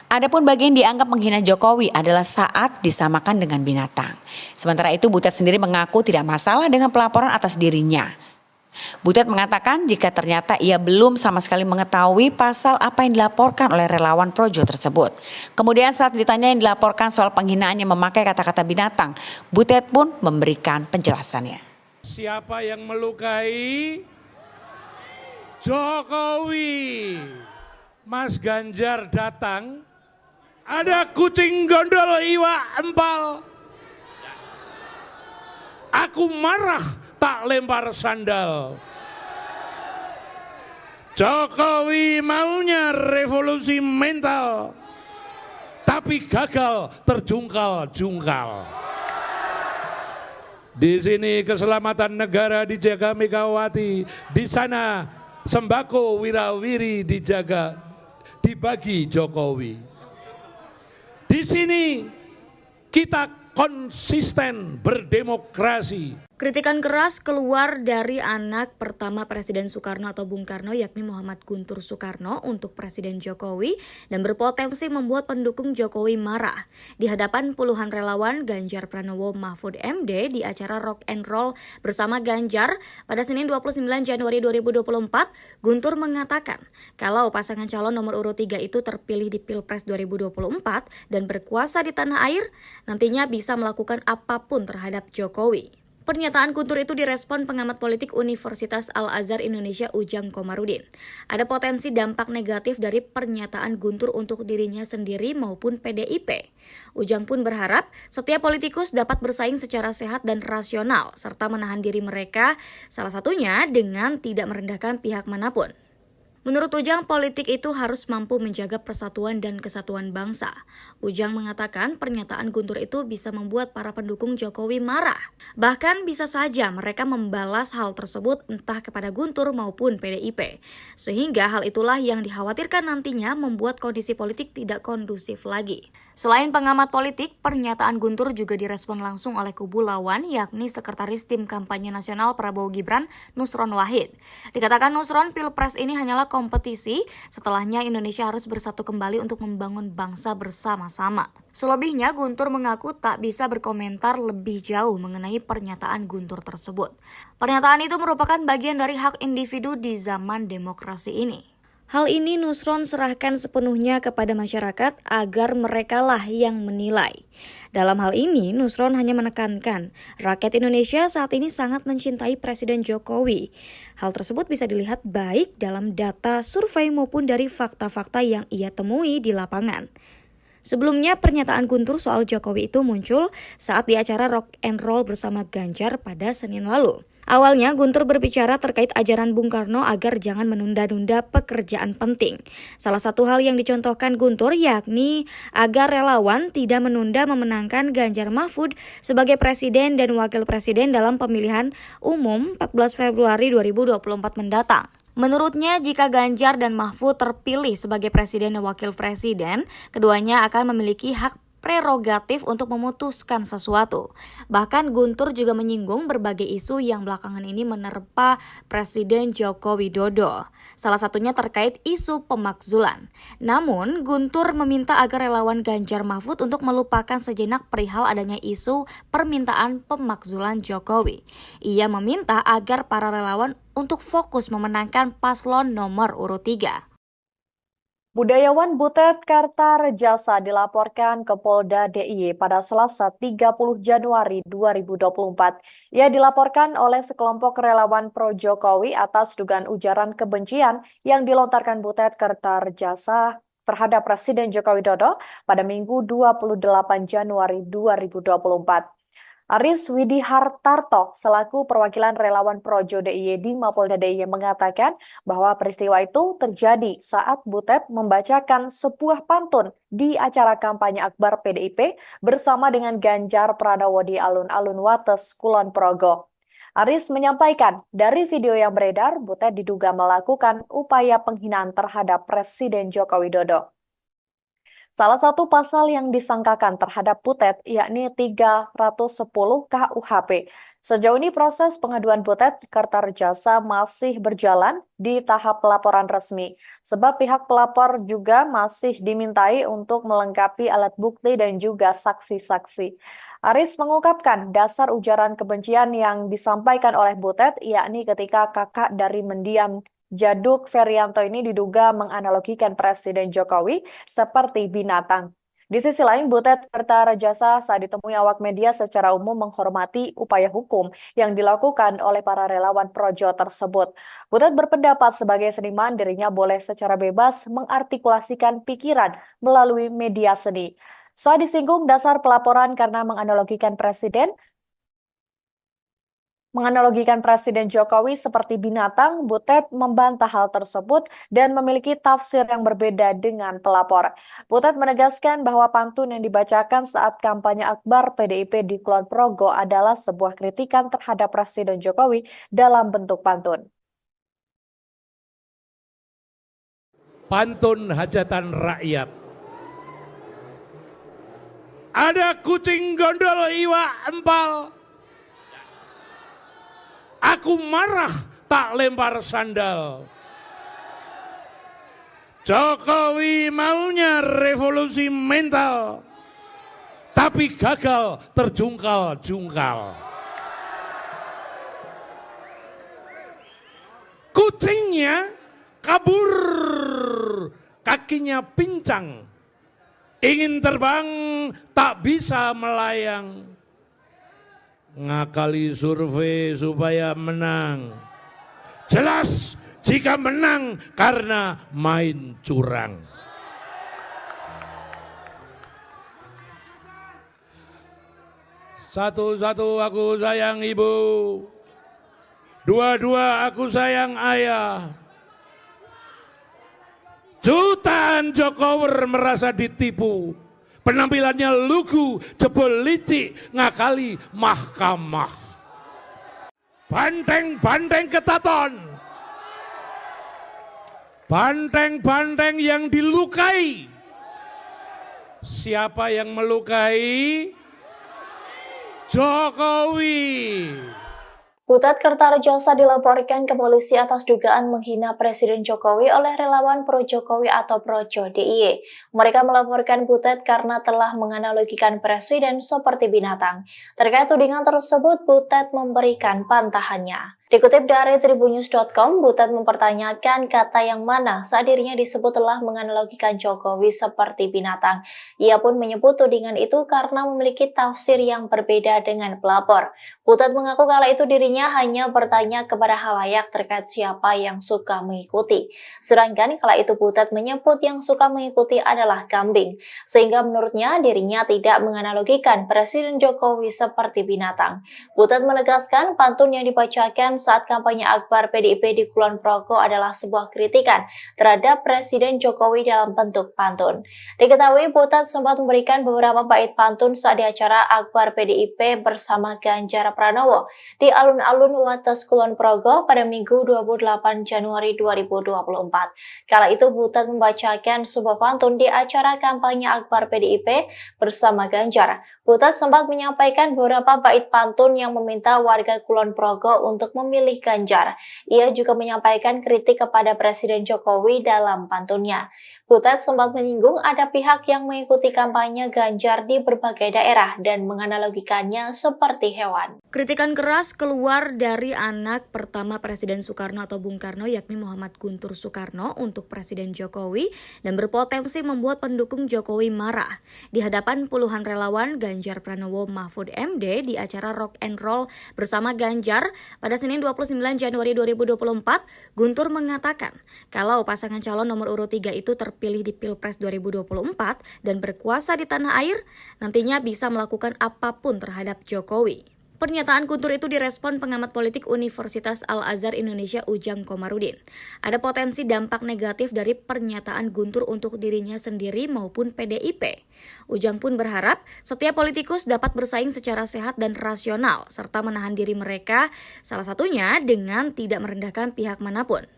Adapun bagian dianggap menghina Jokowi adalah saat disamakan dengan binatang. Sementara itu Butet sendiri mengaku tidak masalah dengan pelaporan atas dirinya. Butet mengatakan jika ternyata ia belum sama sekali mengetahui pasal apa yang dilaporkan oleh relawan Projo tersebut. Kemudian saat ditanya yang dilaporkan soal penghinaan yang memakai kata-kata binatang, Butet pun memberikan penjelasannya. Siapa yang melukai Jokowi? Mas Ganjar datang, ada kucing gondol iwa empal. Aku marah tak lempar sandal. Jokowi maunya revolusi mental, tapi gagal terjungkal-jungkal. Di sini keselamatan negara dijaga Megawati, di sana sembako wirawiri dijaga, dibagi Jokowi. Di sini kita konsisten berdemokrasi. Kritikan keras keluar dari anak pertama Presiden Soekarno atau Bung Karno, yakni Muhammad Guntur Soekarno, untuk Presiden Jokowi dan berpotensi membuat pendukung Jokowi marah. Di hadapan puluhan relawan Ganjar Pranowo Mahfud MD di acara Rock and Roll bersama Ganjar pada Senin 29 Januari 2024, Guntur mengatakan kalau pasangan calon nomor urut 3 itu terpilih di Pilpres 2024 dan berkuasa di tanah air, nantinya bisa melakukan apapun terhadap Jokowi. Pernyataan Guntur itu direspon pengamat politik Universitas Al-Azhar Indonesia Ujang Komarudin. Ada potensi dampak negatif dari pernyataan Guntur untuk dirinya sendiri maupun PDIP. Ujang pun berharap setiap politikus dapat bersaing secara sehat dan rasional serta menahan diri mereka, salah satunya dengan tidak merendahkan pihak manapun. Menurut Ujang, politik itu harus mampu menjaga persatuan dan kesatuan bangsa. Ujang mengatakan pernyataan Guntur itu bisa membuat para pendukung Jokowi marah. Bahkan bisa saja mereka membalas hal tersebut entah kepada Guntur maupun PDIP. Sehingga hal itulah yang dikhawatirkan nantinya membuat kondisi politik tidak kondusif lagi. Selain pengamat politik, pernyataan Guntur juga direspon langsung oleh kubu lawan, yakni Sekretaris Tim Kampanye Nasional Prabowo Gibran, Nusron Wahid. Dikatakan Nusron, Pilpres ini hanyalah kompetisi, setelahnya Indonesia harus bersatu kembali untuk membangun bangsa bersama-sama. Selebihnya, Guntur mengaku tak bisa berkomentar lebih jauh mengenai pernyataan Guntur tersebut. Pernyataan itu merupakan bagian dari hak individu di zaman demokrasi ini. Hal ini Nusron serahkan sepenuhnya kepada masyarakat agar merekalah yang menilai. Dalam hal ini, Nusron hanya menekankan rakyat Indonesia saat ini sangat mencintai Presiden Jokowi. Hal tersebut bisa dilihat baik dalam data survei maupun dari fakta-fakta yang ia temui di lapangan. Sebelumnya, pernyataan Guntur soal Jokowi itu muncul saat di acara Rock and Roll bersama Ganjar pada Senin lalu. Awalnya, Guntur berbicara terkait ajaran Bung Karno agar jangan menunda-nunda pekerjaan penting. Salah satu hal yang dicontohkan Guntur yakni agar relawan tidak menunda memenangkan Ganjar Mahfud sebagai presiden dan wakil presiden dalam pemilihan umum 14 Februari 2024 mendatang. Menurutnya, jika Ganjar dan Mahfud terpilih sebagai presiden dan wakil presiden, keduanya akan memiliki hak prerogatif untuk memutuskan sesuatu. Bahkan Guntur juga menyinggung berbagai isu yang belakangan ini menerpa Presiden Joko Widodo. Salah satunya terkait isu pemakzulan. Namun, Guntur meminta agar relawan Ganjar Mahfud untuk melupakan sejenak perihal adanya isu permintaan pemakzulan Jokowi. Ia meminta agar para relawan untuk fokus memenangkan paslon nomor urut 3. Budayawan Butet Kartarejasa dilaporkan ke Polda DIY pada Selasa 30 Januari 2024. Ia dilaporkan oleh sekelompok relawan pro-Jokowi atas dugaan ujaran kebencian yang dilontarkan Butet Kartarejasa terhadap Presiden Joko Widodo pada Minggu 28 Januari 2024. Aris Widihartarto selaku perwakilan relawan Projo DIY di Mapolda DIY mengatakan bahwa peristiwa itu terjadi saat Butet membacakan sebuah pantun di acara kampanye akbar PDIP bersama dengan Ganjar Pranowo di alun-alun Wates, Kulon Progo. Aris menyampaikan dari video yang beredar, Butet diduga melakukan upaya penghinaan terhadap Presiden Joko Widodo. Salah satu pasal yang disangkakan terhadap Butet yakni 310 KUHP. Sejauh ini proses pengaduan Butet Kartarejasa masih berjalan di tahap pelaporan resmi. Sebab pihak pelapor juga masih dimintai untuk melengkapi alat bukti dan juga saksi-saksi. Aris mengungkapkan dasar ujaran kebencian yang disampaikan oleh Butet yakni ketika kakak dari mendiam Jaduk Ferianto ini diduga menganalogikan Presiden Jokowi seperti binatang. Di sisi lain, Butet Kartarejasa saat ditemui awak media secara umum menghormati upaya hukum yang dilakukan oleh para relawan Projo tersebut. Butet berpendapat sebagai seniman dirinya boleh secara bebas mengartikulasikan pikiran melalui media seni. Saat disinggung dasar pelaporan karena menganalogikan Presiden, Menganalogikan Presiden Jokowi seperti binatang, Butet membantah hal tersebut dan memiliki tafsir yang berbeda dengan pelapor. Butet menegaskan bahwa pantun yang dibacakan saat kampanye akbar PDIP di Kulon Progo adalah sebuah kritikan terhadap Presiden Jokowi dalam bentuk pantun. Pantun hajatan rakyat. Ada kucing gondol iwa empal. Aku marah tak lempar sandal. Jokowi maunya revolusi mental, tapi gagal terjungkal-jungkal. Kucingnya kabur, kakinya pincang. Ingin terbang tak bisa melayang. Ngakali survei supaya menang. Jelas jika menang karena main curang. Satu-satu aku sayang ibu. Dua-dua aku sayang ayah. Jutaan Jokower merasa ditipu. Penampilannya lugu, jebol licik, ngakali mahkamah. Banteng-banteng ketaton. Banteng-banteng yang dilukai. Siapa yang melukai? Jokowi. Butet Kertarejasa dilaporkan ke polisi atas dugaan menghina Presiden Jokowi oleh relawan pro Jokowi atau Projo DIY. Mereka melaporkan Butet karena telah menganalogikan Presiden seperti binatang. Terkait tudingan tersebut, Butet memberikan pantahannya. Dikutip dari tribunnews.com, Butet mempertanyakan kata yang mana saat dirinya disebut telah menganalogikan Jokowi seperti binatang. Ia pun menyebut tudingan itu karena memiliki tafsir yang berbeda dengan pelapor. Butet mengaku kala itu dirinya hanya bertanya kepada khalayak terkait siapa yang suka mengikuti. Sedangkan kala itu Butet menyebut yang suka mengikuti adalah kambing. Sehingga menurutnya dirinya tidak menganalogikan Presiden Jokowi seperti binatang. Butet menegaskan pantun yang dibacakan saat kampanye akbar PDIP di Kulon Progo adalah sebuah kritikan terhadap Presiden Jokowi dalam bentuk pantun. Diketahui Butet sempat memberikan beberapa bait pantun saat di acara akbar PDIP bersama Ganjar Pranowo di alun-alun Wates Kulon Progo pada Minggu 28 Januari 2024. Kala itu Butet membacakan sebuah pantun di acara kampanye akbar PDIP bersama Ganjar. Butet sempat menyampaikan beberapa bait pantun yang meminta warga Kulon Progo untuk memilih Ganjar. Ia juga menyampaikan kritik kepada Presiden Jokowi dalam pantunnya. Butet sempat menyinggung ada pihak yang mengikuti kampanye Ganjar di berbagai daerah dan menganalogikannya seperti hewan. Kritikan keras keluar dari anak pertama Presiden Soekarno atau Bung Karno yakni Muhammad Guntur Soekarno untuk Presiden Jokowi dan berpotensi membuat pendukung Jokowi marah. Di hadapan puluhan relawan Ganjar Pranowo Mahfud MD di acara Rock and Roll bersama Ganjar pada Senin 29 Januari 2024, Guntur mengatakan kalau pasangan calon nomor urut 3 itu terpilih di Pilpres 2024 dan berkuasa di tanah air, nantinya bisa melakukan apapun terhadap Jokowi. Pernyataan Guntur itu direspon pengamat politik Universitas Al-Azhar Indonesia Ujang Komarudin. Ada potensi dampak negatif dari pernyataan Guntur untuk dirinya sendiri maupun PDIP. Ujang pun berharap setiap politikus dapat bersaing secara sehat dan rasional serta menahan diri mereka, salah satunya dengan tidak merendahkan pihak manapun.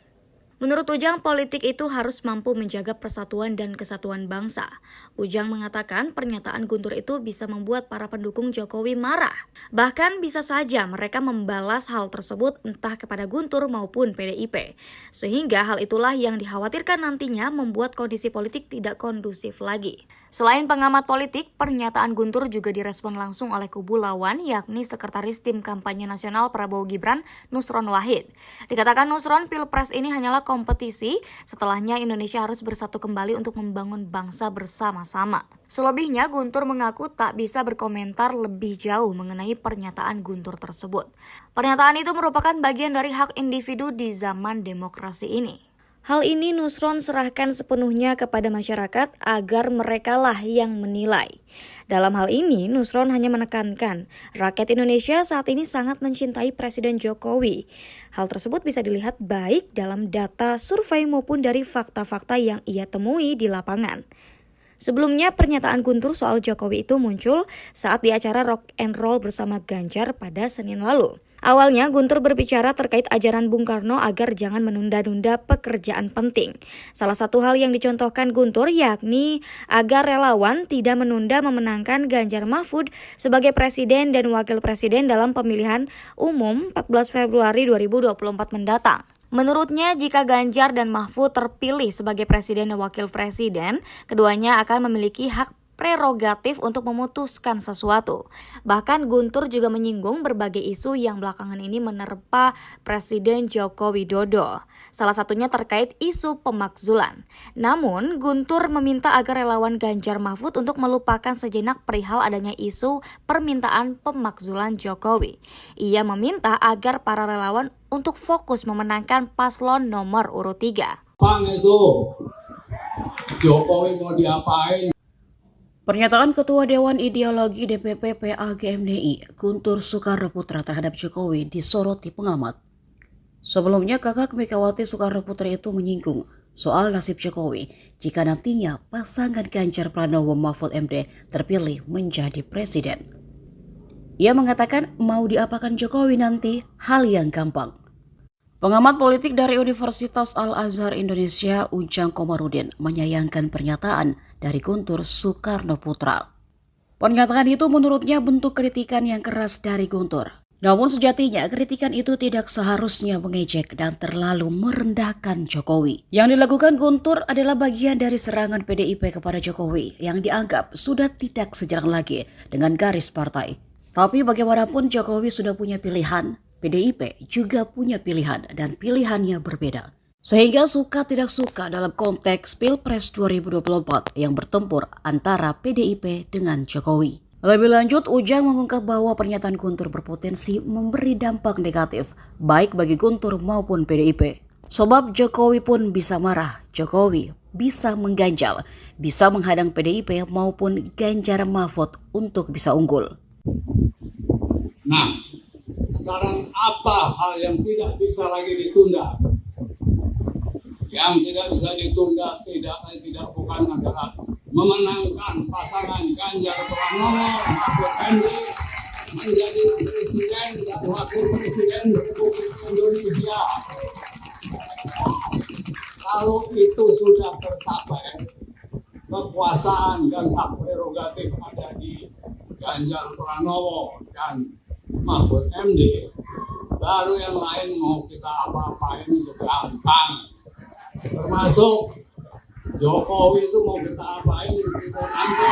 Menurut Ujang, politik itu harus mampu menjaga persatuan dan kesatuan bangsa. Ujang mengatakan pernyataan Guntur itu bisa membuat para pendukung Jokowi marah. Bahkan bisa saja mereka membalas hal tersebut entah kepada Guntur maupun PDIP. Sehingga hal itulah yang dikhawatirkan nantinya membuat kondisi politik tidak kondusif lagi. Selain pengamat politik, pernyataan Guntur juga direspon langsung oleh kubu lawan yakni Sekretaris Tim Kampanye Nasional Prabowo Gibran, Nusron Wahid. Dikatakan Nusron, Pilpres ini hanyalah kompetisi, setelahnya Indonesia harus bersatu kembali untuk membangun bangsa bersama-sama. Selebihnya, Guntur mengaku tak bisa berkomentar lebih jauh mengenai pernyataan Guntur tersebut. Pernyataan itu merupakan bagian dari hak individu di zaman demokrasi ini. Hal ini Nusron serahkan sepenuhnya kepada masyarakat agar merekalah yang menilai. Dalam hal ini, Nusron hanya menekankan rakyat Indonesia saat ini sangat mencintai Presiden Jokowi. Hal tersebut bisa dilihat baik dalam data survei maupun dari fakta-fakta yang ia temui di lapangan. Sebelumnya, pernyataan Guntur soal Jokowi itu muncul saat di acara Rock and Roll bersama Ganjar pada Senin lalu. Awalnya, Guntur berbicara terkait ajaran Bung Karno agar jangan menunda-nunda pekerjaan penting. Salah satu hal yang dicontohkan Guntur yakni agar relawan tidak menunda memenangkan Ganjar Mahfud sebagai presiden dan wakil presiden dalam pemilihan umum 14 Februari 2024 mendatang. Menurutnya, jika Ganjar dan Mahfud terpilih sebagai presiden dan wakil presiden, keduanya akan memiliki hak prerogatif untuk memutuskan sesuatu. Bahkan Guntur juga menyinggung berbagai isu yang belakangan ini menerpa Presiden Joko Widodo. Salah satunya terkait isu pemakzulan. Namun, Guntur meminta agar relawan Ganjar Mahfud untuk melupakan sejenak perihal adanya isu permintaan pemakzulan Jokowi. Ia meminta agar para relawan untuk fokus memenangkan paslon nomor urut 3. Bang itu, Jokowi mau diapain? Pernyataan Ketua Dewan Ideologi DPP PAGMDI, Guntur Soekarno Putra terhadap Jokowi disoroti pengamat. Sebelumnya, kakak Megawati Soekarno Putri itu menyinggung soal nasib Jokowi jika nantinya pasangan Ganjar Pranowo Mahfud MD terpilih menjadi presiden. Ia mengatakan mau diapakan Jokowi nanti hal yang gampang. Pengamat politik dari Universitas Al-Azhar Indonesia, Ujang Komarudin, menyayangkan pernyataan dari Guntur Soekarno Putra. Pernyataan itu menurutnya bentuk kritikan yang keras dari Guntur. Namun sejatinya kritikan itu tidak seharusnya mengejek dan terlalu merendahkan Jokowi. Yang dilakukan Guntur adalah bagian dari serangan PDIP kepada Jokowi yang dianggap sudah tidak sejalan lagi dengan garis partai. Tapi bagaimanapun Jokowi sudah punya pilihan, PDIP juga punya pilihan dan pilihannya berbeda. Sehingga suka tidak suka dalam konteks Pilpres 2024 yang bertempur antara PDIP dengan Jokowi. Lebih lanjut, Ujang mengungkap bahwa pernyataan Guntur berpotensi memberi dampak negatif baik bagi Guntur maupun PDIP. Sebab Jokowi pun bisa marah, Jokowi bisa mengganjal, bisa menghadang PDIP maupun Ganjar Mahfud untuk bisa unggul. Nah, sekarang apa hal yang tidak bisa lagi ditunda? Yang tidak bisa ditunda tidak bukan adalah memenangkan pasangan Ganjar Pranowo Mahfud MD menjadi presiden dan wakil presiden Republik Indonesia. Kalau itu sudah tercapai, kekuasaan dan hak prerogatif ada di Ganjar Pranowo dan Mahfud MD, baru yang lain mau kita apa-apain itu gampang. Termasuk Jokowi itu mau kita apain kita nanti.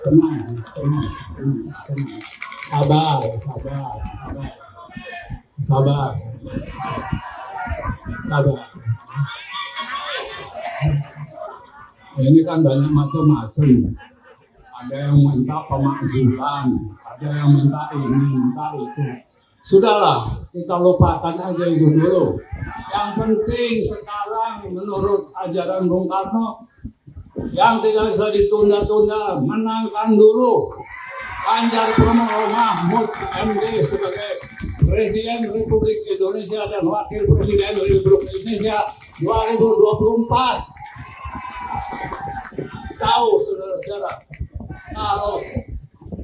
Tenang. Sabar. Ini kan banyak macam-macam. Ada yang minta pemakzulan, ada yang minta ini, minta itu. Sudahlah, kita lupakan aja itu dulu. Yang penting sekarang menurut ajaran Bung Karno, yang tidak bisa ditunda-tunda, menangkan dulu Ganjar Pranowo Mahfud MD sebagai Presiden Republik Indonesia dan Wakil Presiden Republik Indonesia 2024. Tahu saudara-saudara, kalau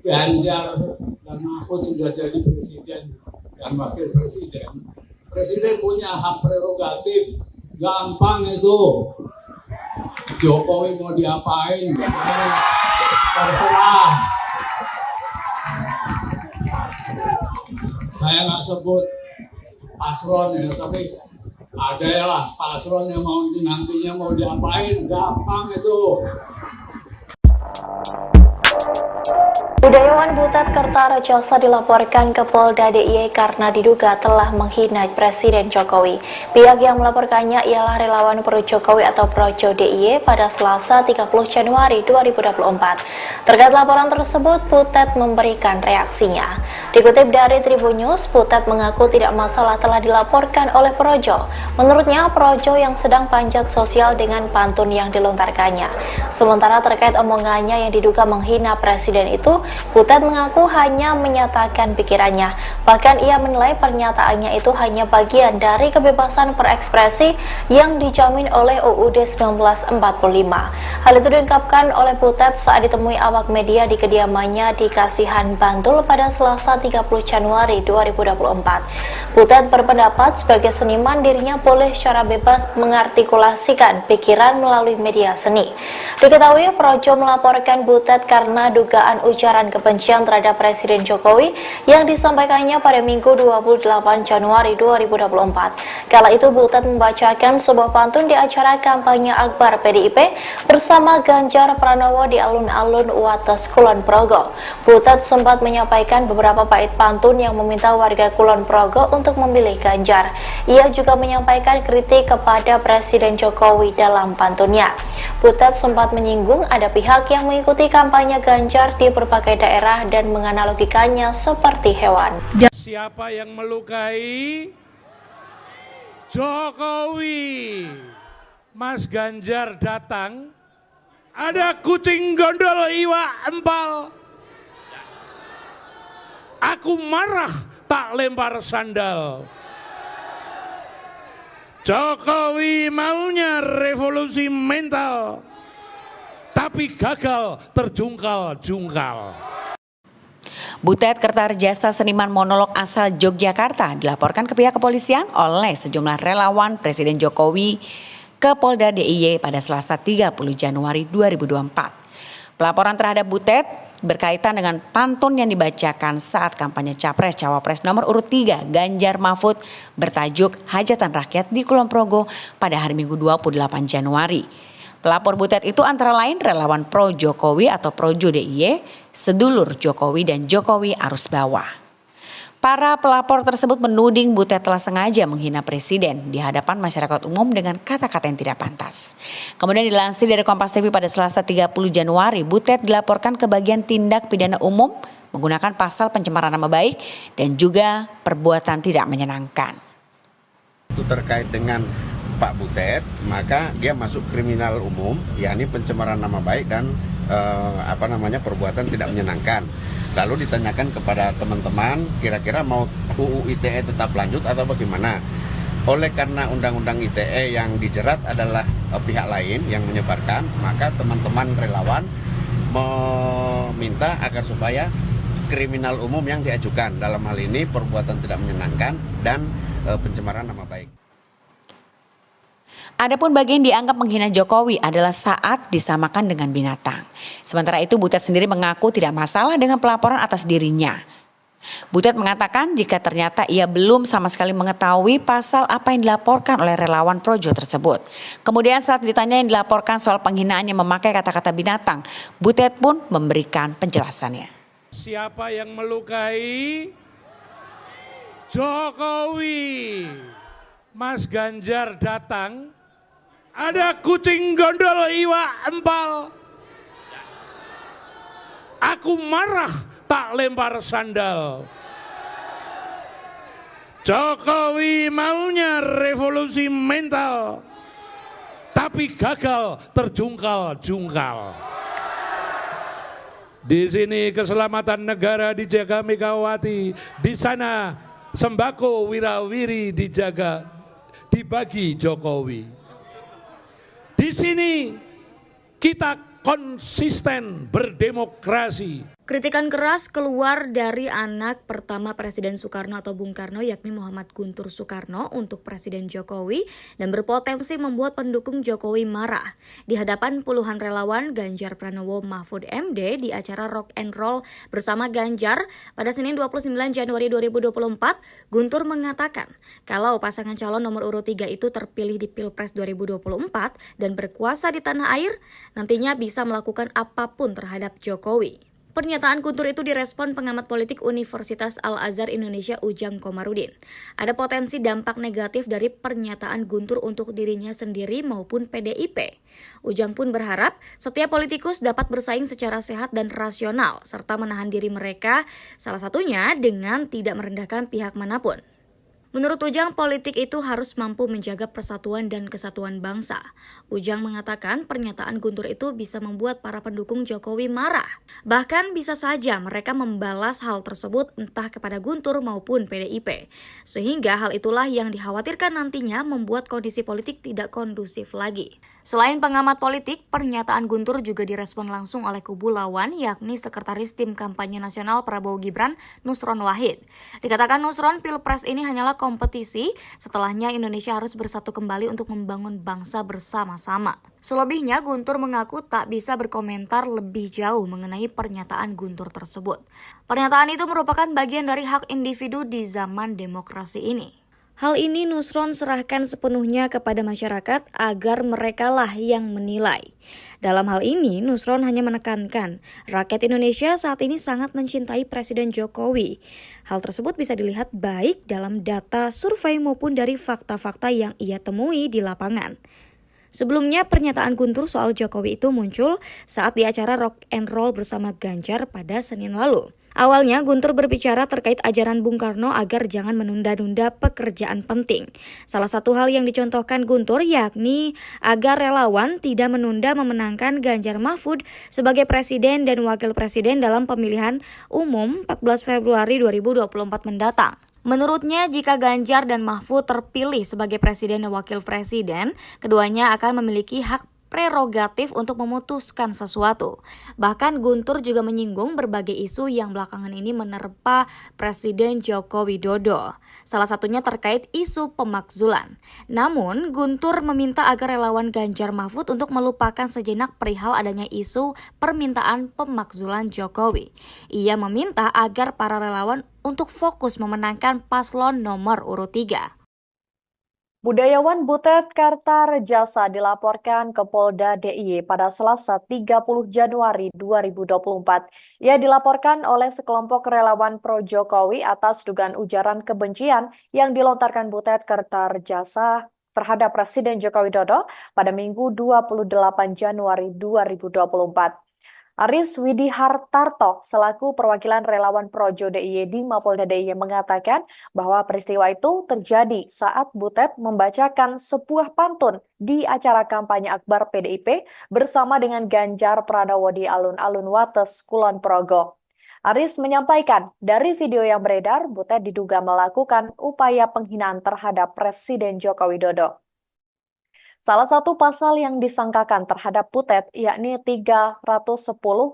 Ganjar dan Mahfud sudah jadi presiden dan wakil presiden, presiden punya hak prerogatif, gampang itu. Jokowi mau diapain, terserah. Saya nggak sebut paslon ya, tapi ada ya lah paslon yang mau nantinya mau diapain, gampang itu. Budayawan Butet Kertarejasa dilaporkan ke Polda DIY karena diduga telah menghina Presiden Jokowi. Pihak yang melaporkannya ialah relawan Pro Jokowi atau Projo DIY pada Selasa 30 Januari 2024. Terkait laporan tersebut, Butet memberikan reaksinya. Dikutip dari Tribun News, Butet mengaku tidak masalah telah dilaporkan oleh Projo. Menurutnya, Projo yang sedang panjat sosial dengan pantun yang dilontarkannya. Sementara terkait omongannya yang diduga menghina Presiden itu, Butet mengaku hanya menyatakan pikirannya. Bahkan ia menilai pernyataannya itu hanya bagian dari kebebasan berekspresi yang dijamin oleh UUD 1945. Hal itu diungkapkan oleh Butet saat ditemui awak media di kediamannya di Kasihan, Bantul pada Selasa 30 Januari 2024. Butet berpendapat sebagai seniman dirinya boleh secara bebas mengartikulasikan pikiran melalui media seni. Diketahui Projo melaporkan Butet karena dugaan ujaran kebencian terhadap Presiden Jokowi yang disampaikannya pada Minggu 28 Januari 2024. Kala itu Butet membacakan sebuah pantun di acara kampanye Akbar PDIP bersama Ganjar Pranowo di alun-alun Wates Kulon Progo. Butet sempat menyampaikan beberapa bait pantun yang meminta warga Kulon Progo untuk memilih Ganjar. Ia juga menyampaikan kritik kepada Presiden Jokowi dalam pantunnya. Butet sempat menyinggung ada pihak yang mengikuti kampanye Ganjar di berbagai daerah dan menganalogikannya seperti hewan. Siapa yang melukai Jokowi? Mas Ganjar datang, ada kucing gondol iwa empal. Aku marah tak lempar sandal. Jokowi maunya revolusi mental, tapi gagal terjungkal-jungkal. Butet Kertarejasa seniman monolog asal Yogyakarta dilaporkan ke pihak kepolisian oleh sejumlah relawan Presiden Jokowi ke Polda DIY pada Selasa 30 Januari 2024. Pelaporan terhadap Butet berkaitan dengan pantun yang dibacakan saat kampanye Capres-Cawapres nomor urut 3 Ganjar Mahfud bertajuk Hajatan Rakyat di Kulon Progo pada hari Minggu 28 Januari. Pelapor Butet itu antara lain relawan Pro Jokowi atau Projo DIY, sedulur Jokowi dan Jokowi arus bawah. Para pelapor tersebut menuding Butet telah sengaja menghina Presiden di hadapan masyarakat umum dengan kata-kata yang tidak pantas. Kemudian dilansir dari Kompas TV pada Selasa 30 Januari, Butet dilaporkan ke bagian tindak pidana umum menggunakan pasal pencemaran nama baik dan juga perbuatan tidak menyenangkan. Itu terkait dengan Pak Butet, maka dia masuk kriminal umum, yakni pencemaran nama baik dan perbuatan tidak menyenangkan. Lalu ditanyakan kepada teman-teman, kira-kira mau UU ITE tetap lanjut atau bagaimana? Oleh karena Undang-Undang ITE yang dijerat adalah pihak lain yang menyebarkan, maka teman-teman relawan meminta agar supaya kriminal umum yang diajukan, dalam hal ini perbuatan tidak menyenangkan dan pencemaran nama baik. Adapun bagian dianggap menghina Jokowi adalah saat disamakan dengan binatang. Sementara itu Butet sendiri mengaku tidak masalah dengan pelaporan atas dirinya. Butet mengatakan jika ternyata ia belum sama sekali mengetahui pasal apa yang dilaporkan oleh relawan Projo tersebut. Kemudian saat ditanya yang dilaporkan soal penghinaan yang memakai kata-kata binatang, Butet pun memberikan penjelasannya. Siapa yang melukai Jokowi? Mas Ganjar datang, ada kucing gondol iwa empal. Aku marah tak lempar sandal. Jokowi maunya revolusi mental, tapi gagal terjungkal-jungkal. Di sini keselamatan negara dijaga Megawati, di sana sembako wirawiri dijaga, dibagi Jokowi. Di sini kita konsisten berdemokrasi. Kritikan keras keluar dari anak pertama Presiden Soekarno atau Bung Karno yakni Muhammad Guntur Soekarno untuk Presiden Jokowi dan berpotensi membuat pendukung Jokowi marah. Di hadapan puluhan relawan Ganjar Pranowo Mahfud MD di acara Rock and Roll bersama Ganjar pada Senin 29 Januari 2024, Guntur mengatakan kalau pasangan calon nomor urut 3 itu terpilih di Pilpres 2024 dan berkuasa di tanah air, nantinya bisa melakukan apapun terhadap Jokowi. Pernyataan Guntur itu direspon pengamat politik Universitas Al-Azhar Indonesia Ujang Komarudin. Ada potensi dampak negatif dari pernyataan Guntur untuk dirinya sendiri maupun PDIP. Ujang pun berharap setiap politikus dapat bersaing secara sehat dan rasional serta menahan diri mereka, salah satunya dengan tidak merendahkan pihak manapun. Menurut Ujang, politik itu harus mampu menjaga persatuan dan kesatuan bangsa. Ujang mengatakan pernyataan Guntur itu bisa membuat para pendukung Jokowi marah. Bahkan bisa saja mereka membalas hal tersebut entah kepada Guntur maupun PDIP. Sehingga hal itulah yang dikhawatirkan nantinya membuat kondisi politik tidak kondusif lagi. Selain pengamat politik, pernyataan Guntur juga direspon langsung oleh kubu lawan, yakni Sekretaris Tim Kampanye Nasional Prabowo Gibran, Nusron Wahid. Dikatakan Nusron, Pilpres ini hanyalah kompetisi, setelahnya Indonesia harus bersatu kembali untuk membangun bangsa bersama-sama. Selebihnya, Guntur mengaku tak bisa berkomentar lebih jauh mengenai pernyataan Guntur tersebut. Pernyataan itu merupakan bagian dari hak individu di zaman demokrasi ini. Hal ini Nusron serahkan sepenuhnya kepada masyarakat agar merekalah yang menilai. Dalam hal ini, Nusron hanya menekankan rakyat Indonesia saat ini sangat mencintai Presiden Jokowi. Hal tersebut bisa dilihat baik dalam data survei maupun dari fakta-fakta yang ia temui di lapangan. Sebelumnya, pernyataan Guntur soal Jokowi itu muncul saat di acara Rock and Roll bersama Ganjar pada Senin lalu. Awalnya, Guntur berbicara terkait ajaran Bung Karno agar jangan menunda-nunda pekerjaan penting. Salah satu hal yang dicontohkan Guntur yakni agar relawan tidak menunda memenangkan Ganjar Mahfud sebagai presiden dan wakil presiden dalam pemilihan umum 14 Februari 2024 mendatang. Menurutnya, jika Ganjar dan Mahfud terpilih sebagai presiden dan wakil presiden, keduanya akan memiliki hak prerogatif untuk memutuskan sesuatu. Bahkan Guntur juga menyinggung berbagai isu yang belakangan ini menerpa Presiden Joko Widodo. Salah satunya terkait isu pemakzulan. Namun, Guntur meminta agar relawan Ganjar Mahfud untuk melupakan sejenak perihal adanya isu permintaan pemakzulan Jokowi. Ia meminta agar para relawan untuk fokus memenangkan paslon nomor urut 3. Budayawan Butet Kartarejasa dilaporkan ke Polda DIY pada Selasa 30 Januari 2024. Ia dilaporkan oleh sekelompok relawan pro-Jokowi atas dugaan ujaran kebencian yang dilontarkan Butet Kartarejasa terhadap Presiden Joko Widodo pada Minggu 28 Januari 2024. Aris Widihartarto selaku perwakilan relawan Projo DIY di Mapolda DIY mengatakan bahwa peristiwa itu terjadi saat Butet membacakan sebuah pantun di acara kampanye akbar PDIP bersama dengan Ganjar Pranowo di alun-alun Wates, Kulon Progo. Aris menyampaikan dari video yang beredar, Butet diduga melakukan upaya penghinaan terhadap Presiden Joko Widodo. Salah satu pasal yang disangkakan terhadap Butet yakni 310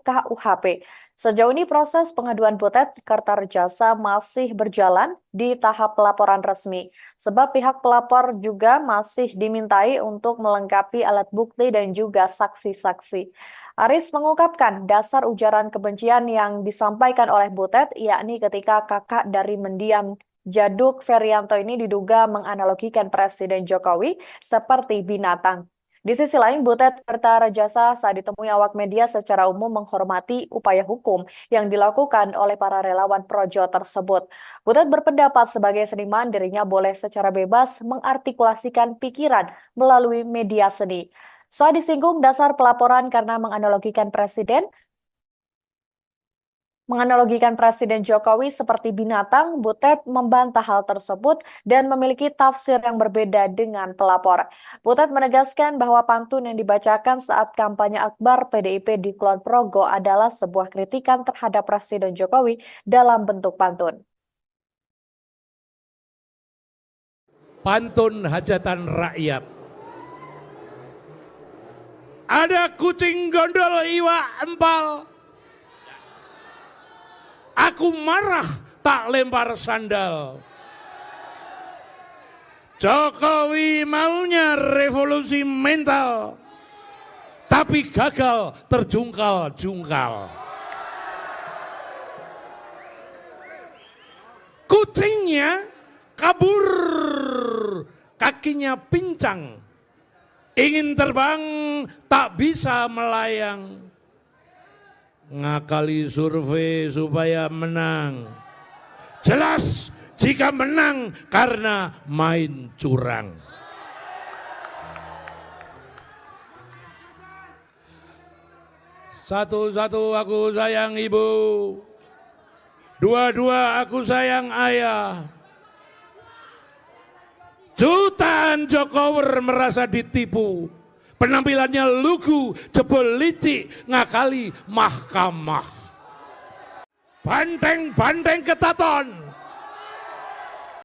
KUHP. Sejauh ini proses pengaduan Butet Kartarejasa masih berjalan di tahap pelaporan resmi. Sebab pihak pelapor juga masih dimintai untuk melengkapi alat bukti dan juga saksi-saksi. Aris mengungkapkan dasar ujaran kebencian yang disampaikan oleh Butet yakni ketika kakak dari mendiang Jaduk Ferianto ini diduga menganalogikan Presiden Jokowi seperti binatang. Di sisi lain, Butet Kartarejasa saat ditemui awak media secara umum menghormati upaya hukum yang dilakukan oleh para relawan Projo tersebut. Butet berpendapat sebagai seniman dirinya boleh secara bebas mengartikulasikan pikiran melalui media seni. Saat disinggung dasar pelaporan karena menganalogikan Presiden Jokowi seperti binatang, Butet membantah hal tersebut dan memiliki tafsir yang berbeda dengan pelapor. Butet menegaskan bahwa pantun yang dibacakan saat kampanye akbar PDIP di Kulon Progo adalah sebuah kritikan terhadap Presiden Jokowi dalam bentuk pantun. Pantun hajatan rakyat. Ada kucing gondol iwa empal. Aku marah tak lempar sandal. Jokowi maunya revolusi mental, tapi gagal terjungkal-jungkal. Kucingnya kabur, kakinya pincang, ingin terbang tak bisa melayang. ngakali survei supaya menang. Jelas jika menang karena main curang. Satu-satu aku sayang ibu, dua-dua aku sayang ayah. Jutaan Jokower merasa ditipu, penampilannya lugu, jebol licik, ngakali mahkamah. Banteng-banteng ketaton,